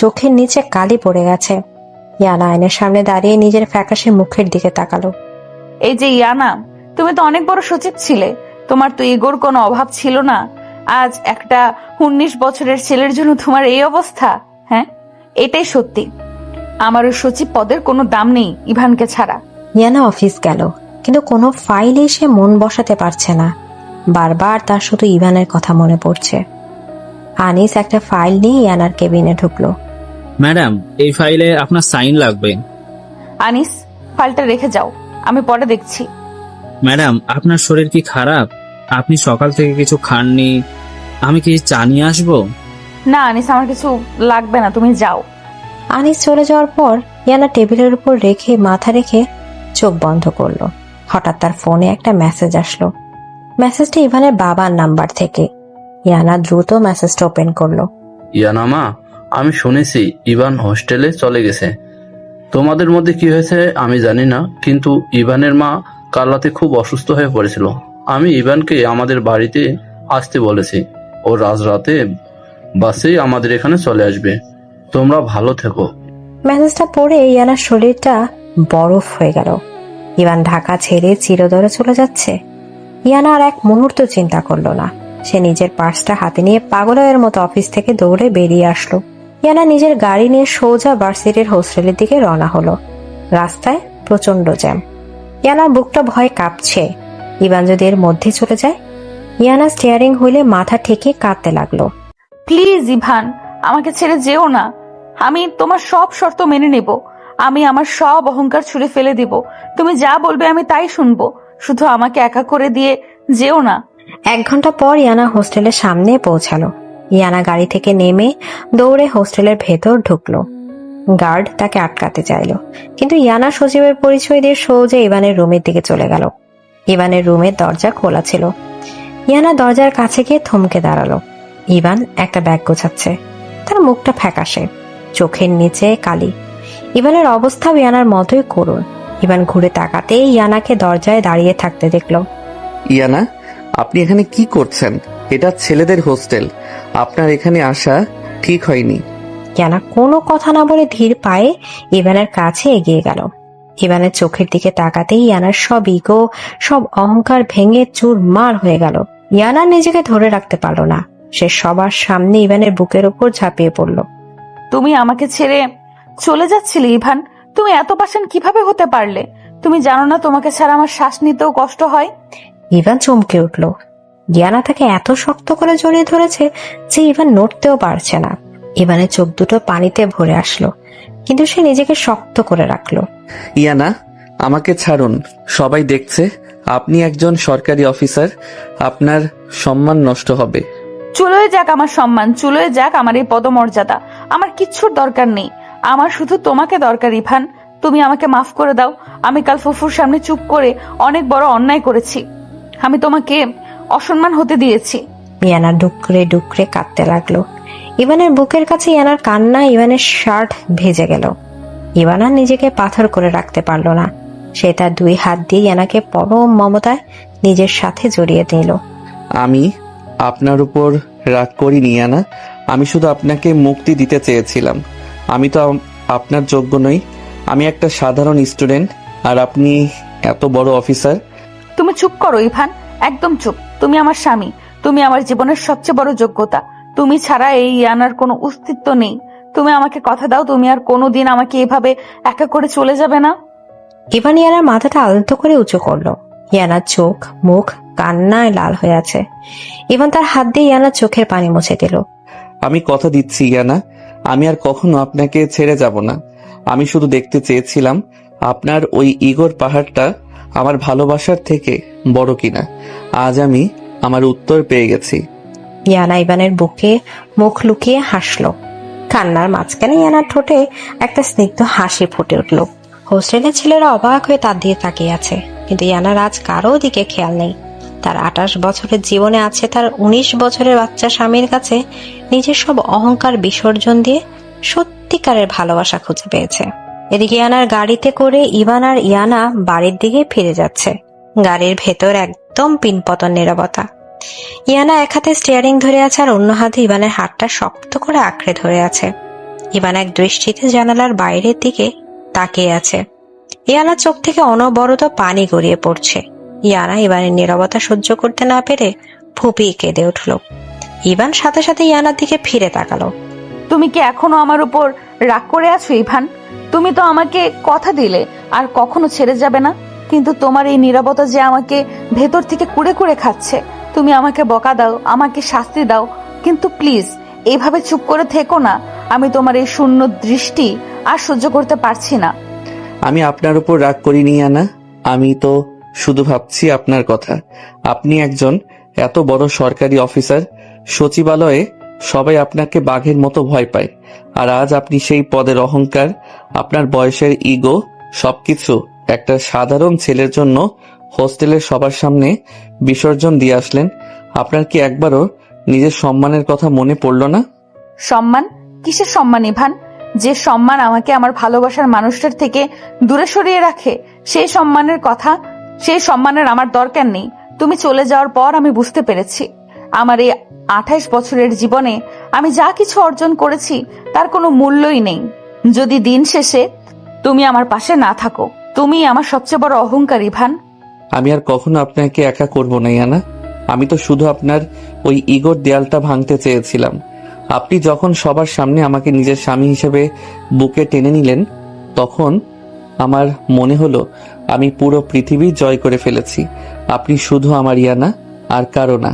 চোখের নিচে কালি পড়ে গেছে। ইয়ানা আয়নার সামনে দাঁড়িয়ে নিজের ফ্যাকাশে মুখের দিকে তাকালো। এই যে ইয়ানা, তুমি তো অনেক বড় সচিব ছিলে। তোমার তো ইগোর কোনো অভাব ছিল না। আজ একটা 19 বছরের ছেলের জন্য তোমার এই অবস্থা? হ্যাঁ, এটাই সত্যি। আমার ওই সচিব পদের কোনো দাম নেই ইভানকে ছাড়া। ইয়ানা অফিস গেল, কিন্তু কোনো ফাইলে সে মন বসাতে পারছে না। বারবার তার শুধু ইভানের কথা মনে পড়ছে। আনিস একটা ফাইল নিয়ে ইয়ানার কেবিনে ঢুকলো। ম্যাডাম, এই ফাইলে আপনার সাইন লাগবে। আনিস, ফাইলটা রেখে যাও, আমি পরে দেখছি। ম্যাডাম, আপনার শরীর কি খারাপ? আপনি সকাল থেকে কিছু খাননি। আমি কি চা নিয়ে আসবো? না আনিস, আমার কিছু লাগবে না, তুমি যাও। আনিস চলে যাওয়ার পর ইয়ানা টেবিলের উপর রেখে মাথা রেখে চোখ বন্ধ করলো। হঠাৎ তার ফোনে একটা মেসেজ আসলো। মেসেজটা ইভানের বাবার নাম্বার থেকে। ইয়ানা দ্রুত মেসেজটা ওপেন করলো। ইয়ানা মা, আমি শুনেছি ইভান হোস্টেলে চলে গেছে। তোমাদের মধ্যে কি হয়েছে আমি জানি না, কিন্তু ইভানের মা কাল রাতে খুব অসুস্থ হয়ে পড়েছিল। আমি ইভানকে আমাদের বাড়িতে আসতে বলেছি। ও রাতে বাসেই আমাদের এখানে চলে আসবে। তোমরা ভালো থেকো। মেসেজটা পড়ে ইয়ানার শরীরটা বরফ হয়ে গেল। ইভান ঢাকা ছেড়ে চিরতরে চলে যাচ্ছে। ইয়ানা আর এক মুহূর্ত চিন্তা করলো না। সে নিজের পার্সটা হাতে নিয়ে পাগলের মতো অফিস থেকে দৌড়ে বেরিয়ে আসলো। ইয়ানা নিজের গাড়ি নিয়ে সোজা ভার্সিটির হোস্টেলের দিকে রওনা হলো। রাস্তায় প্রচন্ড জ্যাম। ইয়ানার বুকটা ভয়ে কাঁপছে। ইভান যদি এর মধ্যে চলে যায়। ইয়ানা স্টিয়ারিং হুইলে মাথা ঠেকে কাঁদতে লাগলো। প্লিজ ইভান, আমাকে ছেড়ে যেও না। আমি তোমার সব শর্ত মেনে নেব। আমি আমার সব অহংকার ছুঁড়ে ফেলে দিব। তুমি যা বলবে আমি তাই শুনবো। শুধু আমাকে একা করে দিয়ে যেও না। 1 ঘন্টা পর ইয়ানা হোস্টেলের সামনে পৌঁছালো। ইয়ানা গাড়ি থেকে নেমে দৌড়ে হোস্টেলের ভেতর ঢুকলো। গার্ড তাকে আটকাতে চাইলো, কিন্তু ইয়ানা সজীবের পরিচয় দিয়ে সোজা ইভানের রুমের দিকে চলে গেল। ইভানের রুমের দরজা খোলা ছিল। ইয়ানা দরজার কাছে গিয়ে থমকে দাঁড়ালো। ইভান একটা ব্যাগ গোছাচ্ছে। তার মুখটা ফ্যাকাশে, চোখের নিচে কালি। ইভানের অবস্থা ইয়ানার মতোই করুণ। ইভান ঘুরে তাকাতেই ইয়ানাকে দরজায় দাঁড়িয়ে থাকতে দেখলো। ইয়ানা, আপনি এখানে কি করছেন? এটা ছেলেদের হোস্টেল। আপনার এখানে আসা ঠিক হয়নি। ইয়ানা কোনো কথা না বলে ধীর পায়ে ইভানের কাছে এগিয়ে গেল। ইভানের চোখের দিকে তাকাতেই ইয়ানার সব ইগো, সব অহংকার ভেঙে চুরমার হয়ে গেল। ইয়ানা নিজেকে ধরে রাখতে পারল না। সে সবার সামনে ইভানের বুকের উপর ঝাঁপিয়ে পড়ল। তুমি আমাকে ছেড়ে চলে যাচ্ছিলে ইভান? তুমি এত পাষাণ কিভাবে হতে পারলে? তুমি জানো না তোমাকে ছাড়া আমার শ্বাস নিতেও কষ্ট হয়? ইভান চমকে উঠল। ইয়ানা তাকে এত শক্ত করে জড়িয়ে ধরেছে যে ইভান নড়তেও পারছে না। ইভানের চোখ দুটো পানিতে ভরে আসলো, কিন্তু সে নিজেকে শক্ত করে রাখলো। ইয়ানা, আমাকে ছাড়ুন। সবাই দেখছে আপনি একজন সরকারি অফিসার। আপনার সম্মান নষ্ট হবে। চলে যাক আমার সম্মান, চলে যাক আমার এই পদমর্যাদা। আমার কিচ্ছুর দরকার নেই। আমার শুধু তোমাকে দরকার ইভান। তুমি আমাকে মাফ করে দাও। আমি কাল ফুফুর সামনে চুপ করে অনেক বড় অন্যায় করেছি। আমি তোমাকে অসম্মান হতে দিয়েছি। ইয়ানা ডুকরে ডুকরে কাঁদতে লাগলো। ইভানের বুকের কাছে ইয়ানার কান্না ইভানের শার্ট ভেজে গেল। ইভান আর নিজেকে পাথর করে রাখতে পারলো না। সে তার 2 হাত দিয়ে ইয়ানাকে পরম মমতায় নিজের সাথে জড়িয়ে নিল। আমি আপনার উপর রাগ করিনি ইয়ানা। আমি শুধু আপনাকে মুক্তি দিতে চেয়েছিলাম। আমি তো আপনার যোগ্য নই। আমি একটা সাধারণ স্টুডেন্ট, আর আপনি এত বড় অফিসার। তুমি চুপ করো ইভান, একদম চুপ। তুমি আমার স্বামী। তুমি আমার জীবনের সবচেয়ে বড় যোগ্যতা। তুমি ছাড়া এই ইয়ানার কোনো অস্তিত্ব নেই। তুমি আমাকে কথা দাও, তুমি আর কোনোদিন আমাকে এভাবে একা করে চলে যাবে না। ইভান ইয়ানার মাথাটা আলতো করে উঁচু করলো। ইয়ানার চোখ, মুখ কান্নায় লাল হয়ে আছে। ইভান তার হাত দিয়ে ইয়ানার চোখের পানি মুছে দিল। আমি কথা দিচ্ছি ইয়ানা, আমি আর কখনো আপনাকে ছেড়ে যাব না। আমি শুধু দেখতে চেয়েছিলাম আপনার ওই ইগোর পাহাড়টা আমার ভালোবাসার থেকে বড় কিনা। আজ আমি আমার উত্তর পেয়ে গেছি। ইয়ানা ইভানের বুকে মুখ লুকিয়ে হাসলো। কান্নার মাঝখানে ইয়ানার ঠোঁটে একটা স্নিগ্ধ হাসি ফুটে উঠল। হোস্টেলের ছেলেরা অবাক হয়ে তার দিয়ে তাকিয়ে আছে, কিন্তু ইয়ানার আজ কারো দিকে খেয়াল নেই। তার 28 বছরের জীবনে আছে তার 19 বছরের বাচ্চা স্বামীর কাছে নিজের সব অহংকার বিসর্জন দিয়ে সত্যিকারের ভালোবাসা খুঁজে পেয়েছে। এদিকে ইয়ানার গাড়িতে করে ইভান আর ইয়ানা বাড়ির দিকে ফিরে যাচ্ছে। গাড়ির ভেতর একদম পিনপতন নীরবতা। ইয়ানা এক হাতে স্টিয়ারিং ধরে আছে আর অন্য হাতে ইভানের হাতটা শক্ত করে আঁকড়ে ধরে আছে। ইভান এক দৃষ্টিতে জানালার বাইরের দিকে তাকিয়ে আছে। ইয়ানার চোখ থেকে অনবরত পানি গড়িয়ে পড়ছে। ইয়ানা ইভানের নীরবতা সহ্য করতে না পেরে ফুপিয়ে কেঁদে উঠল। ইভান সাথে সাথে ইয়ানার দিকে ফিরে তাকালো। তুমি কি এখনো আমার উপর রাগ করে আছো ইভান? তুমি তো আমাকে কথা দিলে আর কখনো ছেড়ে যাবে না, কিন্তু তোমার এই নীরবতা যে আমাকে ভেতর থেকে কুড়ে কুড়ে খাচ্ছে। তুমি আমাকে বকা দাও, আমাকে শাস্তি দাও, কিন্তু প্লিজ এইভাবে চুপ করে থেকো না। আমি তোমার এই শূন্য দৃষ্টি আর সহ্য করতে পারছি না। আমি আপনার উপর রাগ করিনি ইয়ানা। আমি তো শুধু ভাবছি আপনার কথা। আপনি একজন এত বড় সরকারি অফিসার। সচিবালয়ে সবাই আপনাকে বাঘের মতো ভয় পায়, আর আজ আপনি সেই পদের অহংকার, আপনার বয়সের ইগো সবকিছু একটা সাধারণ ছেলের জন্য হোস্টেলের সবার সামনে বিসর্জন দিয়ে আসলেন। আপনার কি একবারও নিজের সম্মানের কথা মনে পড়ল না? সম্মান? কিসের সম্মান ইভান? যে সম্মান আমাকে আমার ভালোবাসার মানুষটার থেকে দূরে সরিয়ে রাখে, সেই সম্মানের কথা সেই সম্মানের আমার দরকার নেই। তুমি চলে যাওয়ার পর আমি বুঝতে পেরেছি আমার এই 28 বছরের জীবনে আমি যা কিছু অর্জন করেছি তার কোনো মূল্যই নেই যদি দিন শেষে তুমি আমার পাশে না থাকো। তুমি আমার সবচেয়ে বড় অহংকার ইভান। আমি আর কখনো আপনাকে একা করব না ইয়ানা। আমি তো শুধু আপনার ওই ইগোর দেয়ালটা ভাঙতে চেয়েছিলাম। আপনি যখন সবার সামনে আমাকে নিজের স্বামী হিসেবে বুকে টেনে নিলেন তখন আমার মনে হলো আমি পুরো পৃথিবী জয় করে ফেলেছি। আপনি শুধু আমার ইয়ানা, আর কারো না।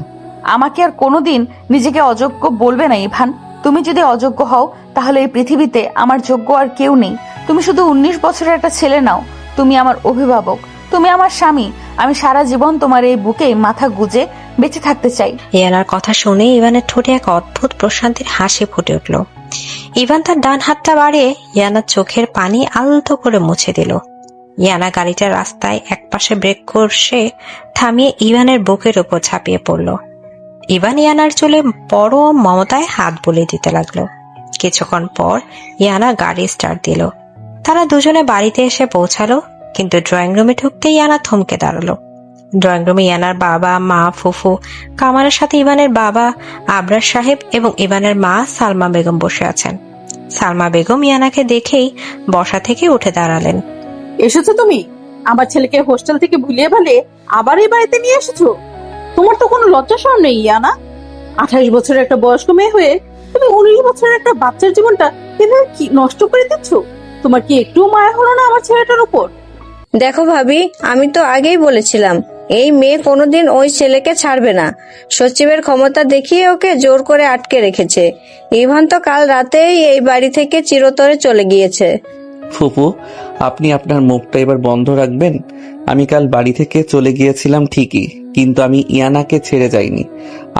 আমাকে আর কোনোদিন নিজেকে অযোগ্য বলবে না ইভান। তুমি যদি অযোগ্য হও তাহলে এই পৃথিবীতে আমার যোগ্য আর কেউ নেই। তুমি শুধু 19 বছরের একটা ছেলে নাও। তুমি আমার অভিভাবক, তুমি আমার স্বামী। আমি সারা জীবন তোমার এই বুকে মাথা গুজে বেঁচে থাকতে চাই। ইয়ানার কথা শুনে ইভানের ঠোঁটে এক অদ্ভুত প্রশান্তির হাসি ফুটে উঠল। ইভান তার ডান হাতটা বাড়িয়ে ইয়ানার চোখের পানি আলতো করে মুছে দিল। ইয়ানা গাড়িটা রাস্তায় একপাশে ব্রেক কষে থামিয়ে ইভানের বুকের উপর ঝাঁপিয়ে পড়ল। ইভান ইয়ানার চুলে বড় মমতায় হাত বুলিয়ে দিতে লাগলো। কিছুক্ষণ পর ইয়ানা গাড়ি স্টার্ট দিল। তারা দুজনে বাড়িতে এসে পৌঁছালো, কিন্তু ড্রয়িং রুমে ঢুকতেই ইয়ানা থমকে দাঁড়ালো। ড্রয়িং রুমে ইয়ানার বাবা, মা, ফুফু, কামালের সাথে ইভানের বাবা আবরার সাহেব এবং ইভানের মা সালমা বেগম বসে আছেন। সালমা বেগম ইয়ানাকে দেখেই বসা থেকে উঠে দাঁড়ালেন। এসেছো তুমি? আমার ছেলেকে হোস্টেল থেকে ভুলিয়ে ভালে আবার এই বাড়িতে নিয়ে এসেছো? তোমার তো কোনো লজ্জা শরম নেই ইয়ানা। 28 বছরের একটা বয়স্ক মেয়ে হয়ে তুমি 19 বছরের একটা বাচ্চার জীবনটা এভাবে কি নষ্ট করে দিচ্ছ? তোমার কি একটু মায়া হলো না আমার ছেলেটার উপর? দেখো ভাবি, আমি তো আগেই বলেছিলাম এই মেয়ে কোনোদিন ওই ছেলেকে ছাড়বে না। সচিবের ক্ষমতা দেখিয়ে ওকে জোর করে আটকে রেখেছে। ইভান তো কাল রাতেই এই বাড়ি থেকে চিরতরে চলে গিয়েছে। ফুপু, আপনি আপনার মুখটা এবার বন্ধ রাখবেন। আমি কাল বাড়ি থেকে চলে গিয়েছিলাম ঠিকই, কিন্তু আমি ইয়ানাকে ছেড়ে যাইনি।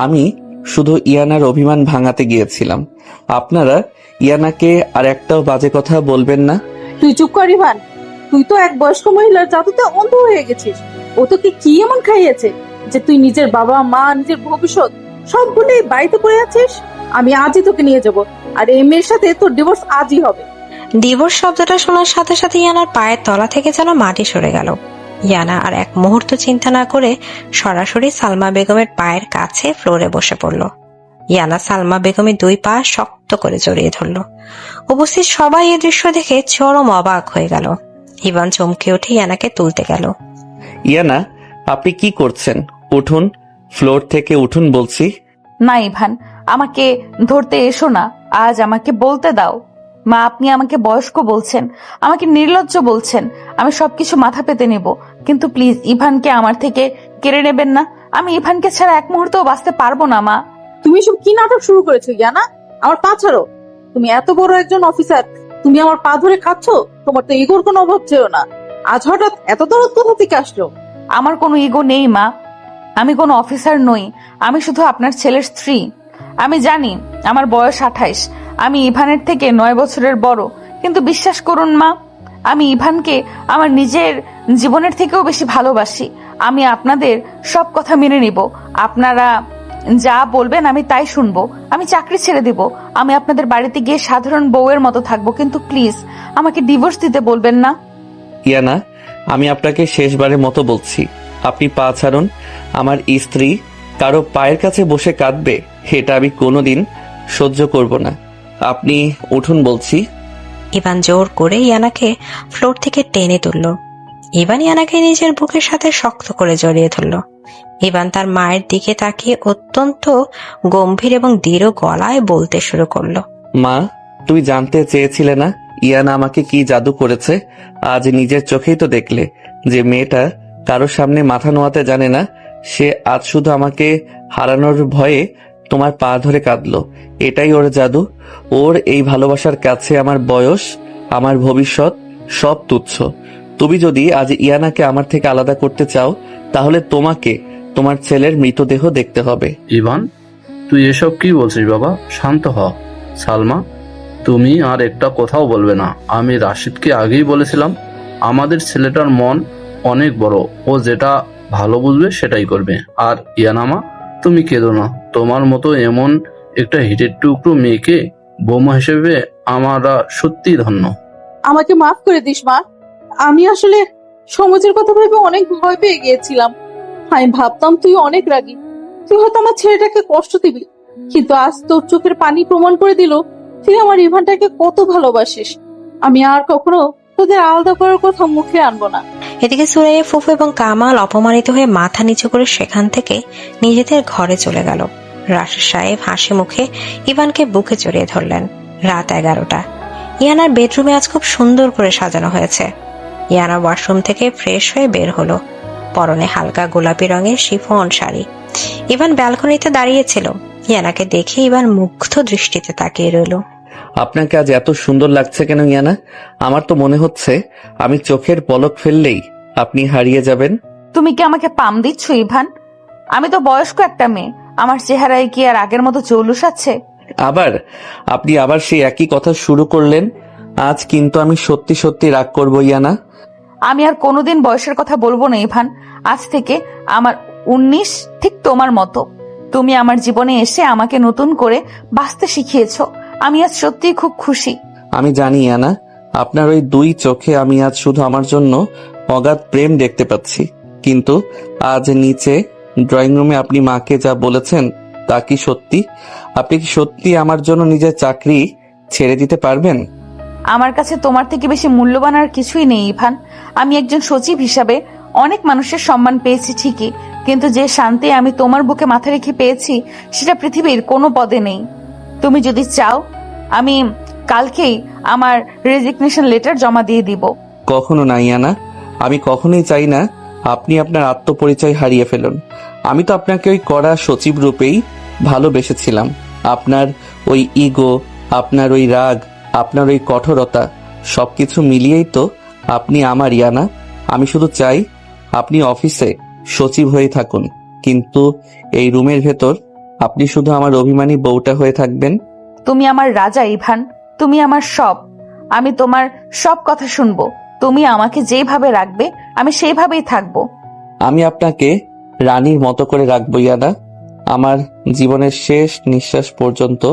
আমি শুধু ইয়ানার অভিমান ভাঙাতে গিয়েছিলাম। আপনারা ইয়ানাকে আর একটাও বাজে কথা বলবেন না। তুই চুপ কর ইভান। তুই তো এক বয়স্ক মহিলার জাদুতে অন্ধ হয়ে গেছিস। ও তোকে কি এমন খাইয়েছে যে তুই নিজের বাবা, মা, নিজের ভবিষ্যৎ সব ভুলে বাড়িতে পড়ে আছিস? আমি আজই তোকে নিয়ে যাব, আর এই মেয়ের সাথে তোর ডিভোর্স আজই হবে। ডিভোর্স শব্দটা শোনার সাথে সাথে ইয়ানার পায়ের তলা থেকে যেন মাটি সরে গেল। ইয়ানা আর এক মুহূর্ত চিন্তা না করে সরাসরি সালমা বেগমের পায়ের কাছে ফ্লোরে বসে পড়ল। ইয়ানা সালমা বেগমের দুই পা শক্ত করে জড়িয়ে ধরল। উপস্থিত সবাই এই দৃশ্য দেখে চরম অবাক হয়ে গেল। ইভান চমকে উঠে ইয়ানাকে তুলতে গেল। ইয়ানা, আপনি কি করছেন? উঠুন, ফ্লোর থেকে উঠুন বলছি। না ইভান, আমাকে ধরতে এসো না। আজ আমাকে বলতে দাও। মা, আপনি আমাকে বয়স্ক বলছেন, আমাকে নির্লজ্জ বলছেন। আমি সবকিছু মাথা পেতে নেব, কিন্তু প্লিজ ইভানকে আমার থেকে কেড়ে নেবেন না। আমি ইভানকে ছাড়া এক মুহূর্তও বাঁচতে পারবো না মা। তুমি সব কি নাটক শুরু করেছো ইয়ানা? আমার পা ছাড়ো। তুমি এত বড় একজন অফিসার, তুমি আমার পা ধরে খাচ্ছ? তোমার তো ইগোর কোনো অভাব ছিল না। আজ হঠাৎ এত দরদ কোথা থেকে আসলো? আমার কোনো ইগো নেই মা। আমি কোনো অফিসার নই। আমি শুধু আপনার ছেলের স্ত্রী। আমি জানি আমার বয়স 28। আমি ইভানের থেকে 9 বছরের বড়, কিন্তু বিশ্বাস করুন মা, আমি ইভানকে আমার নিজের জীবনের থেকেও বেশি ভালোবাসি। আমি আপনাদের সব কথা মেনে নিব। আপনারা যা বলবেন আমি তাই শুনবো। আমি চাকরি ছেড়ে দিব। আমি আপনাদের বাড়িতে গিয়ে সাধারণ বউয়ের মতো থাকবো, কিন্তু প্লিজ আমাকে ডিভোর্স দিতে বলবেন না। ইয়ানা, আমি আপনাকে শেষবারের মতো বলছি, আপনি পা ছাড়ুন। আমার স্ত্রী কারো পায়ের কাছে বসে কাঁদবে, এটা আমি কোনোদিন সহ্য করব না। আপনি উঠুন বলছি। ইভান জোর করে ইয়ানাকে ফ্লোর থেকে টেনে তুলল। ইভান ইয়ানাকে নিজের বুকের সাথে শক্ত করে জড়িয়ে ধরল। ইভান তার মায়ের দিকে তাকিয়ে অত্যন্ত গম্ভীর এবং দৃঢ় গলায় বলতে শুরু করলো। মা, তুমি জানতে চেয়েছিলে না ইয়ানা আমাকে কি জাদু করেছে? আজ নিজের চোখেই তো দেখলে যে মেয়েটা কারোর সামনে মাথা নোয়াতে জানে না, সে আজ শুধু আমাকে হারানোর ভয়ে তোমার পা ধরে কাঁদলো। এটাই ওর জাদু। ওর এই ভালোবাসার কাছে আমার বয়স, আমার ভবিষ্যৎ সব তুচ্ছ। তুমি যদি আজ ইয়ানাকে আমার থেকে আলাদা করতে চাও, তাহলে তোমাকে তোমার ছেলের মৃতদেহ দেখতে হবে। ইভান, তুই এসব কি বলছিস বাবা? শান্ত হ। সালমা, তুমি আর একটা কথাও বলবে না। আমি রাশিদকে আগেই বলেছিলাম আমাদের ছেলেটার মন অনেক বড়, ও যেটা ভালো বুঝবে সেটাই করবে। আর ইয়ানামা, তুমি কেঁদো না। তোমার মতো এমন একটা হিটের টুকরো মেয়েকে বৌমা হিসেবে আমরা সত্যি ধন্য। আমাকে মাফ করে দিস মা। আমি আসলে সমাজের কথা ভেবে অনেক ভয় পেয়ে গিয়েছিলাম। আমি ভাবতাম তুই অনেক রাগী, তুই হয়তো আমার ছেলেটাকে কষ্ট দিবি, কিন্তু আজ তোর চোখের পানি প্রমাণ করে দিল তুই আমার ইভানটাকে কত ভালোবাসিস। আমি আর কখনো তোদের আলাদা করার কথা মুখে আনবো না। এদিকে সুরাইয়া ফুফু এবং কামাল অপমানিত হয়ে মাথা নিচু করে সেখান থেকে নিজেদের ঘরে চলে গেল। রাশেদ সাহেব হাসি মুখে ইভানকে বুকে জড়িয়ে ধরলেন। রাত 11টা। ইয়ানার বেডরুমে আজ খুব সুন্দর করে সাজানো হয়েছে। ইয়ানা ওয়াশরুম থেকে ফ্রেশ হয়ে বের হলো, পরনে হালকা গোলাপি রঙের শিফন শাড়ি। ইভান ব্যালকনিতে দাঁড়িয়েছিল। ইয়ানাকে দেখে ইভান মুগ্ধ দৃষ্টিতে তাকিয়ে রইল। আপনাকে আজ এত সুন্দর লাগছে কেন ইয়ানা? আমার তো মনে হচ্ছে আমি চোখের পলক ফেললেই আপনি হারিয়ে যাবেন। তুমি কি আমাকে পাম দিচ্ছ ইভান? আমি তো বয়স্ক একটা মেয়ে, আমার চেহারায় কি আর আগের মতো জৌলুস আছে? আপনি আবার সেই একই কথা শুরু করলেন। আজ কিন্তু আমি সত্যি সত্যি রাগ করবো ইয়ানা। আমি আর কোনোদিন বয়সের কথা বলবো না ইভান। আজ থেকে আমার 19, ঠিক তোমার মতো। তুমি আমার জীবনে এসে আমাকে নতুন করে বাঁচতে শিখিয়েছো। আমি আজ সত্যিই খুব খুশি। আমি জানি ইয়ানা, আপনার ওই 2 চোখে আমি আজ শুধু আমার জন্য অগাধ প্রেম দেখতে পাচ্ছি। কিন্তু আজ নিচে ড্রয়িং রুমে আপনি মাকে যা বলেছেন তা কি সত্যি? আপনি কি সত্যি আমার জন্য নিজের চাকরি ছেড়ে দিতে পারবেন? আমার কাছে তোমার থেকে বেশি মূল্যবান আর কিছুই নেই ইভান। আমি একজন সচিব হিসাবে অনেক মানুষের সম্মান পেয়েছি ঠিকই, কিন্তু যে শান্তি আমি তোমার বুকে মাথা রেখে পেয়েছি সেটা পৃথিবীর কোনো পদে নেই। তুমি যদি চাও আমি কালকেই আমার রেজিগনেশন লেটার জমা দিয়ে দিব। কখনো না ইয়ানা, আমি কখনোই চাই না আপনি আপনার আত্মপরিচয় হারিয়ে ফেলুন। আমি তো আপনাকে ওই কড়া সচিব রূপেই ভালোবেসেছিলাম। আপনার ওই ইগো, আপনার ওই রাগ, আপনার ওই কঠোরতা সবকিছু মিলিয়েই তো আপনি আমার ইয়ানা। আমি শুধু চাই আপনি অফিসে সচিব হয়ে থাকুন, কিন্তু এই রুমের ভেতর আপনি শুধু আমার অভিমানী বউটা হয়ে থাকবেন। তুমি আমার রাজা ইভান, তুমি আমার সব। আমি তোমার সব কথা শুনবো। তুমি আমাকে যেভাবে রাখবে আমি সেইভাবেই থাকবো। আমি আপনাকে রানীর মতো করে রাখবো ইয়ানা। আমার জীবনের শেষ নিঃশ্বাস পর্যন্ত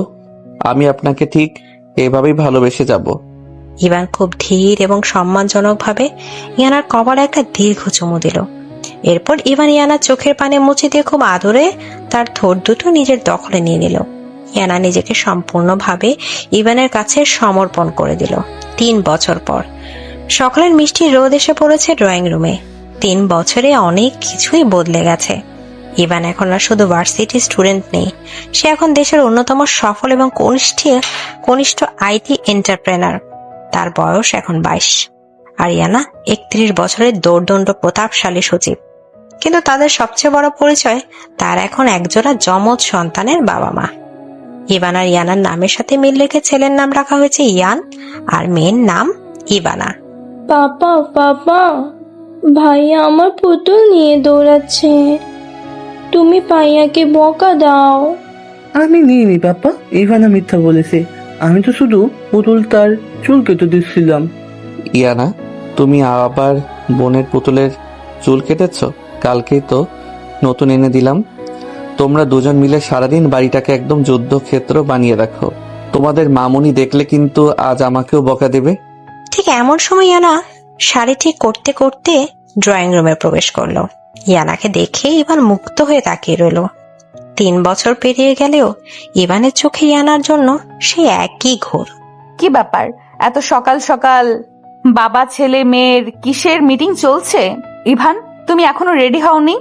আমি আপনাকে ঠিক এভাবেই ভালোবেসে যাব। ইভান খুব ধীর এবং সম্মানজনক ভাবে ইয়ানার কপালে একটা দীর্ঘ চুমু দিল। এরপর ইভান ইয়ানার চোখের পানে মুছে দিয়ে খুব আদরে তার ঠোঁট দুটো নিজের দখলে নিয়ে নিল। ইয়ানা নিজেকে সম্পূর্ণভাবে ইভানের কাছে সমর্পণ করে দিল। 3 বছর পর সকালের মিষ্টি রোদ এসে পড়েছে ড্রয়িং রুমে। 3 বছরে অনেক কিছুই বদলে গেছে। ইভান এখন আর শুধু ভার্সিটি স্টুডেন্ট নেই, সে এখন দেশের অন্যতম সফল এবং কনিষ্ঠ আইটি এন্টারপ্রেনার। তার বয়স এখন 22 আর ইয়ানা 31 বছরের দৌর্দণ্ড প্রতাপশালী সচিব। কিন্তু তাদের সবচেয়ে বড় পরিচয় তার এখন একজোড়া যমজ সন্তানের বাবা মা। ইভান আর ইয়ানার নামের সাথে মিল রেখে ছেলের নাম রাখা হয়েছে ইয়ান আর মেয়ের নাম ইভানা। পাপা পাপা, ভাইয়া আমার পুতুল নিয়ে দৌড়াচ্ছে, তুমি ভাইয়াকে বকা দাও। আমি নিইনি পাপা, ইভানা মিথ্যা বলেছে। আমি তো শুধু পুতুল তার চুল কেটে দিচ্ছিলাম। ইয়ানা, তুমি আবার বোনের পুতুলের চুল কেটেছ? কালকেই তো নতুন এনে দিলাম। তোমরা দুজন মিলে সারাদিন বাড়িটাকে একদম যুদ্ধক্ষেত্র বানিয়ে রাখো। তোমাদের মামুনি দেখলে কিন্তু আজ আমাকেও বকা দেবে। ঠিক এমন সময় ইয়ানা শাড়ি ঠিক করতে করতে ড্রয়িং রুমে প্রবেশ করলো। ইয়ানাকে দেখে ইভান মুক্ত হয়ে তাকিয়ে রইল। 3 বছর পেরিয়ে গেলেও ইভানের চোখে ইয়ানার জন্য সেই একই ঘোর। কি ব্যাপার, এত সকাল সকাল বাবা ছেলে মেয়ের কিসের মিটিং চলছে? ইভান, তুমি এখনো রেডি হওনি?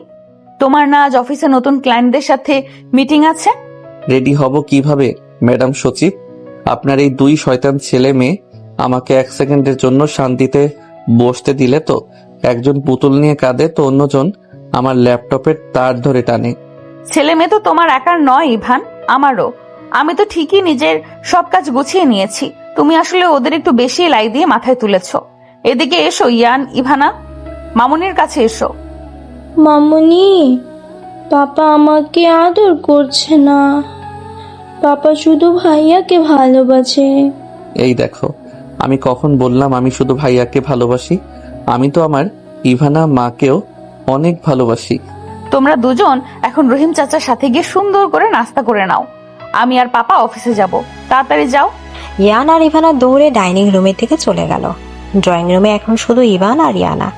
তোমার না আজ অফিসে নতুন ক্লায়েন্টদের সাথে মিটিং আছে? রেডি হব কিভাবে ম্যাডাম সচিব? আপনার এই 2 শয়তান ছেলে মেয়ে আমাকে 1 সেকেন্ডের জন্য শান্তিতে বসতে দিলে তো একজন পুতুল নিয়ে কাঁদে, তো অন্যজন আমার ল্যাপটপের তার ধরে টানে। ছেলে মেয়ে তো তোমার একার নয় ইভান, আমারও। আমি তো ঠিকই নিজের সব কাজ গুছিয়ে নিয়েছি, তুমি আসলে ওদের একটু বেশি লাই দিয়ে মাথায় তুলেছ। এদিকে এসো ইয়ান, ইভানা, মামুনির কাছে এসো। মামুনি, পাপা আমাকে আদর করছে না, পাপা শুধু ভাইয়াকে ভালোবাসে। এই দেখো, আমি কখন বললাম আমি শুধু ভাইয়াকে ভালোবাসি? আমি তো আমার ইভানা মাকেও অনেক ভালোবাসি। তোমরা দুজন এখন রহিম চাচার সাথে গিয়ে সুন্দর করে নাস্তা করে নাও। আমি আর পাপা অফিসে যাব, তাড়াতাড়ি যাও। ইয়ান আর ইভানা দৌড়ে ডাইনিং রুমের দিকে চলে গেল। ড্রয়িং রুমে এখন শুধু ইভান আর ইয়ানা।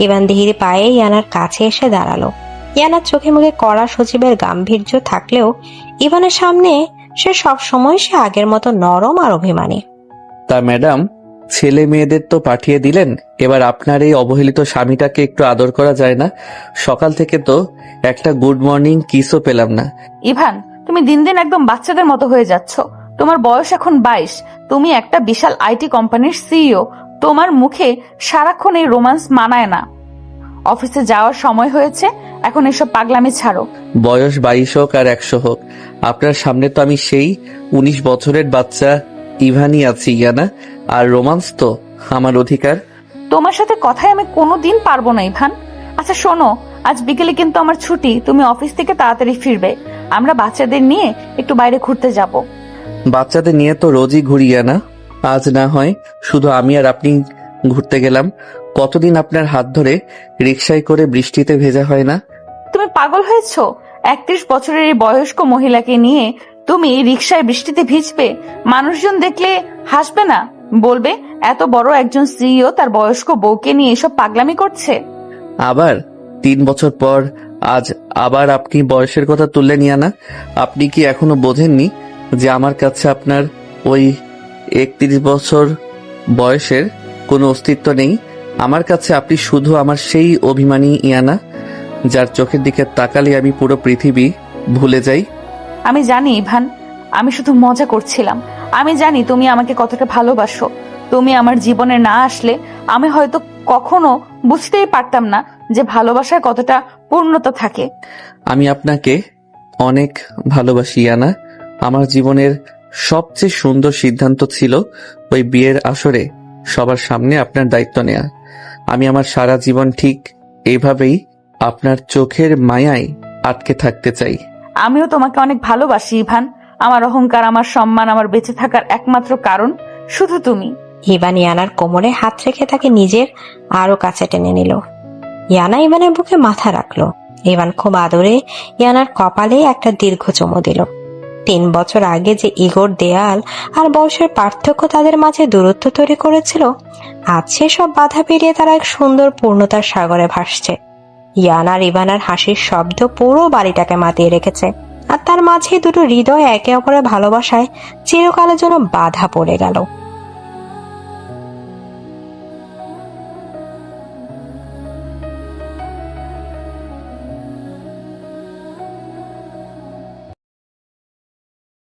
ইভান ধীরে পায়ে ইয়ানার কাছে এসে দাঁড়ালো। ইয়ানার চোখে মুখে কড়া সচিবের গাম্ভীর্য থাকলেও ইভানের সামনে সে আগের মতো নরম আর অভিমানী। তা ম্যাডাম, ছেলে মেয়েদের তো পাঠিয়ে দিলেন, এবার আপনার এই অবহেলিত স্বামীটাকে একটু আদর করা যায় না? সকাল থেকে তো একটা গুড মর্নিং কিসও পেলাম না। ইভান, তুমি দিন দিন একদম বাচ্চাদের মতো হয়ে যাচ্ছ। তোমার বয়স এখন 22, তুমি একটা বিশাল আইটি কোম্পানির সিইও। তোমার মুখে সারাক্ষণ এই রোমান্স মানায় না। অফিসে যাওয়ার সময় হয়েছে, এখন এসব পাগলামি ছাড়ো। বয়স 22 হোক আর 100 হোক, আপনার সামনে তো আমি সেই 19 বছরের বাচ্চা ইভানই আছি ইয়ানা, আর রোমান্স তো আমার অধিকার। তোমার সাথে কথায় আমি কোনোদিন পারবো না ইভান। আচ্ছা শোনো, আজ বিকেলে কিন্তু আমার ছুটি, তুমি অফিস থেকে তাড়াতাড়ি ফিরবে। আমরা বাচ্চাদের নিয়ে একটু বাইরে ঘুরতে যাব। বাচ্চাদের নিয়ে তো রোজই ঘুরি ইয়ানা, আজ না হয় শুধু আমি আর আপনি ঘুরতে গেলাম। কতদিন আপনার হাত ধরে রিকশায় করে বৃষ্টিতে ভেজা হয় না? তুমি পাগল হয়েছো? 31 বছরের এই বয়স্ক মহিলাকে নিয়ে তুমি রিকশায় বৃষ্টিতে ভিজবে? মানুষজন দেখলে হাসবে না? বলবে এত বড় একজন সিইও তার বয়স্ক বউকে নিয়ে এসব পাগলামি করছে। আবার 3 বছর পর আজ আবার আপনি বয়সের কথা তুললেন ইয়ানা। আপনি কি এখনো বোঝেননি যে আমার কাছে আপনার ওই 31 বছর বয়সের কোনো অস্তিত্ব নেই? আমার কাছে আপনি শুধু আমার সেই অভিমানী ইয়ানা, যার চোখের দিকে তাকালে আমি পুরো পৃথিবী ভুলে যাই। আমি জানি ইভান, আমি শুধু মজা করছিলাম। আমি জানি তুমি আমাকে কতটা ভালোবাসো। তুমি আমার জীবনে না আসলে আমি হয়তো কখনো বুঝতেই পারতাম না যে ভালোবাসার কতটা পূর্ণতা থাকে। আমি আপনাকে অনেক ভালোবাসি ইয়ানা। আমার জীবনের সবচেয়ে সুন্দর সিদ্ধান্ত ছিল ওই বিয়ের আসরে সবার সামনে আপনার দায়িত্ব নেয়া। আমি আমার সারা জীবন ঠিক এইভাবেই আপনার চোখের মায়ায় আটকে থাকতে চাই। আমিও তোমাকে অনেক ভালোবাসি ইভান। আমার অহংকার, আমার সম্মান, আমার বেঁচে থাকার একমাত্র কারণ শুধু তুমি। ইভান ইয়ানার কোমরে হাত রেখে তাকে নিজের আরো কাছে টেনে নিল। ইয়ানা ইভানের বুকে মাথা রাখলো। ইভান খুব আদরে ইয়ানার কপালে একটা দীর্ঘ চুমু দিল। 3 বছর আগে যে ইগোর দেয়াল আর বয়সের পার্থক্য তাদের মাঝে দূরত্ব তৈরি করেছিল, আজ সেসব বাধা পেরিয়ে তারা এক সুন্দর পূর্ণতার সাগরে ভাসছে। ইয়ানার ইভানার হাসির শব্দ পুরো বাড়িটাকে মাতিয়ে রেখেছে, আর তার মাঝে দুটো হৃদয় একে অপরের ভালোবাসায় চিরকালের জন্য বাধা পড়ে গেল।